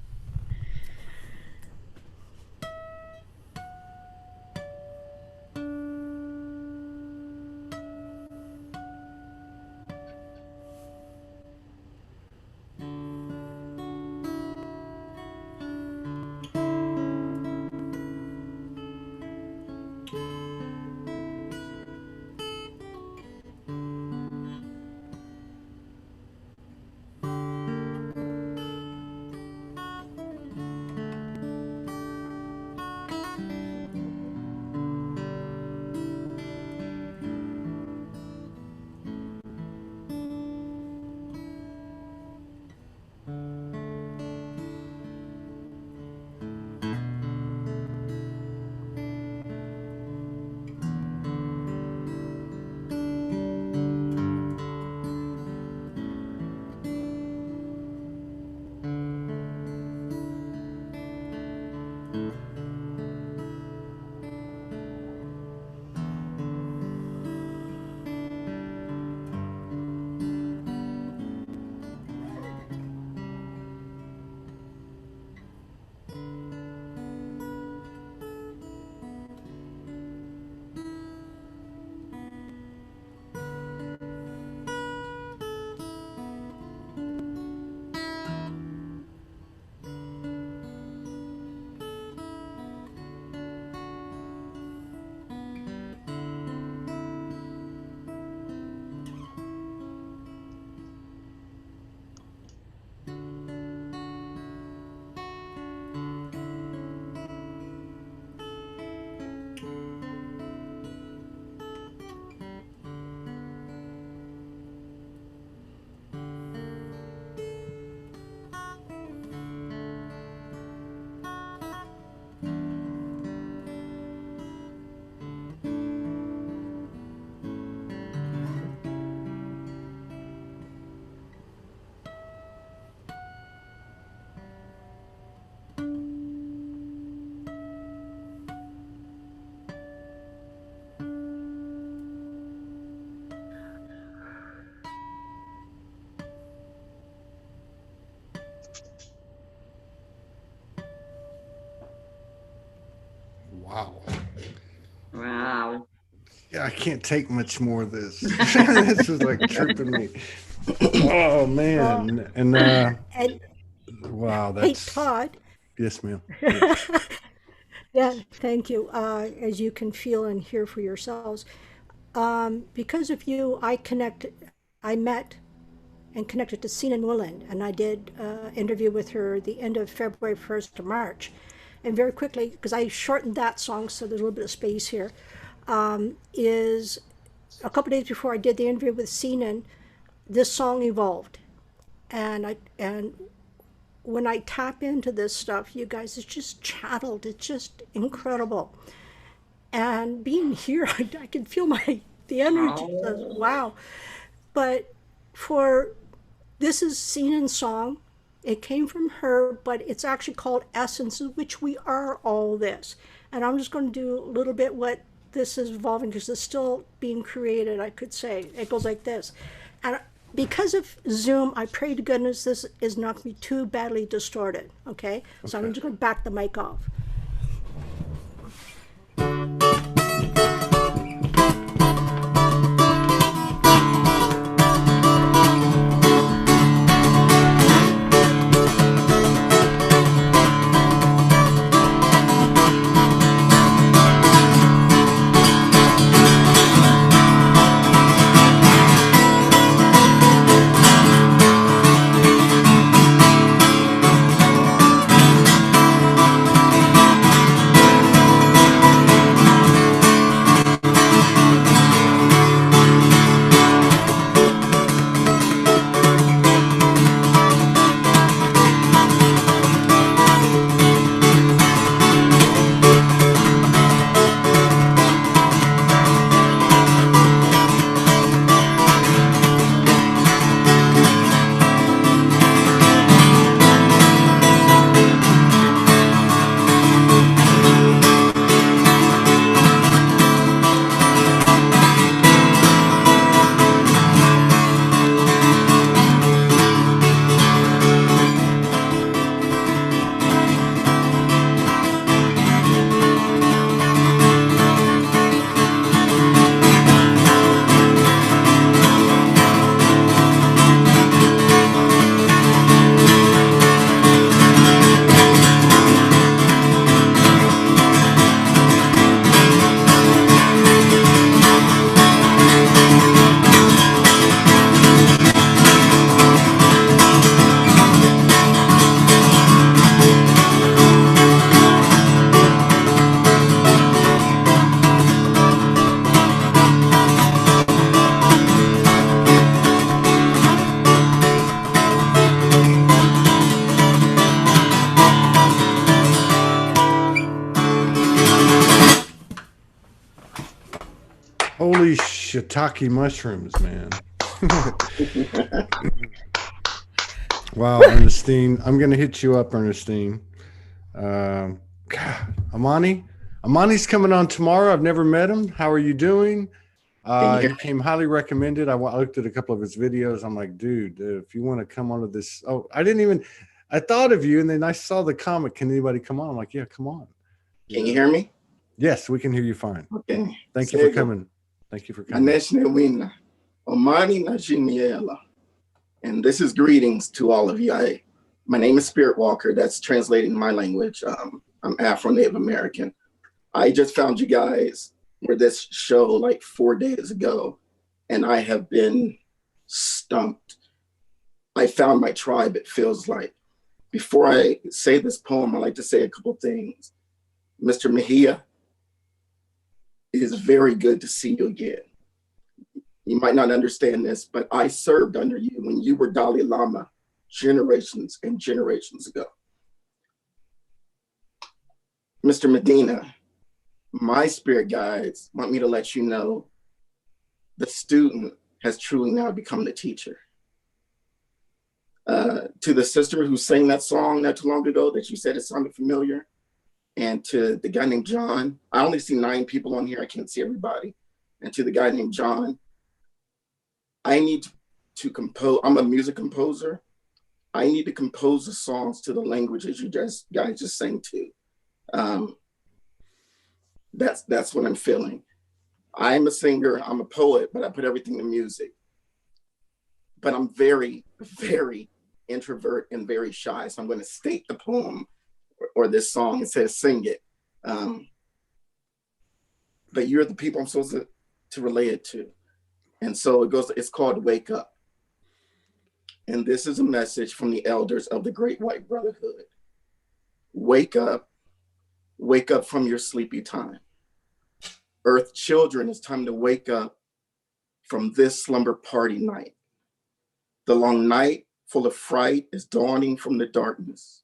S1: Wow.
S17: Wow.
S1: can't take much more of this. This is like tripping me. Oh man. And wow,
S18: Hey,
S1: that's
S18: Todd.
S1: yes, ma'am.
S18: Yeah, thank you. As you can feel and hear for yourselves, because of you, I met and connected to Sina Nwilin, and I did interview with her the end of February 1st to March. And very quickly, because I shortened that song, so there's a little bit of space here, is a couple days before I did the interview with Sina, this song evolved. And when I tap into this stuff, you guys, it's just chattled. It's just incredible. And being here, I can feel the energy. Wow. But this is Sinan's song. It came from her, but it's actually called Essence, in which we are all this. And I'm just going to do a little bit what this is evolving, because it's still being created, I could say. It goes like this. And because of Zoom, I pray to goodness this is not going to be too badly distorted, okay? So I'm just going to back the mic off.
S1: Holy shiitake mushrooms, man. Wow, Ernestine. I'm going to hit you up, Ernestine. God, Amani's coming on tomorrow. I've never met him. How are you doing? He came highly recommended. I looked at a couple of his videos. I'm like, dude, if you want to come onto this. Oh, I thought of you, and then I saw the comment. Can anybody come on? I'm like, yeah, come on.
S19: Can you hear me?
S1: Yes, we can hear you fine.
S19: Okay.
S1: Thank you for coming. Thank you for coming.
S19: Omani Najiniela. And this is greetings to all of you. My name is Spirit Walker. That's translating my language. I'm Afro-Native American. I just found you guys for this show like 4 days ago, and I have been stumped. I found my tribe, it feels like. Before I say this poem, I'd like to say a couple things. Mr. Mejia, it is very good to see you again. You might not understand this, but I served under you when you were Dalai Lama generations and generations ago. Mr. Medina, my spirit guides want me to let you know the student has truly now become the teacher. To the sister who sang that song not too long ago that you said it sounded familiar, and to the guy named John, I only see 9 people on here, I can't see everybody. And to the guy named John, I need to compose, I'm a music composer. I need to compose the songs to the languages you guys just sang to. That's what I'm feeling. I'm a singer, I'm a poet, but I put everything to music. But I'm very, very introvert and very shy. So I'm going to state the poem or this song and says sing it. But you're the people I'm supposed to relay it to. And so it's called Wake Up. And this is a message from the elders of the Great White Brotherhood. Wake up from your sleepy time. Earth children, it's time to wake up from this slumber party night. The long night full of fright is dawning from the darkness.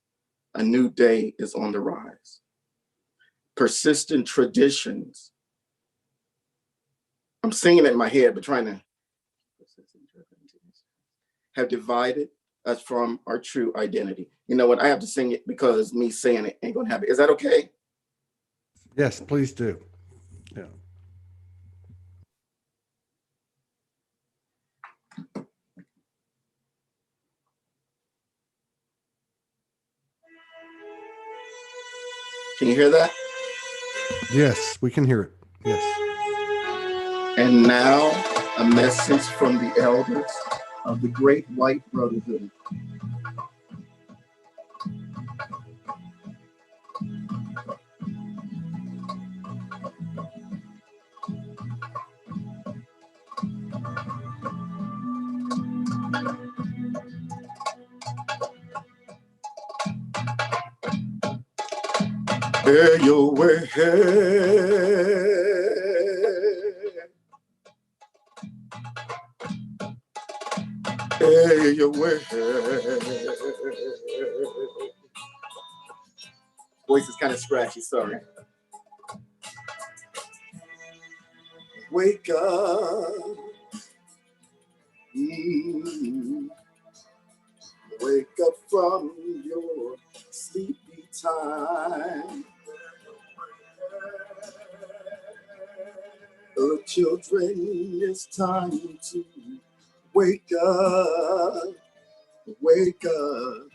S19: A new day is on the rise. Persistent traditions. I'm singing it in my head, but trying to have divided us from our true identity. You know what? I have to sing it because me saying it ain't gonna happen. Is that okay?
S1: Yes, please do. Yeah.
S19: Can you hear that?
S1: Yes, we can hear it. Yes.
S19: And now, a message from the elders of the Great White Brotherhood. Hey, yo, hey. Hey, yo, voice is kind of scratchy, sorry. Wake up. Wake up from your sleepy time. Oh, children, it's time to wake up. Wake up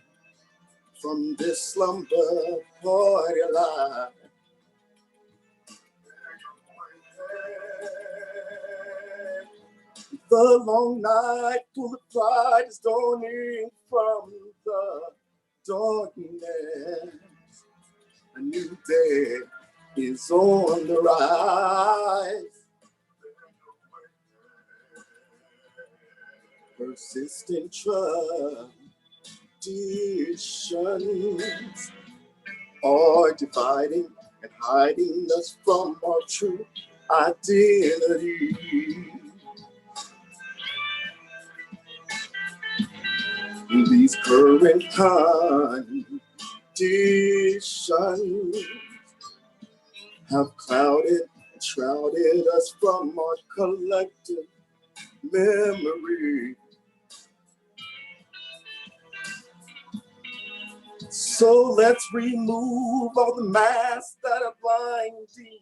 S19: from this slumber party life. The long night full of pride is dawning from the darkness. A new day is on the rise. Persistent traditions are dividing and hiding us from our true identity. These current conditions have clouded and shrouded us from our collective memory. So let's remove all the masks that are blinding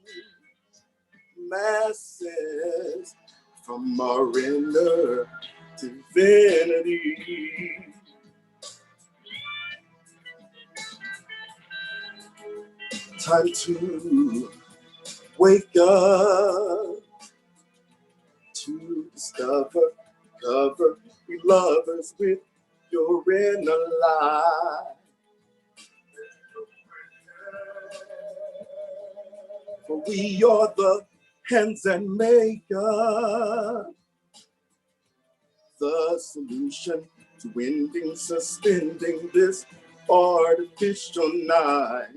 S19: masses from our inner divinity. Time to wake up, to discover, cover, we lovers with your inner light. For we are the hands and makeup, the solution to ending, suspending this artificial night.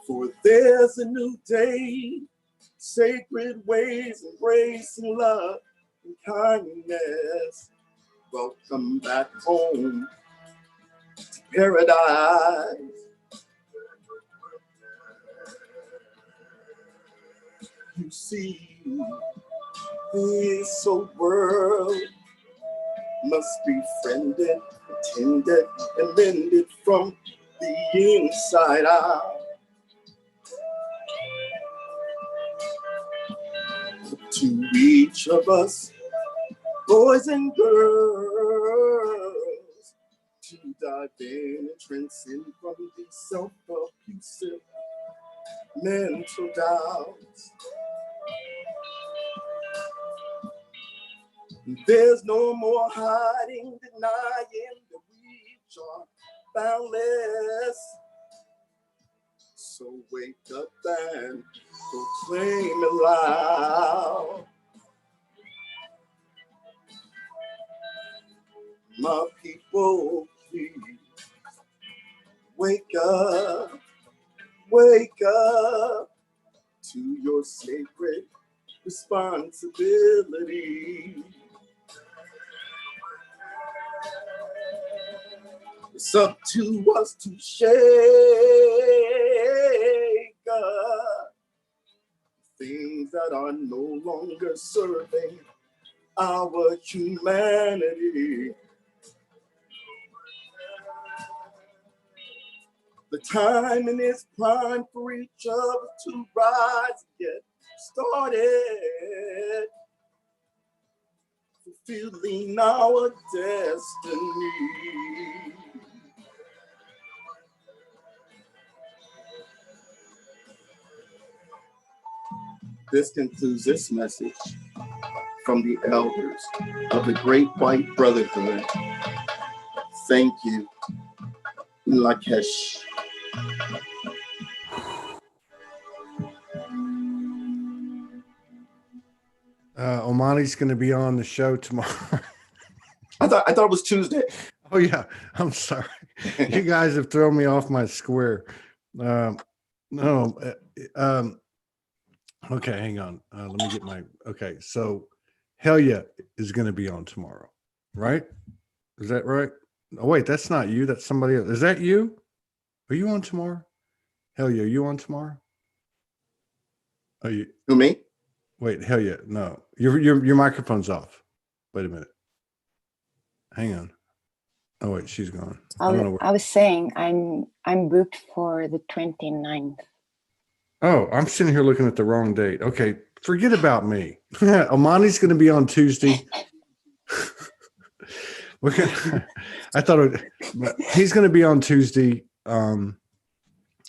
S19: For there's a new day, sacred ways, embracing love and kindness. Welcome back home to paradise. You see, this old world must be friended, attended, and mended from the inside out. To each of us, boys and girls, to dive in and transcend from the self-abusive mental doubts. There's no more hiding, denying that we are boundless. So wake up and proclaim it loud. My people, please wake up to your sacred responsibility. It's up to us to shake up things that are no longer serving our humanity. The time in its prime for each of us to rise and get started, fulfilling our destiny. This concludes this message from the elders of the Great White Brotherhood. Thank you, Lakesh.
S1: Omani's going to be on the show tomorrow.
S19: I thought it was Tuesday.
S1: Oh yeah, I'm sorry. You guys have thrown me off my square. No. Okay, hang on. Let me get my. Okay, so Hell Yeah is going to be on tomorrow, right? Is that right? Oh wait, that's not you. That's somebody else. Is that you? Are you on tomorrow? Hell Yeah, are you on tomorrow? Are you?
S19: Who, me?
S1: Wait, Hell Yeah, no. Your microphone's off. Wait a minute. Hang on. Oh wait, she's gone. I don't know where.
S3: I was saying I'm booked for the 29th.
S1: Oh, I'm sitting here looking at the wrong date. Okay, forget about me. Omani's going to be on Tuesday. I thought he's going to be on Tuesday.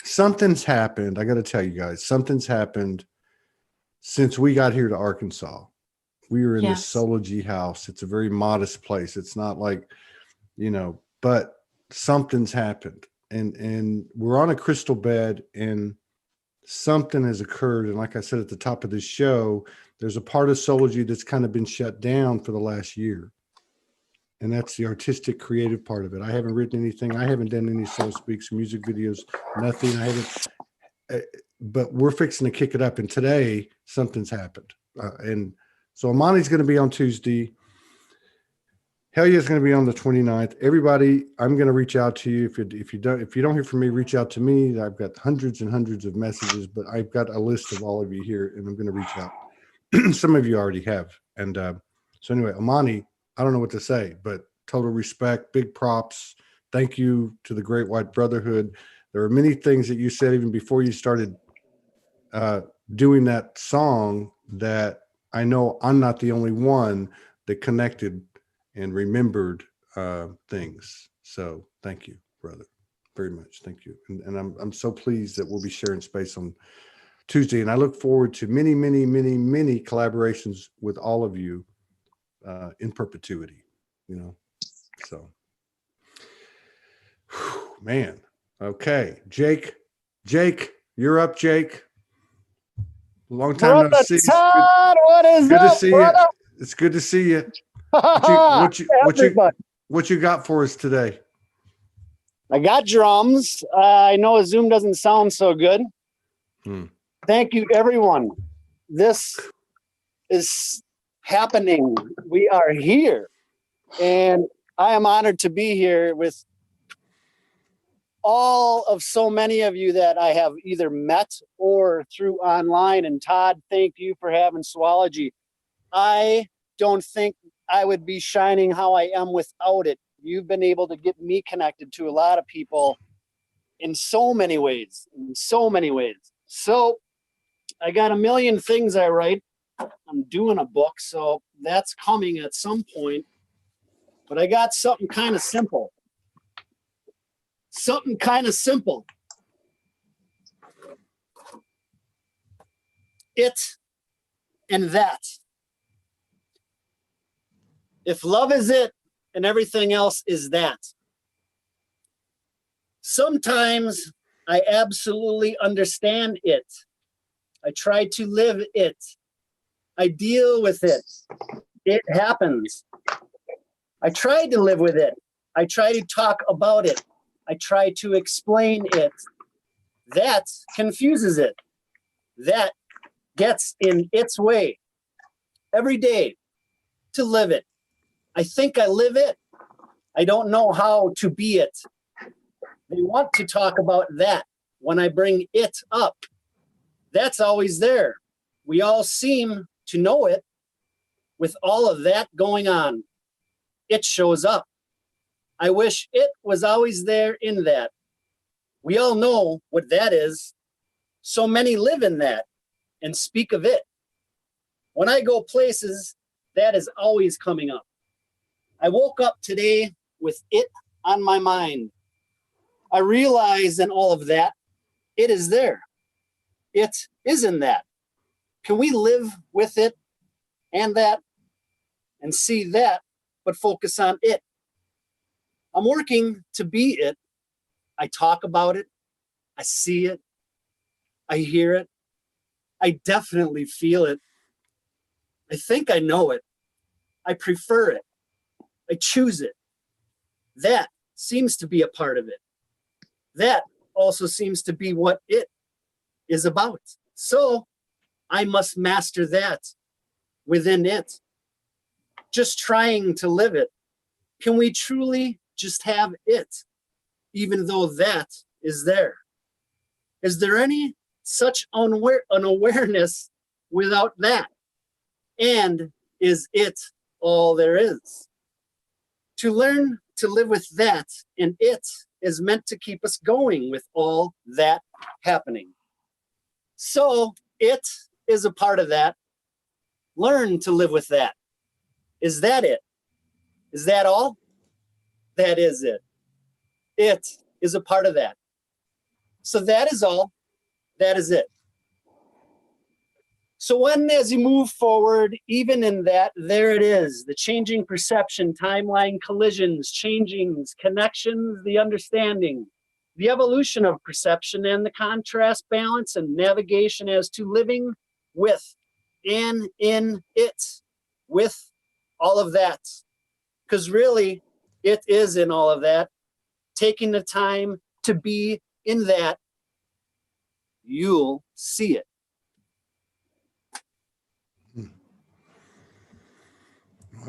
S1: Something's happened. I got to tell you guys, something's happened since we got here to Arkansas. We were in the Soulogy house. It's a very modest place. It's not like, but something's happened, and we're on a crystal bed, and something has occurred. And like I said at the top of this show, there's a part of Soulogy that's kind of been shut down for the last year. And that's the artistic, creative part of it. I haven't written anything. I haven't done any Soul Speaks music videos, nothing. I haven't, but we're fixing to kick it up. And today something's happened. And so Amani's going to be on Tuesday. Hell Yeah is going to be on the 29th. Everybody, I'm going to reach out to you. If you don't hear from me, reach out to me. I've got hundreds and hundreds of messages, but I've got a list of all of you here, and I'm going to reach out. Some of you already have. And so anyway, Amani, I don't know what to say, but total respect, big props. Thank you to the Great White Brotherhood. There are many things that you said even before you started doing that song that I know I'm not the only one that connected and remembered things. So thank you, brother, very much. Thank you. And I'm so pleased that we'll be sharing space on Tuesday. And I look forward to many, many, many, many collaborations with all of you in perpetuity, so man. Okay, Jake, you're up. Jake, long time no see.
S20: What is
S1: good
S20: up,
S1: to see
S20: brother?
S1: you. It's good to see you. What you got for us today?
S20: I got drums. I know Zoom doesn't sound so good. Thank you, everyone. This is happening. We are here, and I am honored to be here with all of so many of you that I have either met or through online. And Todd, thank you for having Soulogy. I don't think I would be shining how I am without it. You've been able to get me connected to a lot of people in so many ways, So I got a million things I write. I'm doing a book, so that's coming at some point. But I got something kind of simple. it and that. If love is it and everything else is that. Sometimes I absolutely understand it. I try to live it. I deal with it. It happens. I try to live with it. I try to talk about it. I try to explain it. That confuses it. That gets in its way every day to live it. I think I live it. I don't know how to be it. They want to talk about that when I bring it up. That's always there. We all seem to know it. With all of that going on, it shows up. I wish it was always there in that. We all know what that is. So many live in that and speak of it. When I go places, that is always coming up. I woke up today with it on my mind. I realize in all of that, it is there. It is in that. Can we live with it and that and see that, but focus on it? I'm working to be it. I talk about it. I see it. I hear it. I definitely feel it. I think I know it. I prefer it. I choose it. That seems to be a part of it. That also seems to be what it is about. So I must master that within it. Just trying to live it. Can we truly just have it, even though that is there? Is there any such unawareness without that? And is it all there is? To learn to live with that and it is meant to keep us going with all that happening. So it is a part of that. Learn to live with that. Is that it? Is that all? That is it. It is a part of that. So that is all. That is it. So when, as you move forward, even in that, there it is, the changing perception, timeline collisions, changings, connections, the understanding, the evolution of perception and the contrast balance and navigation as to living with and in it, with all of that. Because really, it is in all of that. Taking the time to be in that, you'll see it.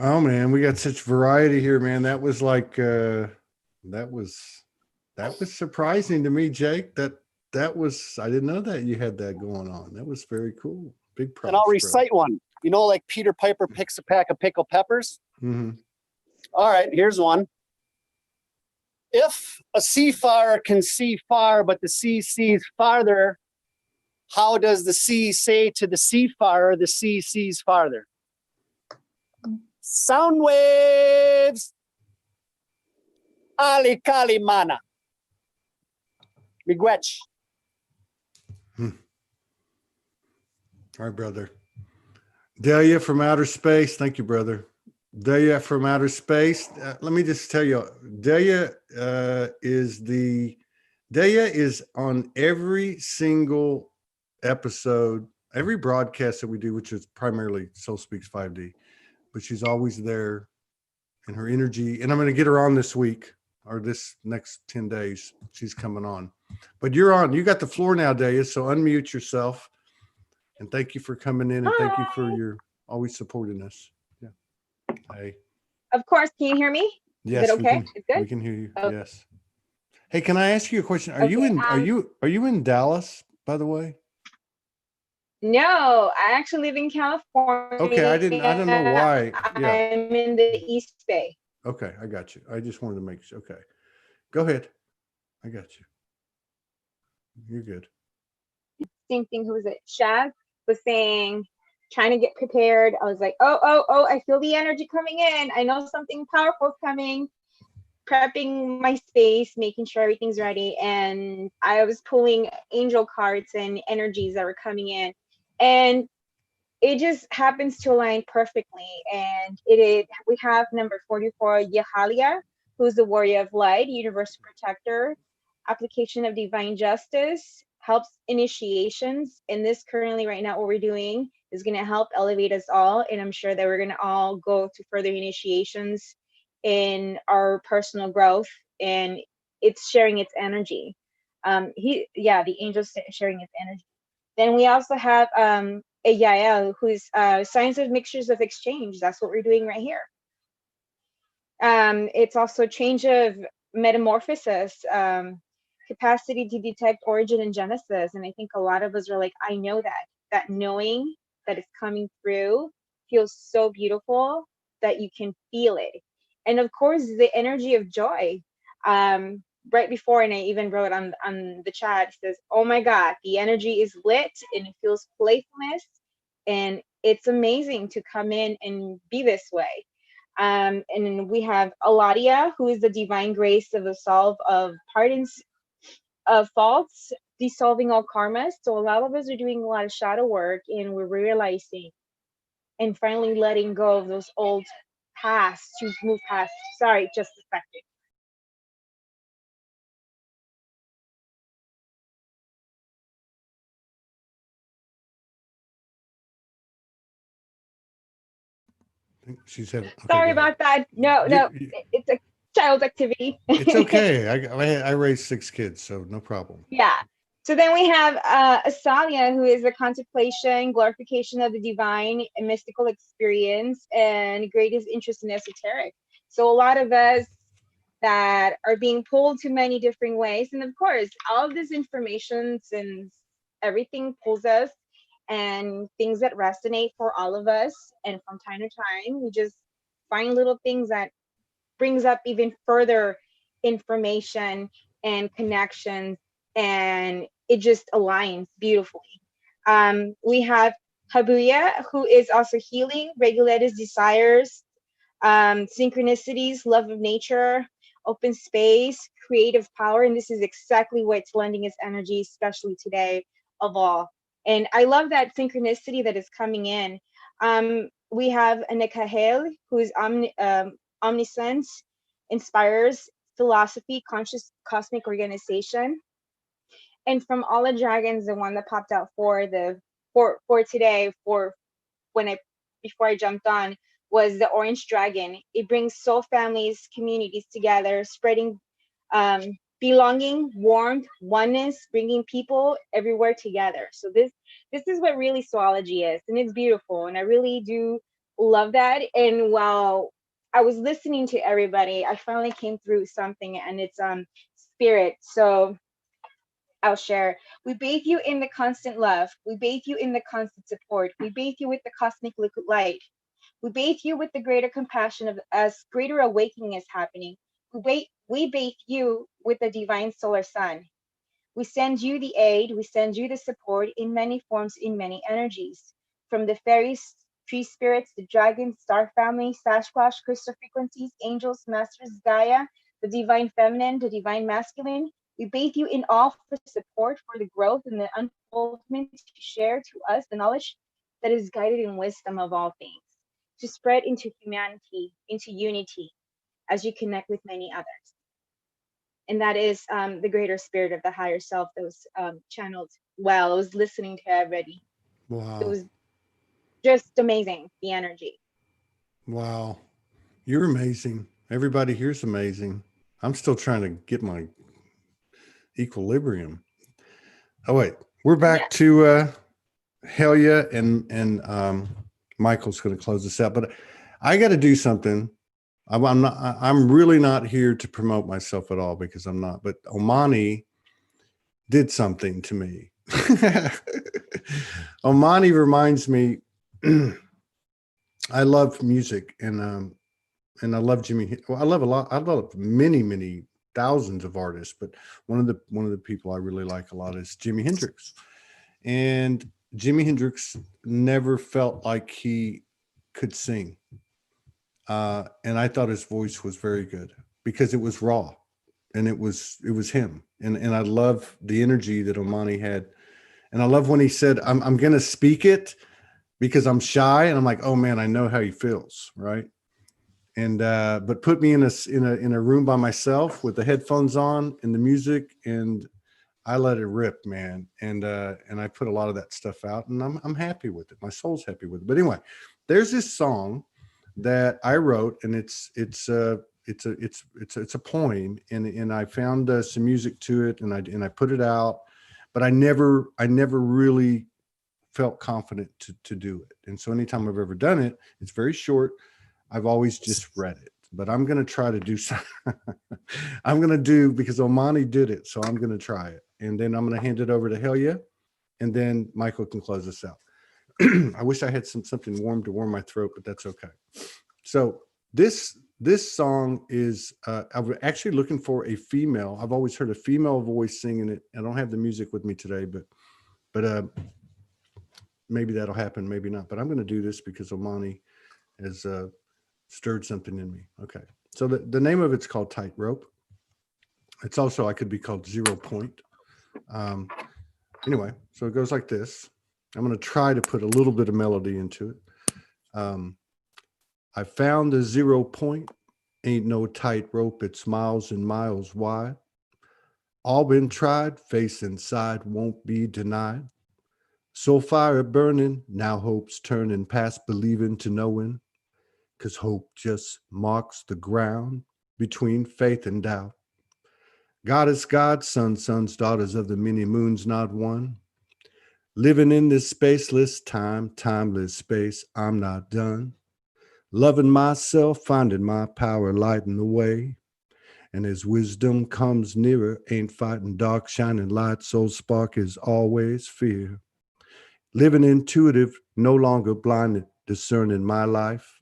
S1: Oh man, we got such variety here, man. That was like that was surprising to me, Jake. That was, I didn't know that you had that going on. That was very cool. Big props.
S20: And I'll recite one. You know, like Peter Piper picks a pack of pickled peppers.
S1: Mm-hmm.
S20: All right, here's one. If a seafarer can see far, but the sea sees farther, how does the sea say to the seafarer, the sea sees farther? Sound waves. Ali Kalimana. Miigwech.
S1: All right, brother. Delia from outer space. Thank you, brother. Delia from outer space. Let me just tell you, Delia is on every single episode, every broadcast that we do, which is primarily Soul Speaks 5D, but she's always there and her energy. And I'm going to get her on this week or this next 10 days. She's coming on. But you're on. You got the floor now, Delia, so unmute yourself. And thank you for coming in, and thank you for your always supporting us. Yeah. Hey.
S21: Of course. Can you hear me?
S1: Yes.
S21: Is it okay?
S1: It's
S21: good?
S1: We can hear you.
S21: Okay.
S1: Yes. Hey, can I ask you a question? Are you in Dallas, by the way?
S21: No, I actually live in California.
S1: Okay, I don't know why. Yeah.
S21: I'm in the East Bay.
S1: Okay, I got you. I just wanted to make sure. Okay. Go ahead. I got you. You're good.
S21: Same thing. Who was it? Shaz was saying, trying to get prepared. I was like, oh, I feel the energy coming in. I know something powerful is coming. Prepping my space, making sure everything's ready. And I was pulling angel cards and energies that were coming in. And it just happens to align perfectly. And we have number 44, Yahalia, who's the warrior of light, universal protector, application of divine justice, helps initiations. And this currently right now, what we're doing is going to help elevate us all. And I'm sure that we're going to all go to further initiations in our personal growth. And it's sharing its energy. The angel's sharing its energy. Then we also have a Yael, who's signs of mixtures of exchange. That's what we're doing right here. It's also change of metamorphosis, capacity to detect origin and genesis. And I think a lot of us are like, I know that knowing that it's coming through feels so beautiful that you can feel it. And of course, the energy of joy. Right before, and I even wrote on the chat, it says, oh my God, the energy is lit and it feels playfulness. And it's amazing to come in and be this way. And then we have Aladia, who is the divine grace of the solve of pardons of faults, dissolving all karmas. So a lot of us are doing a lot of shadow work, and we're realizing and finally letting go of those old past to move past. Sorry, just a second.
S1: She's having. Okay,
S21: Sorry about that. No, it's a child's activity.
S1: It's okay. I raised 6 kids, so no problem.
S21: Yeah. So then we have Asalia, who is the contemplation, glorification of the divine, and mystical experience, and greatest interest in esoteric. So a lot of us that are being pulled to many different ways. And of course, all of this information and everything pulls us, and things that resonate for all of us. And from time to time, we just find little things that brings up even further information and connections, and it just aligns beautifully. We have Habuya, who is also healing, regulated desires, synchronicities, love of nature, open space, creative power. And this is exactly what's lending its energy, especially today of all. And I love that synchronicity that is coming in. We have Nekahel, who is omniscience, inspires philosophy, conscious cosmic organization. And from all the dragons, the one that popped out for today, before I jumped on, was the orange dragon. It brings soul families, communities together, spreading belonging, warmth, oneness, bringing people everywhere together. So this is what really Soology is, and it's beautiful, and I really do love that. And while I was listening to everybody, I finally came through something, and it's spirit. So I'll share. We bathe you in the constant love. We bathe you in the constant support. We bathe you with the cosmic liquid light. We bathe you with the greater compassion of as greater awakening is happening. We bathe you with the divine solar sun. We send you the aid, we send you the support in many forms, in many energies. From the fairies, tree spirits, the dragons, star family, Sasquatch, crystal frequencies, angels, masters, Gaia, the divine feminine, the divine masculine. We bathe you in all for support, for the growth and the unfoldment to share to us the knowledge that is guided in wisdom of all things, to spread into humanity, into unity, as you connect with many others. And that is the greater spirit of the higher self that was channeled well. I was listening to everybody.
S1: Wow.
S21: It was just amazing, the energy.
S1: Wow. You're amazing. Everybody here's amazing. I'm still trying to get my equilibrium. Oh, wait. We're back to Helia, and Michael's going to close this out. But I got to do something. I'm really not here to promote myself at all, because I'm not, but Omani did something to me. Omani reminds me, I love music, and I love Jimmy. Well, I love a lot. I love many thousands of artists, but one of the people I really like a lot is Jimi Hendrix. And Jimi Hendrix never felt like he could sing. And I thought his voice was very good because it was raw, and it was him. And I love the energy that Omani had. And I love when he said, I'm going to speak it because I'm shy. And I'm like, oh man, I know how he feels. Right. And, but put me in a room by myself with the headphones on and the music, and I let it rip, man. And I put a lot of that stuff out, and I'm happy with it. My soul's happy with it. But anyway, there's this song that I wrote, and it's a poem, and I found some music to it, and I put it out, but I never really felt confident to do it. And so anytime I've ever done it, it's very short. I've always just read it, but I'm going to try to do something. I'm going to do, because Omani did it. So I'm going to try it. And then I'm going to hand it over to Helia, and then Michael can close us out. I wish I had something warm to warm my throat, but that's okay. So this song is, I'm actually looking for a female. I've always heard a female voice singing it. I don't have the music with me today, but maybe that'll happen, maybe not. But I'm going to do this because Omani has stirred something in me. Okay. So the name of it's called Tightrope. It's also, I could be called 0 Point. Anyway, so it goes like this. I'm going to try to put a little bit of melody into it. I found the 0 point, ain't no tightrope, it's miles and miles wide. All been tried, face inside, won't be denied. So fire burning, now hope's turning past believing to knowing, 'cause hope just marks the ground between faith and doubt. God is God, sons, daughters of the many moons, not one. Living in this spaceless time, timeless space, I'm not done. Loving myself, finding my power, lighting the way. And as wisdom comes nearer, ain't fighting dark, shining light, soul spark is always fear. Living intuitive, no longer blinded, discerning my life.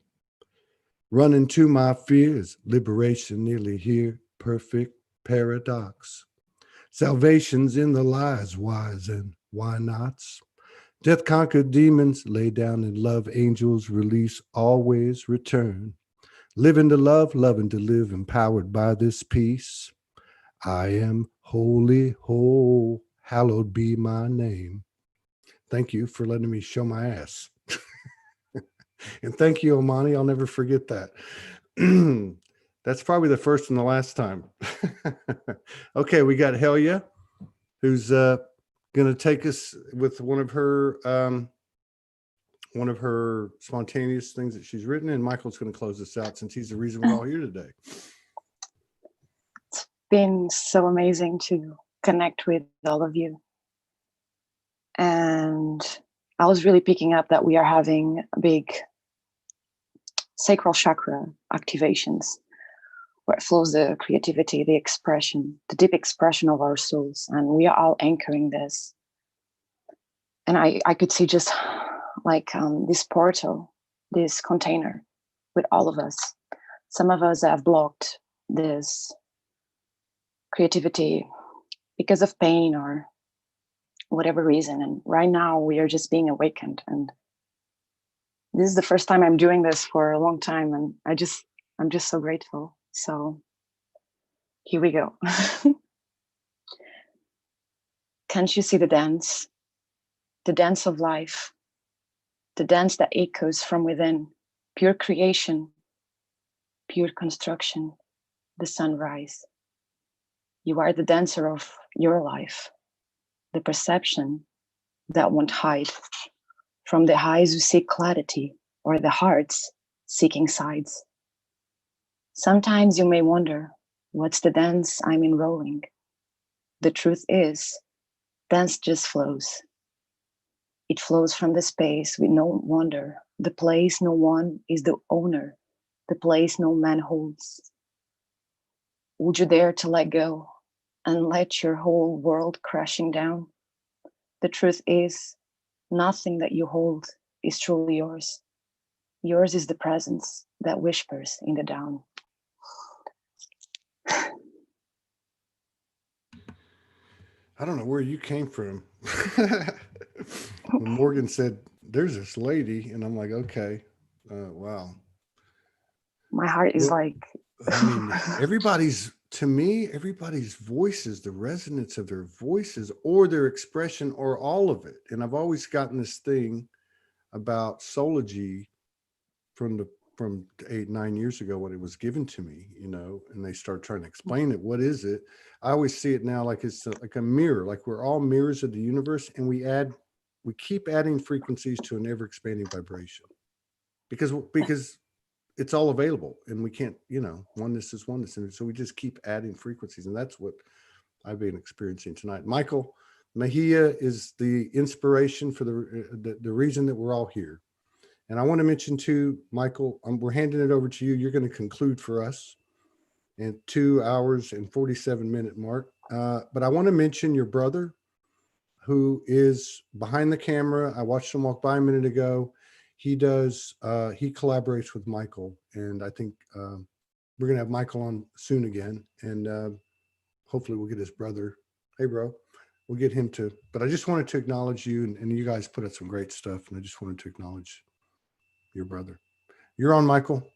S1: Running to my fears, liberation nearly here, perfect paradox. Salvation's in the lies, whys and why nots. Death conquered demons, lay down in love, angels release, always return. Living to love, loving to live, empowered by this peace. I am holy, whole, hallowed be my name. Thank you for letting me show my ass. And thank you, Omani. I'll never forget that. That's probably the first and the last time. Okay, we got Helia, who's going to take us with one of her spontaneous things that she's written, and Michael's going to close this out since he's the reason we're all here today.
S3: It's been so amazing to connect with all of you. And I was really picking up that we are having big sacral chakra activations, where it flows the creativity, the expression, the deep expression of our souls. And we are all anchoring this. And I could see just like this portal, this container with all of us. Some of us have blocked this creativity because of pain or whatever reason. And right now we are just being awakened. And this is the first time I'm doing this for a long time. And I'm just so grateful. So here we go. Can't you see the dance? The dance of life, the dance that echoes from within, pure creation, pure construction, the sunrise. You are the dancer of your life, the perception that won't hide from the eyes who seek clarity or the hearts seeking sides. Sometimes you may wonder, what's the dance I'm enrolling? The truth is, dance just flows. It flows from the space with no wonder, the place no one is the owner, the place no man holds. Would you dare to let go and let your whole world crashing down? The truth is, nothing that you hold is truly yours. Yours is the presence that whispers in the down.
S1: I don't know where you came from. When Morgan said, there's this lady, and I'm like, okay, wow.
S3: My heart is like...
S1: I mean, everybody's to me, everybody's voices, the resonance of their voices or their expression or all of it. And I've always gotten this thing about Soulogy from 8-9 years ago when it was given to me, you know, and they start trying to explain it. What is it? I always see it now like it's like a mirror, like we're all mirrors of the universe, and we keep adding frequencies to an ever expanding vibration because it's all available, and we can't, you know, oneness is oneness, and so we just keep adding frequencies, and that's what I've been experiencing tonight. Michael Mejia is the inspiration for the reason that we're all here. And I want to mention too, Michael, we're handing it over to you. You're going to conclude for us in 2 hours and 47-minute mark. But I want to mention your brother, who is behind the camera. I watched him walk by a minute ago. He collaborates with Michael, and I think we're going to have Michael on soon again, and hopefully we'll get his brother. Hey, bro, we'll get him to, but I just wanted to acknowledge you, and you guys put out some great stuff, and I just wanted to acknowledge your brother. You're on, Michael.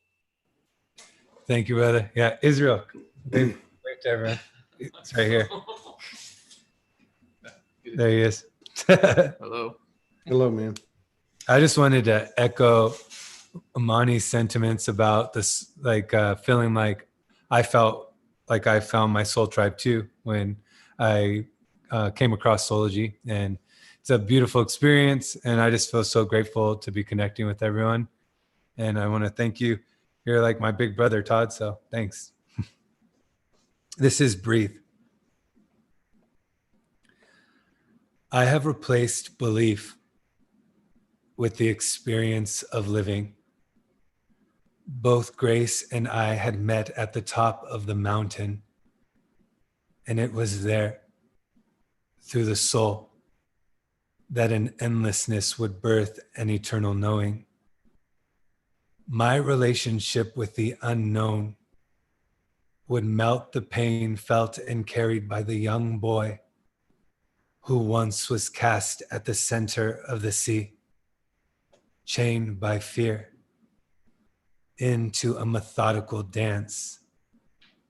S5: Thank you, brother. Yeah, Israel. Great to everyone. It's right here. There he is.
S7: Hello.
S1: Hello, man.
S5: I just wanted to echo Amani's sentiments about this, like feeling like I felt like I found my soul tribe too when I came across Soulogy, and it's a beautiful experience, and I just feel so grateful to be connecting with everyone. And I want to thank you. You're like my big brother, Todd, so thanks. This is Breathe. I have replaced belief with the experience of living. Both Grace and I had met at the top of the mountain, and it was there, through the soul, that an endlessness would birth an eternal knowing. My relationship with the unknown would melt the pain felt and carried by the young boy who once was cast at the center of the sea, chained by fear, into a methodical dance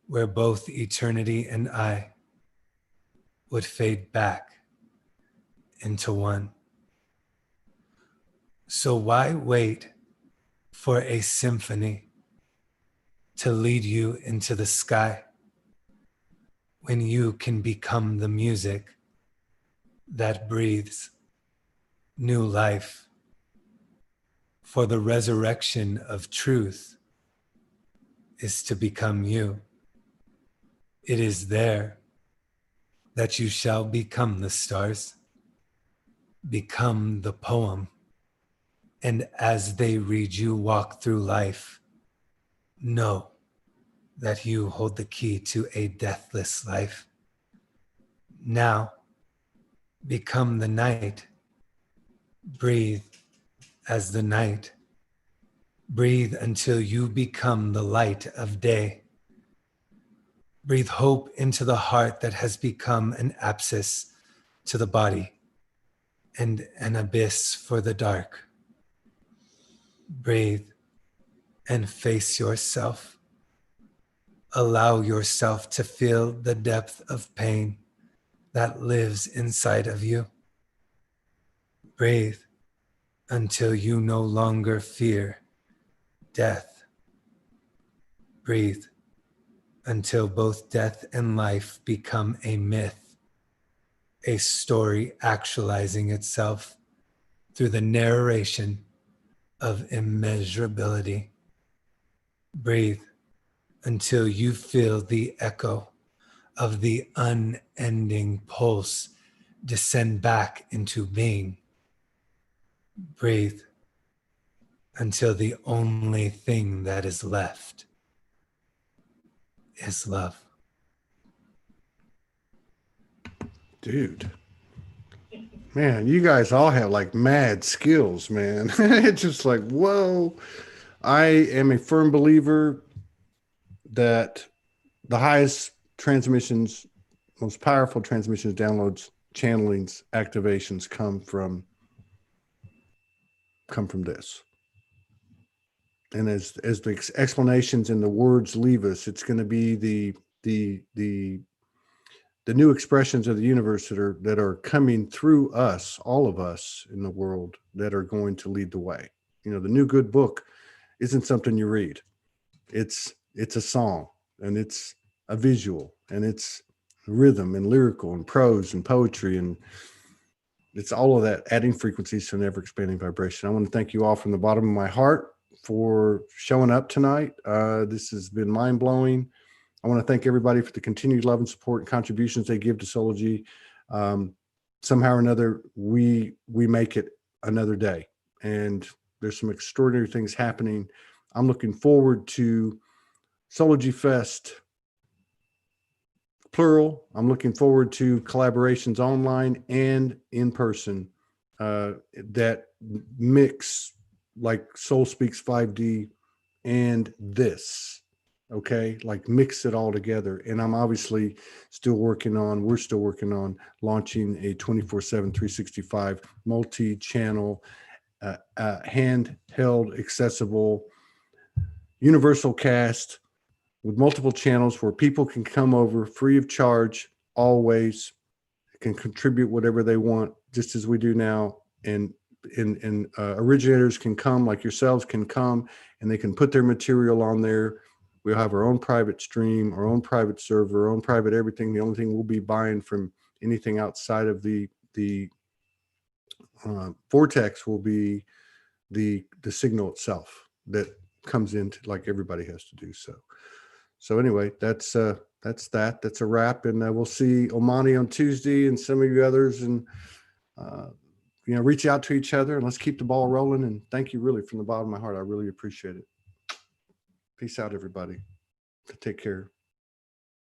S5: where both eternity and I would fade back into one. So why wait for a symphony to lead you into the sky when you can become the music that breathes new life? For the resurrection of truth is to become you. It is there that you shall become the stars, become the poem, and as they read you walk through life, know that you hold the key to a deathless life. Now, become the night. Breathe as the night. Breathe until you become the light of day. Breathe hope into the heart that has become an abscess to the body and an abyss for the dark. Breathe and face yourself. Allow yourself to feel the depth of pain that lives inside of you. Breathe until you no longer fear death. Breathe until both death and life become a myth, a story actualizing itself through the narration of immeasurability. Breathe until you feel the echo of the unending pulse descend back into being. Breathe until the only thing that is left is love.
S1: Dude, man, you guys all have like mad skills, man. It's just like, whoa. I am a firm believer that the highest transmissions, most powerful transmissions, downloads, channelings, activations come from this. And as the explanations and the words leave us, it's going to be the the new expressions of the universe that are coming through us, all of us in the world, that are going to lead the way. You know, the new good book isn't something you read. It's a song, and it's a visual, and it's rhythm and lyrical and prose and poetry, and it's all of that, adding frequencies to an ever expanding vibration. I want to thank you all from the bottom of my heart for showing up tonight. This has been mind blowing. I want to thank everybody for the continued love and support and contributions they give to Soulogy. Somehow or another, we make it another day, and there's some extraordinary things happening. I'm looking forward to Soulogy Fest, plural. I'm looking forward to collaborations online and in person that mix, like Soul Speaks 5D and this. Okay, like mix it all together. And I'm obviously we're still working on launching a 24/7, 365 multi-channel, handheld, accessible, universal cast with multiple channels where people can come over free of charge, always can contribute whatever they want, just as we do now. And originators can come, like yourselves can come, and they can put their material on there. We'll have our own private stream, our own private server, our own private everything. The only thing we'll be buying from anything outside of the vortex will be the signal itself that comes into, like everybody has to do. So anyway, that's a wrap, and we'll see Omani on Tuesday and some of you others, and reach out to each other, and let's keep the ball rolling. And thank you really from the bottom of my heart. I really appreciate it. Peace out, everybody. Take care.